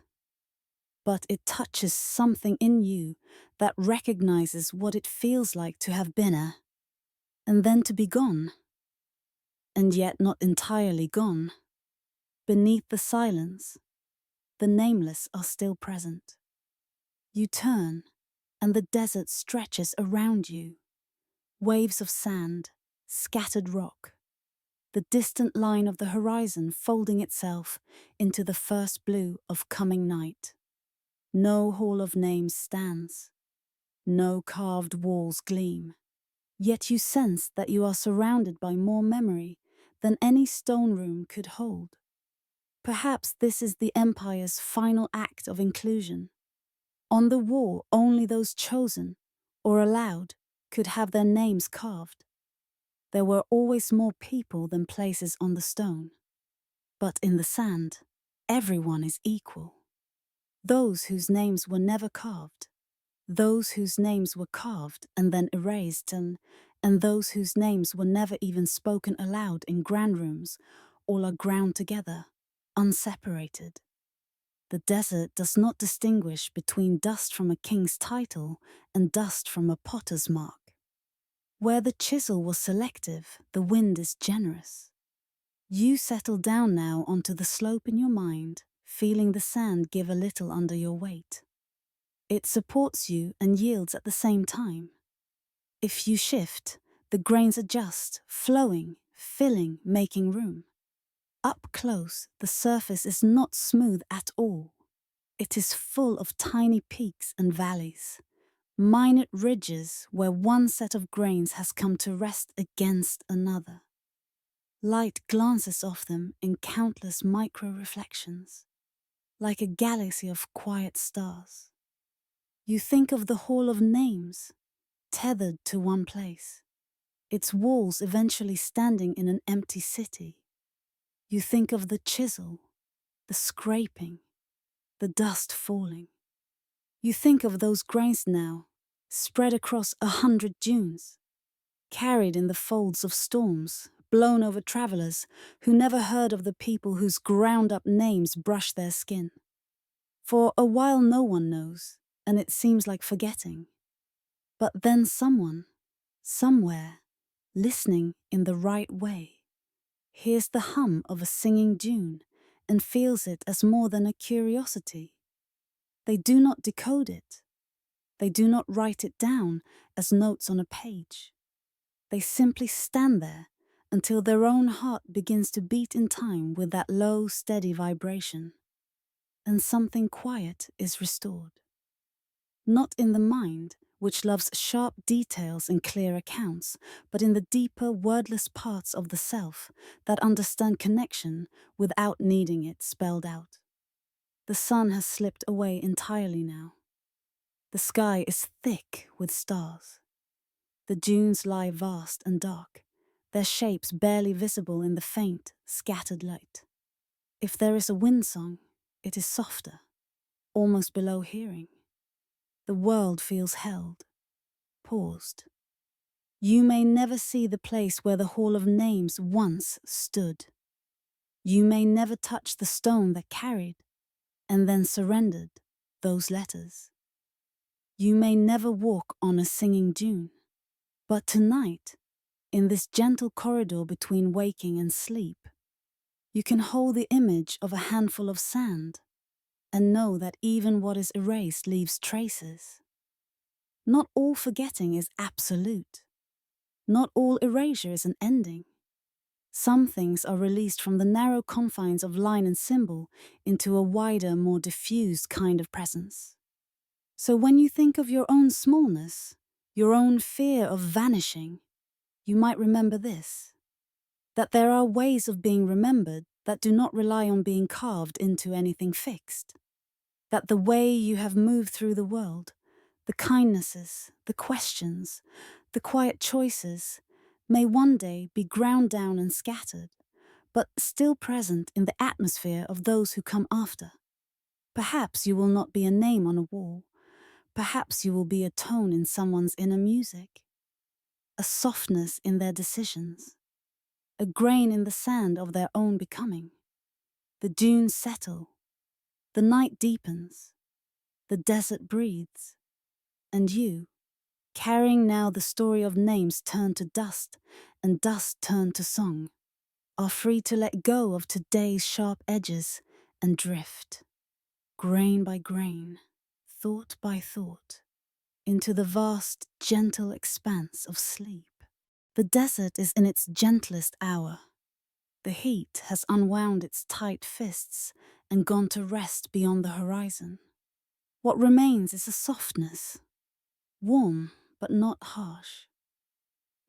But it touches something in you that recognizes what it feels like to have been a, and then to be gone. And yet not entirely gone. Beneath the silence, the nameless are still present. You turn, and the desert stretches around you. Waves of sand, scattered rock, the distant line of the horizon folding itself into the first blue of coming night. No hall of names stands. No carved walls gleam. Yet you sense that you are surrounded by more memory than any stone room could hold. Perhaps this is the Empire's final act of inclusion. On the wall, only those chosen, or allowed, could have their names carved. There were always more people than places on the stone. But in the sand, everyone is equal. Those whose names were never carved, those whose names were carved and then erased, and those whose names were never even spoken aloud in grand rooms, all are ground together, unseparated. The desert does not distinguish between dust from a king's title and dust from a potter's mark. Where the chisel was selective, the wind is generous. You settle down now onto the slope in your mind, feeling the sand give a little under your weight. It supports you and yields at the same time. If you shift, the grains adjust, flowing, filling, making room. Up close, the surface is not smooth at all. It is full of tiny peaks and valleys, minute ridges where one set of grains has come to rest against another. Light glances off them in countless micro-reflections, like a galaxy of quiet stars. You think of the Hall of Names, tethered to one place, its walls eventually standing in an empty city. You think of the chisel, the scraping, the dust falling. You think of those grains now, spread across 100 dunes, carried in the folds of storms, blown over travelers who never heard of the people whose ground-up names brush their skin. For a while no one knows, and it seems like forgetting. But then someone, somewhere, listening in the right way, hears the hum of a singing dune and feels it as more than a curiosity. They do not decode it. They do not write it down as notes on a page. They simply stand there until their own heart begins to beat in time with that low, steady vibration, and something quiet is restored. Not in the mind, which loves sharp details and clear accounts, but in the deeper, wordless parts of the self that understand connection without needing it spelled out. The sun has slipped away entirely now. The sky is thick with stars. The dunes lie vast and dark, their shapes barely visible in the faint, scattered light. If there is a wind song, it is softer, almost below hearing. The world feels held, paused. You may never see the place where the Hall of Names once stood. You may never touch the stone that carried and then surrendered those letters. You may never walk on a singing dune. But tonight, in this gentle corridor between waking and sleep, you can hold the image of a handful of sand and know that even what is erased leaves traces. Not all forgetting is absolute. Not all erasure is an ending. Some things are released from the narrow confines of line and symbol into a wider, more diffused kind of presence. So when you think of your own smallness, your own fear of vanishing, you might remember this: that there are ways of being remembered that do not rely on being carved into anything fixed. That the way you have moved through the world, the kindnesses, the questions, the quiet choices, may one day be ground down and scattered, but still present in the atmosphere of those who come after. Perhaps you will not be a name on a wall. Perhaps you will be a tone in someone's inner music, a softness in their decisions, a grain in the sand of their own becoming. The dunes settle, the night deepens, the desert breathes, and you, carrying now the story of names turned to dust and dust turned to song, are free to let go of today's sharp edges and drift, grain by grain, thought by thought, into the vast, gentle expanse of sleep. The desert is in its gentlest hour. The heat has unwound its tight fists and gone to rest beyond the horizon. What remains is a softness, warm but not harsh,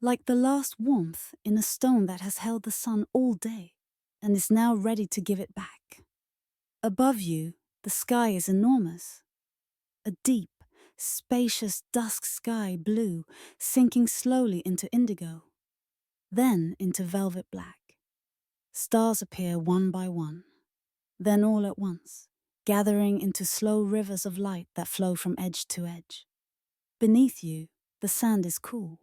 like the last warmth in a stone that has held the sun all day and is now ready to give it back. Above you, the sky is enormous, a deep, spacious dusk sky blue sinking slowly into indigo, then into velvet black. Stars appear one by one, then all at once, gathering into slow rivers of light that flow from edge to edge. Beneath you, the sand is cool.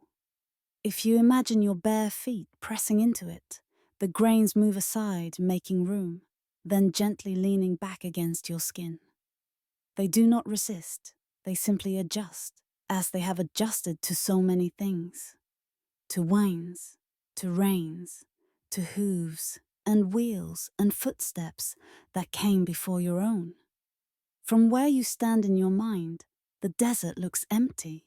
If you imagine your bare feet pressing into it, the grains move aside, making room, then gently leaning back against your skin. They do not resist, they simply adjust, as they have adjusted to so many things. to winds, to rains, to hooves and wheels and footsteps that came before your own. From where you stand in your mind, the desert looks empty.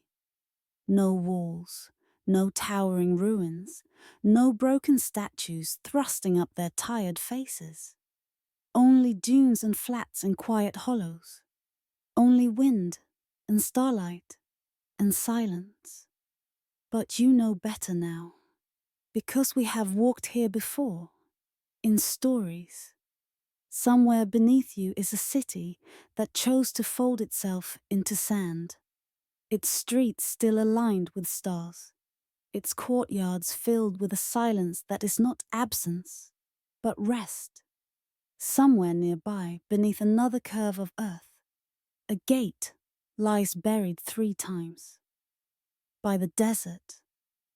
No walls, no towering ruins, no broken statues thrusting up their tired faces. Only dunes and flats and quiet hollows. Only wind and starlight and silence. But you know better now, because we have walked here before, in stories. Somewhere beneath you is a city that chose to fold itself into sand, its streets still aligned with stars, its courtyards filled with a silence that is not absence, but rest. Somewhere nearby, beneath another curve of earth, a gate lies buried 3 times. By the desert,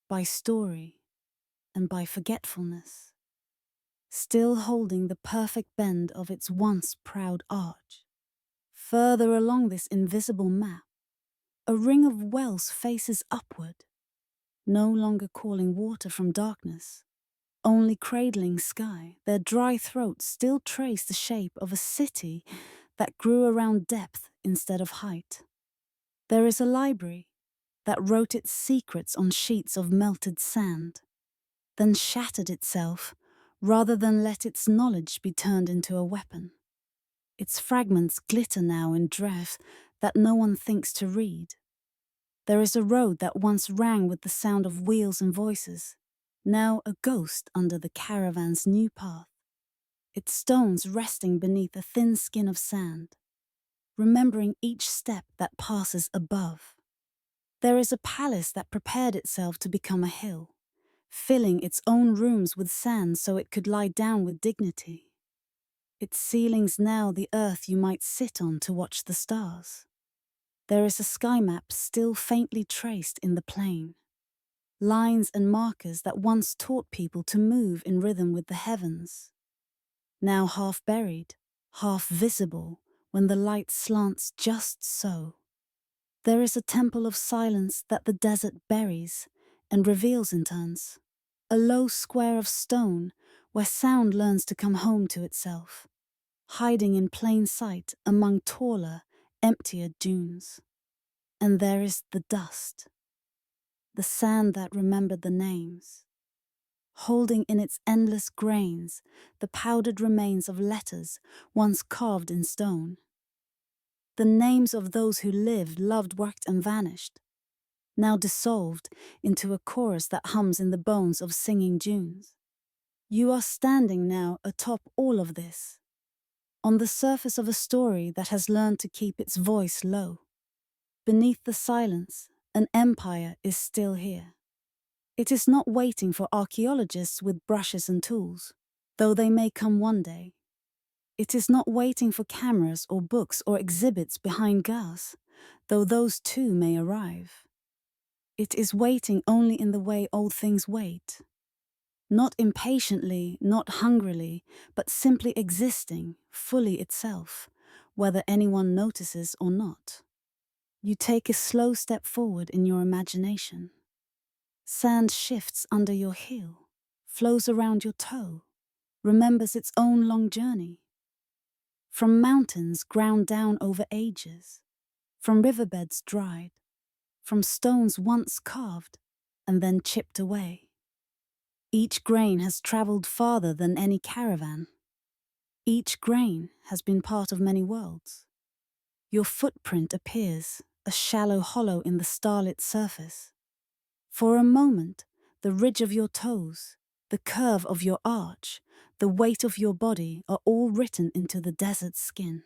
by story, and by forgetfulness, still holding the perfect bend of its once proud arch. Further along this invisible map, a ring of wells faces upward, no longer calling water from darkness, only cradling sky. Their dry throats still trace the shape of a city that grew around depth instead of height. There is a library that wrote its secrets on sheets of melted sand, then shattered itself rather than let its knowledge be turned into a weapon. Its fragments glitter now in dress that no one thinks to read. There is a road that once rang with the sound of wheels and voices, now a ghost under the caravan's new path, its stones resting beneath a thin skin of sand, remembering each step that passes above. There is a palace that prepared itself to become a hill, filling its own rooms with sand so it could lie down with dignity. Its ceilings now the earth you might sit on to watch the stars. There is a sky map still faintly traced in the plain, lines and markers that once taught people to move in rhythm with the heavens. Now half buried, half visible when the light slants just so. There is a temple of silence that the desert buries and reveals in turns. A low square of stone where sound learns to come home to itself, hiding in plain sight among taller, emptier dunes. And there is the dust, the sand that remembered the names, holding in its endless grains the powdered remains of letters once carved in stone. The names of those who lived, loved, worked, and vanished, now dissolved into a chorus that hums in the bones of singing dunes. You are standing now atop all of this, on the surface of a story that has learned to keep its voice low. Beneath the silence, an empire is still here. It is not waiting for archaeologists with brushes and tools, though they may come one day. It is not waiting for cameras or books or exhibits behind glass, though those too may arrive. It is waiting only in the way old things wait. Not impatiently, not hungrily, but simply existing, fully itself, whether anyone notices or not. You take a slow step forward in your imagination. Sand shifts under your heel, flows around your toe, remembers its own long journey. From mountains ground down over ages, from riverbeds dried, from stones once carved and then chipped away. Each grain has traveled farther than any caravan. Each grain has been part of many worlds. Your footprint appears, a shallow hollow in the starlit surface. For a moment, the ridge of your toes, the curve of your arch, the weight of your body are all written into the desert's skin.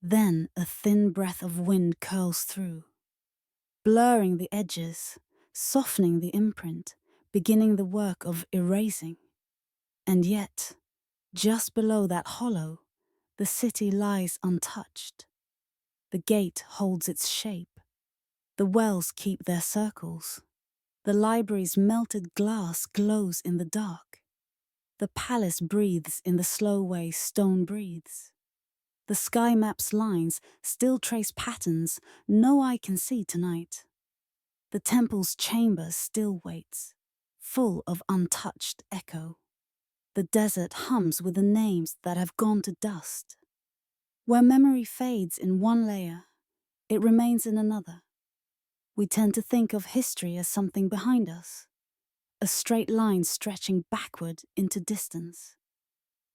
Then a thin breath of wind curls through, blurring the edges, softening the imprint, beginning the work of erasing. And yet, just below that hollow, the city lies untouched. The gate holds its shape. The wells keep their circles. The library's melted glass glows in the dark. The palace breathes in the slow way stone breathes. The sky map's lines still trace patterns no eye can see tonight. The temple's chamber still waits, full of untouched echo. The desert hums with the names that have gone to dust. Where memory fades in one layer, it remains in another. We tend to think of history as something behind us, a straight line stretching backward into distance.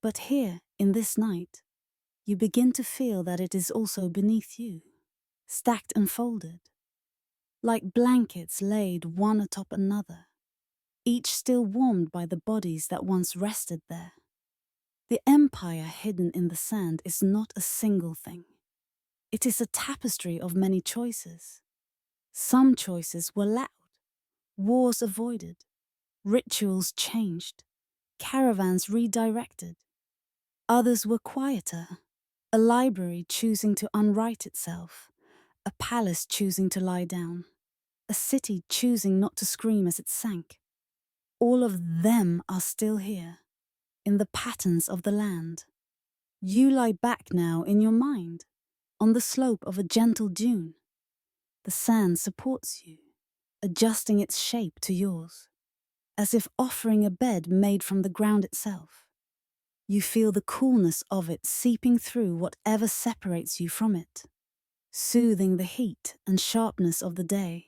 But here, in this night, you begin to feel that it is also beneath you, stacked and folded, like blankets laid one atop another, each still warmed by the bodies that once rested there. The empire hidden in the sand is not a single thing. It is a tapestry of many choices. Some choices were loud, wars avoided, rituals changed, caravans redirected. Others were quieter, a library choosing to unwrite itself, a palace choosing to lie down, a city choosing not to scream as it sank. All of them are still here, in the patterns of the land. You lie back now in your mind, on the slope of a gentle dune. The sand supports you, adjusting its shape to yours, as if offering a bed made from the ground itself. You feel the coolness of it seeping through whatever separates you from it, soothing the heat and sharpness of the day.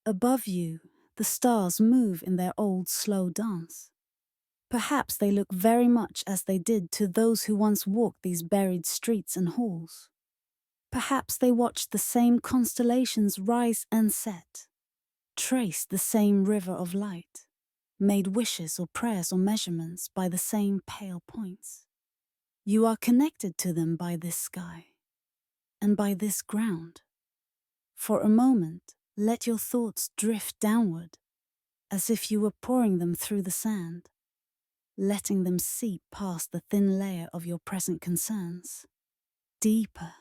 Above you, the stars move in their old slow dance. Perhaps they look very much as they did to those who once walked these buried streets and halls. Perhaps they watched the same constellations rise and set, traced the same river of light, made wishes or prayers or measurements by the same pale points. You are connected to them by this sky and by this ground. For a moment, let your thoughts drift downward, as if you were pouring them through the sand, letting them seep past the thin layer of your present concerns, deeper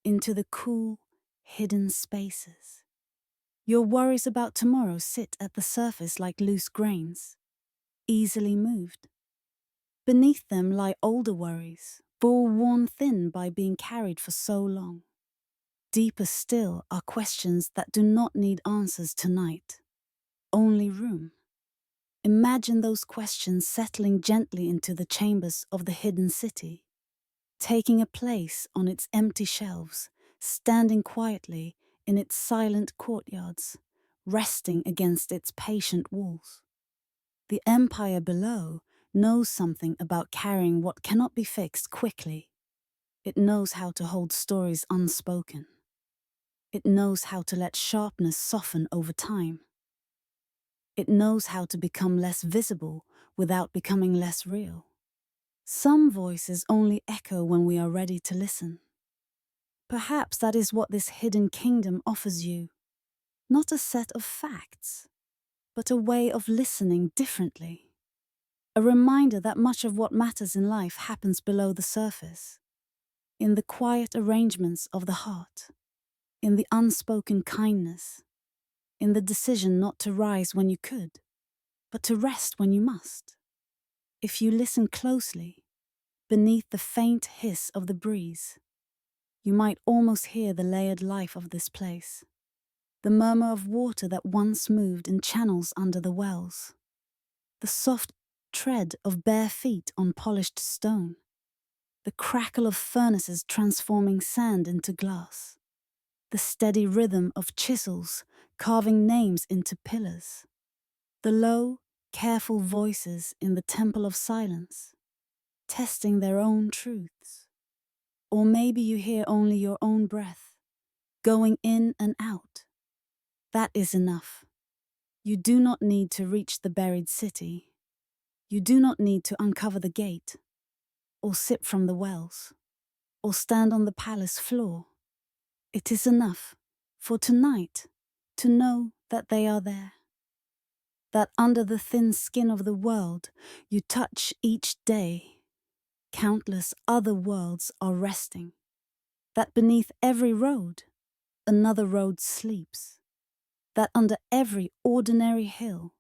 into the cool, hidden spaces. Your worries about tomorrow sit at the surface like loose grains, easily moved. Beneath them lie older worries, worn thin by being carried for so long. Deeper still are questions that do not need answers tonight, only room. Imagine those questions settling gently into the chambers of the hidden city, taking a place on its empty shelves, standing quietly in its silent courtyards, resting against its patient walls. The empire below knows something about carrying what cannot be fixed quickly. It knows how to hold stories unspoken. It knows how to let sharpness soften over time. It knows how to become less visible without becoming less real. Some voices only echo when we are ready to listen. Perhaps that is what this hidden kingdom offers you. Not a set of facts, but a way of listening differently. A reminder that much of what matters in life happens below the surface, in the quiet arrangements of the heart, in the unspoken kindness, in the decision not to rise when you could, but to rest when you must. If you listen closely, beneath the faint hiss of the breeze, you might almost hear the layered life of this place, the murmur of water that once moved in channels under the wells, the soft tread of bare feet on polished stone, the crackle of furnaces transforming sand into glass, the steady rhythm of chisels carving names into pillars, the low, careful voices in the temple of silence, testing their own truths. Or maybe you hear only your own breath, going in and out. That is enough. You do not need to reach the buried city. You do not need to uncover the gate, or sip from the wells, or stand on the palace floor. It is enough for tonight to know that they are there. That under the thin skin of the world you touch each day, countless other worlds are resting. That beneath every road, another road sleeps. That under every ordinary hill,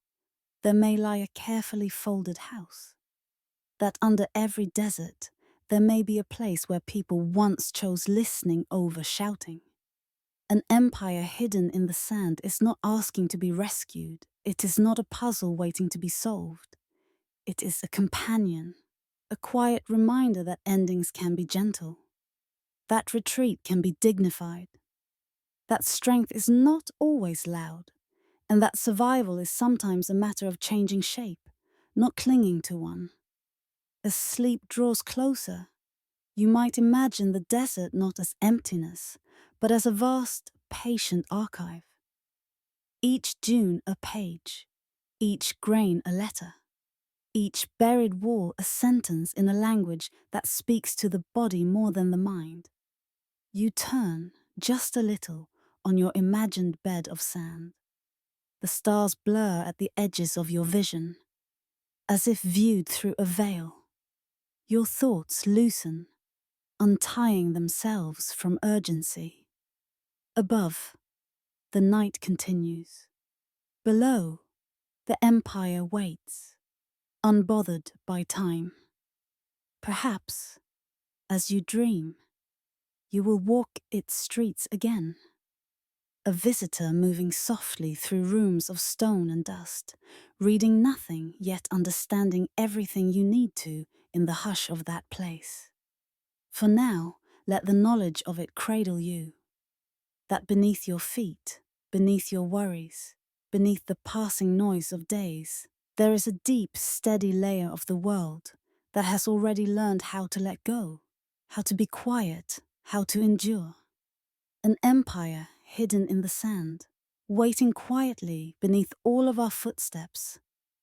there may lie a carefully folded house. That under every desert, there may be a place where people once chose listening over shouting. An empire hidden in the sand is not asking to be rescued, It is not a puzzle waiting to be solved. It is a companion, a quiet reminder that endings can be gentle, that retreat can be dignified, that strength is not always loud, and that survival is sometimes a matter of changing shape, not clinging to one. As sleep draws closer, you might imagine the desert not as emptiness, but as a vast, patient archive. Each dune a page, each grain a letter, each buried wall a sentence in a language that speaks to the body more than the mind. You turn, just a little, on your imagined bed of sand. The stars blur at the edges of your vision, as if viewed through a veil. Your thoughts loosen, untying themselves from urgency. Above, the night continues. Below, the empire waits, unbothered by time. Perhaps, as you dream, you will walk its streets again. A visitor moving softly through rooms of stone and dust, reading nothing yet understanding everything you need to in the hush of that place. For now, let the knowledge of it cradle you, that beneath your feet, beneath your worries, beneath the passing noise of days, there is a deep, steady layer of the world that has already learned how to let go, how to be quiet, how to endure. An empire hidden in the sand, waiting quietly beneath all of our footsteps,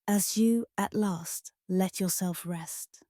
as you, at last, let yourself rest.